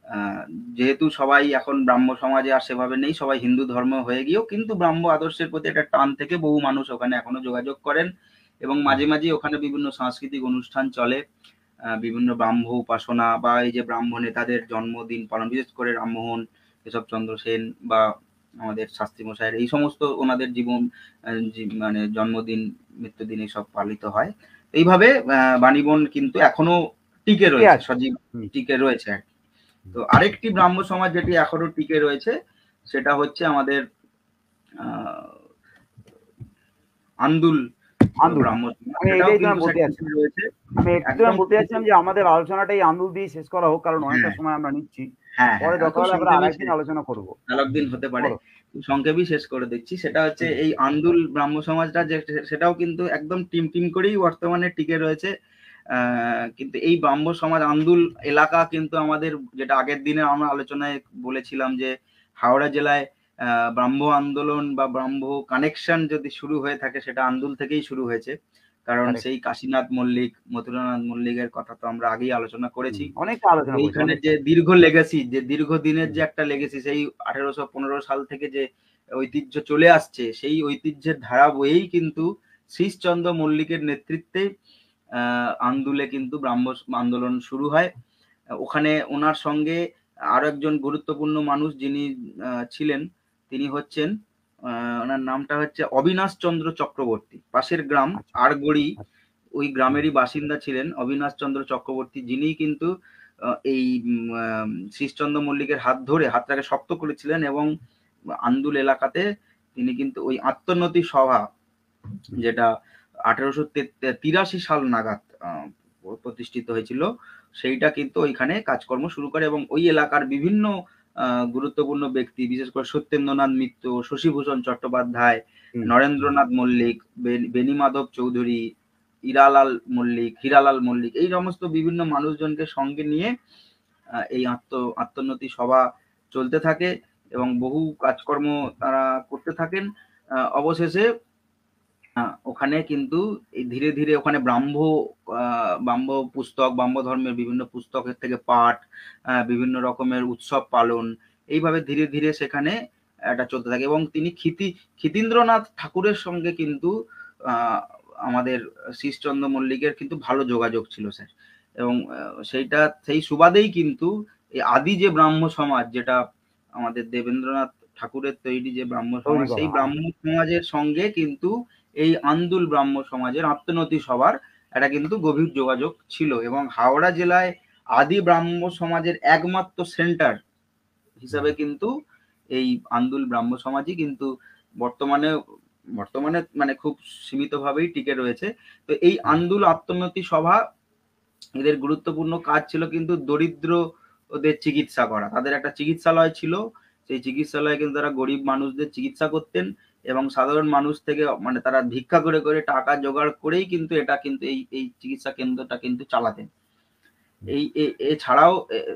আহ, যেহেতু সবাই এখন ব্রাহ্ম সমাজে আর সেভাবে নেই, সবাই হিন্দু ধর্ম হয়ে গিয়েও কিন্তু ব্রাহ্ম আদর্শের প্রতি একটা টান থেকে বহু মানুষ ওখানে এখনো যোগাযোগ করেন এবং হুম, মাঝে মাঝে ওখানে বিভিন্ন সাংস্কৃতিক অনুষ্ঠান চলে। বিভিন্ন ব্রাহ্ম উপাসনা বা এই যে ব্রাহ্ম নেতাদের জন্মদিন পালন, বিশেষ করে রামমোহন কেশবচন্দ্র সেন বা আমাদের শাস্ত্রী মশাইয়ের এই সমস্ত ওনাদের জীবন মানে জন্মদিন মৃত্যুদিন এইসব পালিত হয়। এইভাবে বাণীবন কিন্তু এখনো টিকে ঠিকই রয়েছে, আছে। সজীব হুম, টিকে রয়েছে আর কি। হুম, তো আরেকটি ব্রাহ্ম সমাজ যেটি এখনো টিকে রয়েছে সেটা হচ্ছে আমাদের আহ, আন্দুল আন্দুল। ব্রাহ্ম সমাজ, আমি সেটাও এইটাই কিন্তু তোমায় স্যার বলতে টিকে যাচ্ছিলাম। রয়েছে আমি একটু একদম বলতে কিন্তু। যাচ্ছিলাম যে আমাদের আলোচনাটা এই আন্দুল দিয়ে শেষ করা হোক, কারণ অনেকটা হ্যাঁ সময় আমরা নিচ্ছি। হ্যাঁ হ্যাঁ পরে হ্যাঁ, দরকার খুব হলে আমরা সংক্ষেপেই আরেকদিন আলোচনা করব। আলোক দিন হতে পারে। বলো। খুব সংক্ষেপেই শেষ করে দিচ্ছি, সেটা হচ্ছে হুম, এই আন্দুল ব্রাহ্ম সমাজটা যে সেটাও কিন্তু একদম টিম টিম করেই বর্তমানে টিকে রয়েছে। কিন্তু এই ব্রাহ্ম সমাজ আন্দুল এলাকা কিন্তু আমাদের, যেটা আগের দিনে আমরা আলোচনায় বলেছিলাম যে হাওড়া জেলায় ব্রাহ্ম আন্দোলন বা ব্রাহ্ম কানেকশন যদি শুরু হয়ে থাকে সেটা আন্দুল থেকেই শুরু হয়েছে, কারণ কারেক্ট। সেই কাশীনাথ মল্লিক মথুরানাথ মল্লিকের কথা তো আমরা আগেই আলোচনা হুম, করেছি। অনেকটা আলোচনা করেছি, এইখানে অনেকটা। যে দীর্ঘ লেগেসি, যে দীর্ঘদিনের হুম, যে একটা লেগেসি, সেই 1815 সাল থেকে যে ঐতিহ্য চলে আসছে, সেই ঐতিহ্যের ধারা বয়েই কিন্তু শ্রীশচন্দ্র মল্লিকের নেতৃত্বে আন্দুলে কিন্তু ব্রাহ্ম আন্দোলন শুরু হয়। ওখানে ওনার সঙ্গে আরো একজন গুরুত্বপূর্ণ মানুষ যিনি ছিলেন, তিনি হচ্ছেন ওনার নামটা হচ্ছে অবিনাশ চন্দ্র চক্রবর্তী। পাশের গ্রাম আচ্ছা, আরগড়ি, আচ্ছা, ওই হুম, গ্রামেরই বাসিন্দা ছিলেন অবিনাশ চন্দ্র চক্রবর্তী, যিনি কিন্তু এই শ্রীশচন্দ্র মল্লিকের হাত ধরে হাতটাকে শক্ত করেছিলেন এবং আন্দুল এলাকাতে তিনি কিন্তু ওই আত্মোন্নতি সভা, হুম, যেটা 1883 সাল নাগাদ প্রতিষ্ঠিত হয়েছিল, সেইটা কিন্তু ওইখানে কাজকর্ম শুরু করে এবং ওই এলাকার বিভিন্ন গুরুত্বপূর্ণ ব্যক্তি, বিশেষ করে সত্যেন্দ্রনাথ মিত্র, শশীভূষণ চট্টোপাধ্যায়, হুম, হুম, নরেন্দ্রনাথ মল্লিক, বেণীমাধব চৌধুরী, হীরালাল মল্লিক, এই সমস্ত বিভিন্ন মানুষজনকে সঙ্গে নিয়ে এই আত্মোন্নতি সভা চলতে থাকে এবং বহু কাজকর্ম তারা করতে থাকেন। অবশেষে ওখানে কিন্তু এই ধীরে ধীরে ওখানে ব্রাহ্ম পুস্তক, ব্রাহ্ম ধর্মের বিভিন্ন পুস্তকের থেকে পাঠ, বিভিন্ন রকমের উৎসব পালন, এইভাবে ধীরে ধীরে সেখানে এটা চলতে থাকে। এবং তিনি ক্ষিতীন্দ্রনাথ ঠাকুরের সঙ্গে কিন্তু আমাদের শীষচন্দ্র মল্লিকের কিন্তু ভালো যোগাযোগ ছিল স্যার। এবং সেই সুবাদেই কিন্তু এই আদি যে ব্রাহ্ম সমাজ, যেটা আমাদের দেবেন্দ্রনাথ ঠাকুরের তৈরি যে ব্রাহ্ম তৈরি সমাজ, করা, সেই হ্যাঁ। ব্রাহ্ম সমাজের সঙ্গে কিন্তু এই আন্দুল ব্রাহ্ম সমাজের আত্মনতি সভার একটা কিন্তু গভীর যোগাযোগ ছিল। এবং হাওড়া জেলায় আদি ব্রাহ্ম সমাজের একমাত্র সেন্টার হিসাবে কিন্তু এই আন্দুল ব্রাহ্ম সমাজই কিন্তু বর্তমানে বর্তমানে মানে খুব সীমিতভাবেই টিকে রয়েছে। তো এই আন্দুল আত্মোন্নতি সভা, এদের গুরুত্বপূর্ণ কাজ ছিল কিন্তু দরিদ্র ওদের চিকিৎসা করা। তাদের একটা চিকিৎসালয় ছিল, সেই চিকিৎসালয়ে কিন্তু তারা গরিব মানুষদের চিকিৎসা করতেন এবং সাধারণ মানুষ থেকে মানে তারা ভিক্ষা করে করে টাকা জোগাড় করেই কিন্তু এটা কিন্তু এই চিকিৎসা কেন্দ্রটা কিন্তু চালাতেন। এছাড়াও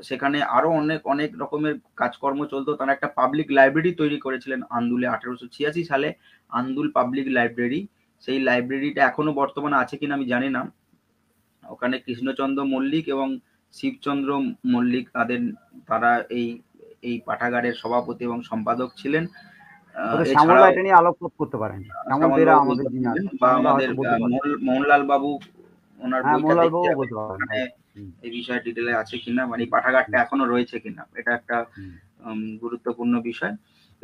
সেখানে আরো অনেক অনেক রকমের কাজকর্ম চলতো। তারা একটা পাবলিক লাইব্রেরি তৈরি করেছিলেন আন্দুলে 1886 সালে, আন্দুল পাবলিক লাইব্রেরি। সেই লাইব্রেরিটা এখনো বর্তমানে আছে কিনা আমি জানি না। ওখানে কৃষ্ণচন্দ্র মল্লিক এবং শিবচন্দ্র মল্লিক তারা এই এই পাঠাগারের সভাপতি এবং সম্পাদক ছিলেন। শ্যামলদা এছাড়াও এটা নিয়ে আলোকপাত করতে পারেন, শ্যামল বেরা শ্যামলবাবু আমাদের বলতে যিনি পারবেন, আছেন, বা শ্যামলদা আমাদের হয়তো বলতে পারবেন। মোহনলাল বাবু, ওনার হ্যাঁ, বইটা মোহনলাল দেখতে বাবু হবে বলতে পারবেন, ওখানে হ্যাঁ। এই বিষয়ে ডিটেলে আছে কিনা, মানে এই পাঠাগারটা এখনো রয়েছে কিনা, এটা একটা গুরুত্বপূর্ণ বিষয়।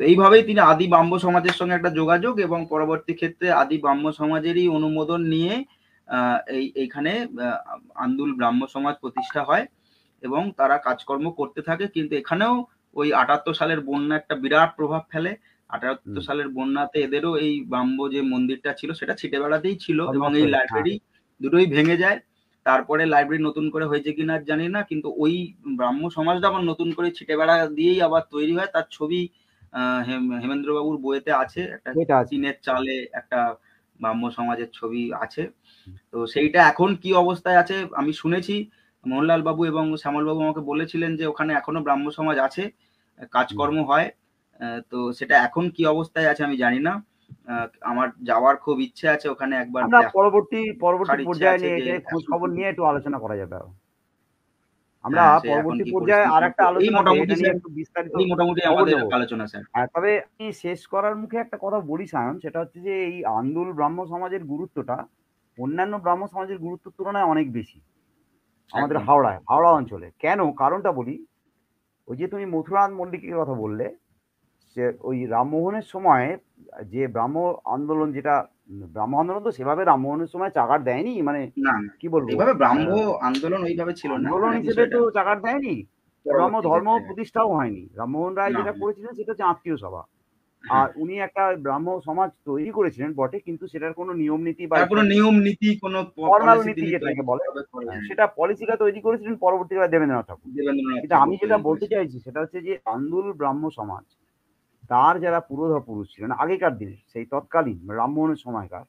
তো এইভাবেই তিনি আদি ব্রাহ্ম সমাজের সঙ্গে একটা যোগাযোগ এবং পরবর্তী ক্ষেত্রে আদি ব্রাহ্ম সমাজেরই অনুমোদন নিয়ে এইখানে আন্দুল ব্রাহ্ম সমাজ প্রতিষ্ঠা হয় এবং তারা কাজকর্ম করতে থাকে। কিন্তু এখানেও ওই 78 সালের বন্যা একটা বিরাট প্রভাব ফেলে। 78 সালের বন্যাতে এদেরও এই ব্রাহ্ম যে মন্দিরটা ছিল সেটা ছিটে বেড়াতেই ছিল সব এবং নষ্ট এই হয়ে, হ্যাঁ। লাইব্রেরি দুটোই ভেঙে যায়। তারপরে লাইব্রেরি নতুন করে হয়েছে কিনা জানি না, কিন্তু ওই ব্রাহ্ম সমাজটা আবার নতুন করে ছিটে বেড়া দিয়েই আবার তৈরি হয়। তার ছবি হেমেন্দ্র বাবুর বইয়েতে আছে, একটা এটা আছে। টিনের চালে একটা ব্রাহ্ম সমাজের ছবি আছে। তো সেইটা এখন কি অবস্থায় আছে আমি শুনেছি, মোহনলাল বাবু এবং শ্যামল বাবু আমাকে বলেছিলেন যে ওখানে এখনো ব্রাহ্ম সমাজ আছে, কাজকর্ম হয়। তো সেটা এখন কি অবস্থায় আছে আমি জানি না। আমার যাওয়ার খুব ইচ্ছে আছে ওখানে, একবার আমরা পরবর্তী দেখার ইচ্ছে পর্যায়ে আছে নিয়ে যে এটা খোঁজ এখন খবর কি। নিয়ে একটু আলোচনা করা যাবে আরো। আমরা হ্যাঁ, সে এখন পরবর্তী কি পর্যায়ে পরিস্থিতি, আরেকটা এই আলোচনাতে মোটামুটি এটা নিয়ে স্যার, একটু বিস্তারিত এই মোটামুটি খবর আমাদের দেব। আলোচনা স্যার। তবে আমি শেষ করার মুখে একটা কথা বলি সায়ন, সেটা হচ্ছে যে এই আন্দুল ব্রাহ্ম সমাজের গুরুত্বটা অন্যান্য ব্রাহ্ম সমাজের গুরুত্বের তুলনায় অনেক বেশি আমাদের একদম। হাওড়া অঞ্চলে। কেন? কারণটা বলি। ওই যে তুমি মথুরানাথ মল্লিকের কথা বললে, সে ওই রামমোহনের সময় যে ব্রাহ্ম আন্দোলন তো সেভাবে রামমোহনের সময় চাগার দেয়নি, মানে না, না। কি বলবো, এইভাবে ব্রাহ্ম আহ, আন্দোলন ওইভাবে ছিল না। আন্দোলন মানে হিসেবে বিষয়টা তো চাগার দেয়নি। ব্রাহ্ম পরবর্তী ধর্ম ক্ষেত্রে। প্রতিষ্ঠাও হয়নি। রামমোহন রায় না, যেটা না। করেছিলেন সেটা হচ্ছে আত্মীয় সভা। হ্যাঁ। আর উনি একটা ব্রাহ্ম সমাজ তৈরি করেছিলেন বটে, কিন্তু সেটার কোনো নিয়ম নীতি বা তার কোনো ইত্যাদি নিয়ম নীতি, কোনো ফর্মাল পলিসি নীতি তিনি যেটাকে তৈরি বলে, ভাবে করেন। সেটা পলিসিটা তৈরি করেছিলেন পরবর্তীকালে দেবেন্দ্রনাথ ঠাকুর। দেবেন্দ্রনাথ কিন্তু আমি ঠাকুর যেটা তৈরি বলতে করেছেন। চাইছি সেটা হচ্ছে যে আন্দুল ব্রাহ্ম সমাজ, তার যারা পুরোধা পুরুষ ছিলেন আগেকার দিনে, সেই তৎকালীন রামমোহনের সময়কার,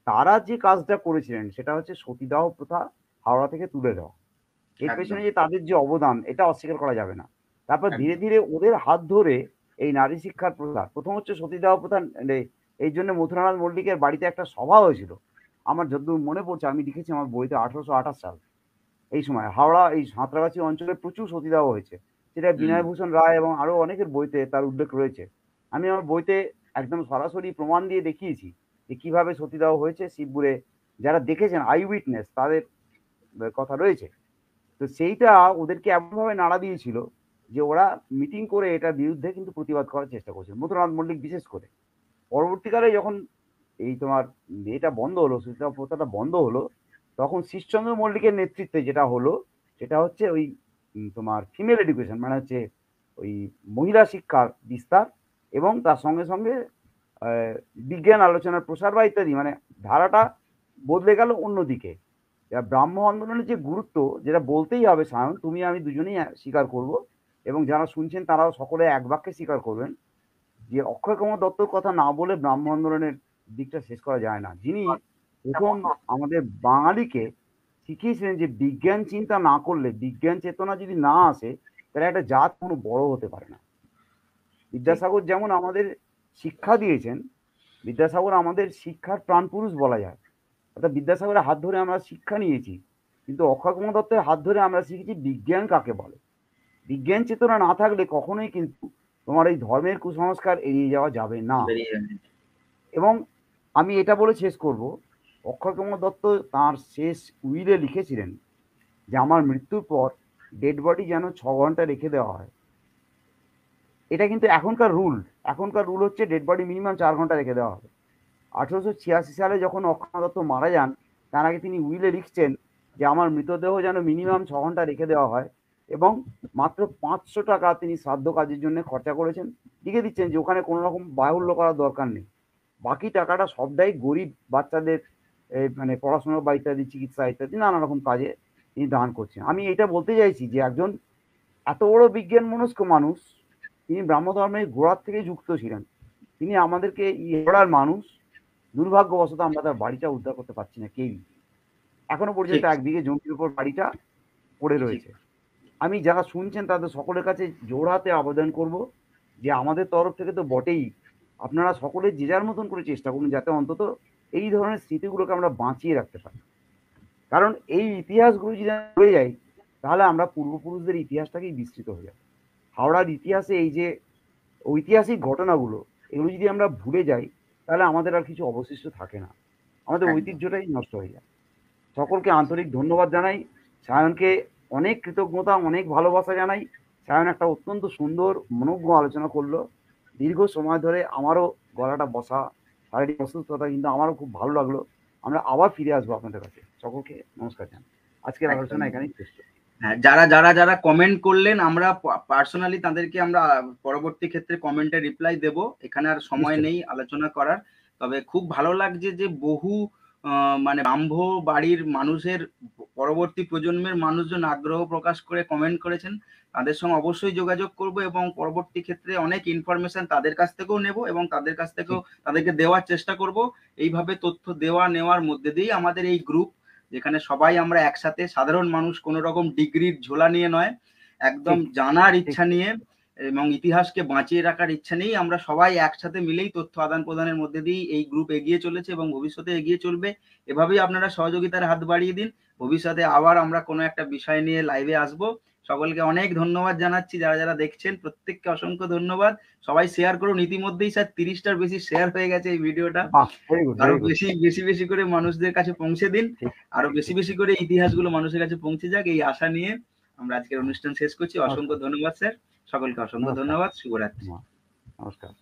তারা যে কাজটা করেছিলেন সেটা হচ্ছে সতীদাহ প্রথা হাওড়া থেকে তুলে দেওয়া। এর একদম, পেছনে যে তাদের যে অবদান, এটা অস্বীকার করা যাবে না। তারপর ধীরে একদম। ধীরে ওদের হাত ধরে এই নারী শিক্ষার প্রসার, প্রথম হচ্ছে সতীদাহ প্রথা, এই জন্য মথুরানাথ মল্লিকের বাড়িতে একটা সভা হয়েছিল। আমার যতদূর মনে পড়ছে, আমি লিখেছি আমার বইতে, 1828 সাল। এই সময় হাওড়া এই সাঁতরাগাছি অঞ্চলে প্রচুর সতীদাহ হয়েছে। সেটা হুম। বিনয়ভূষণ রায় এবং আরো অনেকের বইতে তার উল্লেখ রয়েছে। আমি আমার বইতে একদম সরাসরি প্রমাণ দিয়ে দেখিয়েছি যে কিভাবে সতীদাহ হয়েছে শিবপুরে। যারা দেখেছেন আই উইটনেস, তাদের কথা রয়েছে। তো সেইটা ওদেরকে এমনভাবে নাড়া দিয়েছিল যে ওরা মিটিং করে এটার বিরুদ্ধে কিন্তু প্রতিবাদ করার চেষ্টা করছিল, মথুরানাথ মল্লিক বিশেষ করে। পরবর্তীকালে যখন এই তোমার এটা বন্ধ হলো, সতীদাহ প্রথাটা বন্ধ হলো, তখন শীষচন্দ্র মল্লিকের নেতৃত্বে যেটা হলো সেটা হচ্ছে ওই তোমার ফিমেল এডুকেশন, মানে হচ্ছে ওই মহিলা শিক্ষার বিস্তার, এবং তার সঙ্গে সঙ্গে আহ, বিজ্ঞান আলোচনার প্রসার বা ইত্যাদি, মানে ধারাটা বদলে গেল অন্যদিকে। ব্রাহ্ম আন্দোলনের যে গুরুত্ব, যেটা বলতেই হবে সায়ন, তুমি আমি দুজনেই স্বীকার করব, এবং যারা শুনছেন তারাও সকলে এক বাক্যে স্বীকার করবেন, যে অক্ষয় কুমার দত্তর কথা না বলে ব্রাহ্ম আন্দোলনের দিকটা শেষ করা যায় না। যিনি প্রথম আমাদের বাঙালিকে শিখিয়েছিলেন যে বিজ্ঞান চিন্তা না করলে, বিজ্ঞান চেতনা যদি না আসে, তাহলে একটা জাত কোনো বড় হতে পারে না। ঠিক। বিদ্যাসাগর যেমন আমাদের শিক্ষা দিয়েছেন, বিদ্যাসাগর আমাদের শিক্ষার প্রাণপুরুষ বলা যায়। অর্থাৎ বিদ্যাসাগরের হাত ধরে আমরা শিক্ষা নিয়েছি, কিন্তু অক্ষয় কুমার দত্তের হাত ধরে আমরা শিখেছি বিজ্ঞান কাকে বলে। বিজ্ঞান চেতনা না থাকলে কখনোই কিন্তু তোমার এই ধর্মের কুসংস্কার এড়িয়ে যাওয়া যাবে না। বেরিয়ে যাবে। এবং আমি এটা বলে শেষ করব, অক্ষয় কুমার দত্ত তাঁর শেষ উইলে লিখেছিলেন যে আমার মৃত্যুর পর ডেড বডি যেন 6 ঘন্টা রেখে দেওয়া হয়। এটা কিন্তু এখনকার রুল হচ্ছে ডেড বডি মিনিমাম 4 ঘন্টা রেখে দেওয়া হবে। 1886 সালে যখন অক্ষয় দত্ত মারা যান, তার আগে তিনি উইলে লিখছেন যে আমার মৃতদেহ যেন মিনিমাম 6 ঘন্টা রেখে দেওয়া হয়, এবং মাত্র 500 টাকা তিনি শ্রাদ্ধ কাজের জন্য খরচা করেছেন। লিখে দিচ্ছেন যে ওখানে কোনো রকম বাহুল্য করার দরকার নেই, বাকি টাকাটা সবটাই গরিব বাচ্চাদের মানে পড়াশোনা বা ইত্যাদি, চিকিৎসা ইত্যাদি নানা রকম কাজে তিনি দান করছেন। আমি এটা বলতে চাইছি যে একজন এত বড় বিজ্ঞান মনস্ক মানুষ, তিনি ব্রাহ্ম ধর্মের গোড়ার থেকে যুক্ত ছিলেন। তিনি আমাদেরকে এড়ার মানুষ, দুর্ভাগ্যবশত আমরা তার বাড়িটা উদ্ধার করতে পারছি না কেউই। এখনো পর্যন্ত ঠিক 1 বিঘে জমির উপর বাড়িটা পড়ে ঠিক রয়েছে। আমি যারা শুনছেন তাদের সকলের কাছে জোড়হাতে আবেদন করব যে আমাদের তরফ থেকে তো বটেই, আপনারা সকলে যে যার মতন করে চেষ্টা করুন যাতে অন্তত এই ধরনের স্মৃতিগুলোকে আমরা বাঁচিয়ে রাখতে পারি। কারণ এই ইতিহাসগুলো যদি আমরা ভুলে যাই, তাহলে আমরা পূর্বপুরুষদের ইতিহাসটাকেই বিস্তৃত হয়ে যাবে। হাওড়ার ইতিহাসে এই যে ঐতিহাসিক ঘটনাগুলো, এগুলো যদি আমরা ভুলে যাই, তাহলে আমাদের আর কিছু অবশিষ্ট থাকে না, আমাদের একদম। ঐতিহ্যটাই নষ্ট হয়ে যায়। সকলকে আন্তরিক ধন্যবাদ জানাই, সায়নকে অনেক কৃতজ্ঞতা, অনেক ভালোবাসা জানাই। সায়ন একটা অত্যন্ত সুন্দর মনোজ্ঞ আলোচনা করলো। দীর্ঘ সময় ধরে আমারও গলাটা বসা, শারীরিক অসুস্থতা, কিন্তু আমারও খুব ভালো লাগলো। আমরা আবার ফিরে আসবো আপনাদের কাছে। সকলকে নমস্কার জানাই। আজকের একদম। আলোচনা এখানেই শেষ করছি। হ্যাঁ, যারা কমেন্ট করলেন আমরা পার্সোনালি তাদেরকে আমরা পরবর্তী ক্ষেত্রে কমেন্টে রিপ্লাই দেব। এখানে আর সময় নিশ্চয়ই। নেই আলোচনা করার। তবে খুব ভালো লাগছে যে বহু মানে ব্রাহ্ম বাড়ির মানুষের পরবর্তী প্রজন্মের মানুষজন আগ্রহ প্রকাশ করে কমেন্ট করেছেন। তাদের সঙ্গে অবশ্যই যোগাযোগ করব এবং পরবর্তী ক্ষেত্রে অনেক ইনফরমেশন তাদের কাছ থেকেও নেব এবং তাদের কাছ থেকেও তাদেরকে দেওয়ার চেষ্টা করব। এইভাবে তথ্য দেওয়া নেওয়ার মধ্যে দিয়েই আমাদের এই গ্রুপ, যেখানে সবাই আমরা একসাথে, সাধারণ মানুষ, কোনো রকম ডিগ্রির ঝোলা নিয়ে নয়, একদম ঠিক জানার ঠিক ইচ্ছা নিয়ে এবং ইতিহাসকে বাঁচিয়ে রাখার ইচ্ছা নিয়েই আমরা সবাই একসাথে মিলেই তথ্য আদান প্রদানের মধ্যে দিয়েই এই গ্রুপ এগিয়ে চলেছে এবং ভবিষ্যতে এগিয়ে চলবে। এভাবেই আপনারা সহযোগিতার হাত বাড়িয়ে দিন। ভবিষ্যতে আবার আমরা কোনো একটা বিষয় নিয়ে লাইভে আসবো। সকলকে অনেক ধন্যবাদ জানাচ্ছি, যারা দেখছেন প্রত্যেককে অসংখ্য ধন্যবাদ। সবাই শেয়ার করুন। ইতিমধ্যেই স্যার 30টার বেশি শেয়ার হয়ে গেছে এই ভিডিওটা। বাহ, ভেরি গুড, আরো ভেরি গুড। বেশি করে মানুষদের কাছে পৌঁছে দিন। ঠিক আরো ঠিক ঠিক। বেশি করে ইতিহাসগুলো মানুষের কাছে পৌঁছে যাক, এই আশা নিয়ে আমরা আজকের অনুষ্ঠান শেষ করছি। অসংখ্য নমস্কার, ধন্যবাদ স্যার। সকলকে অসংখ্য নমস্কার, ধন্যবাদ। শুভরাত্রি। নমস্কার।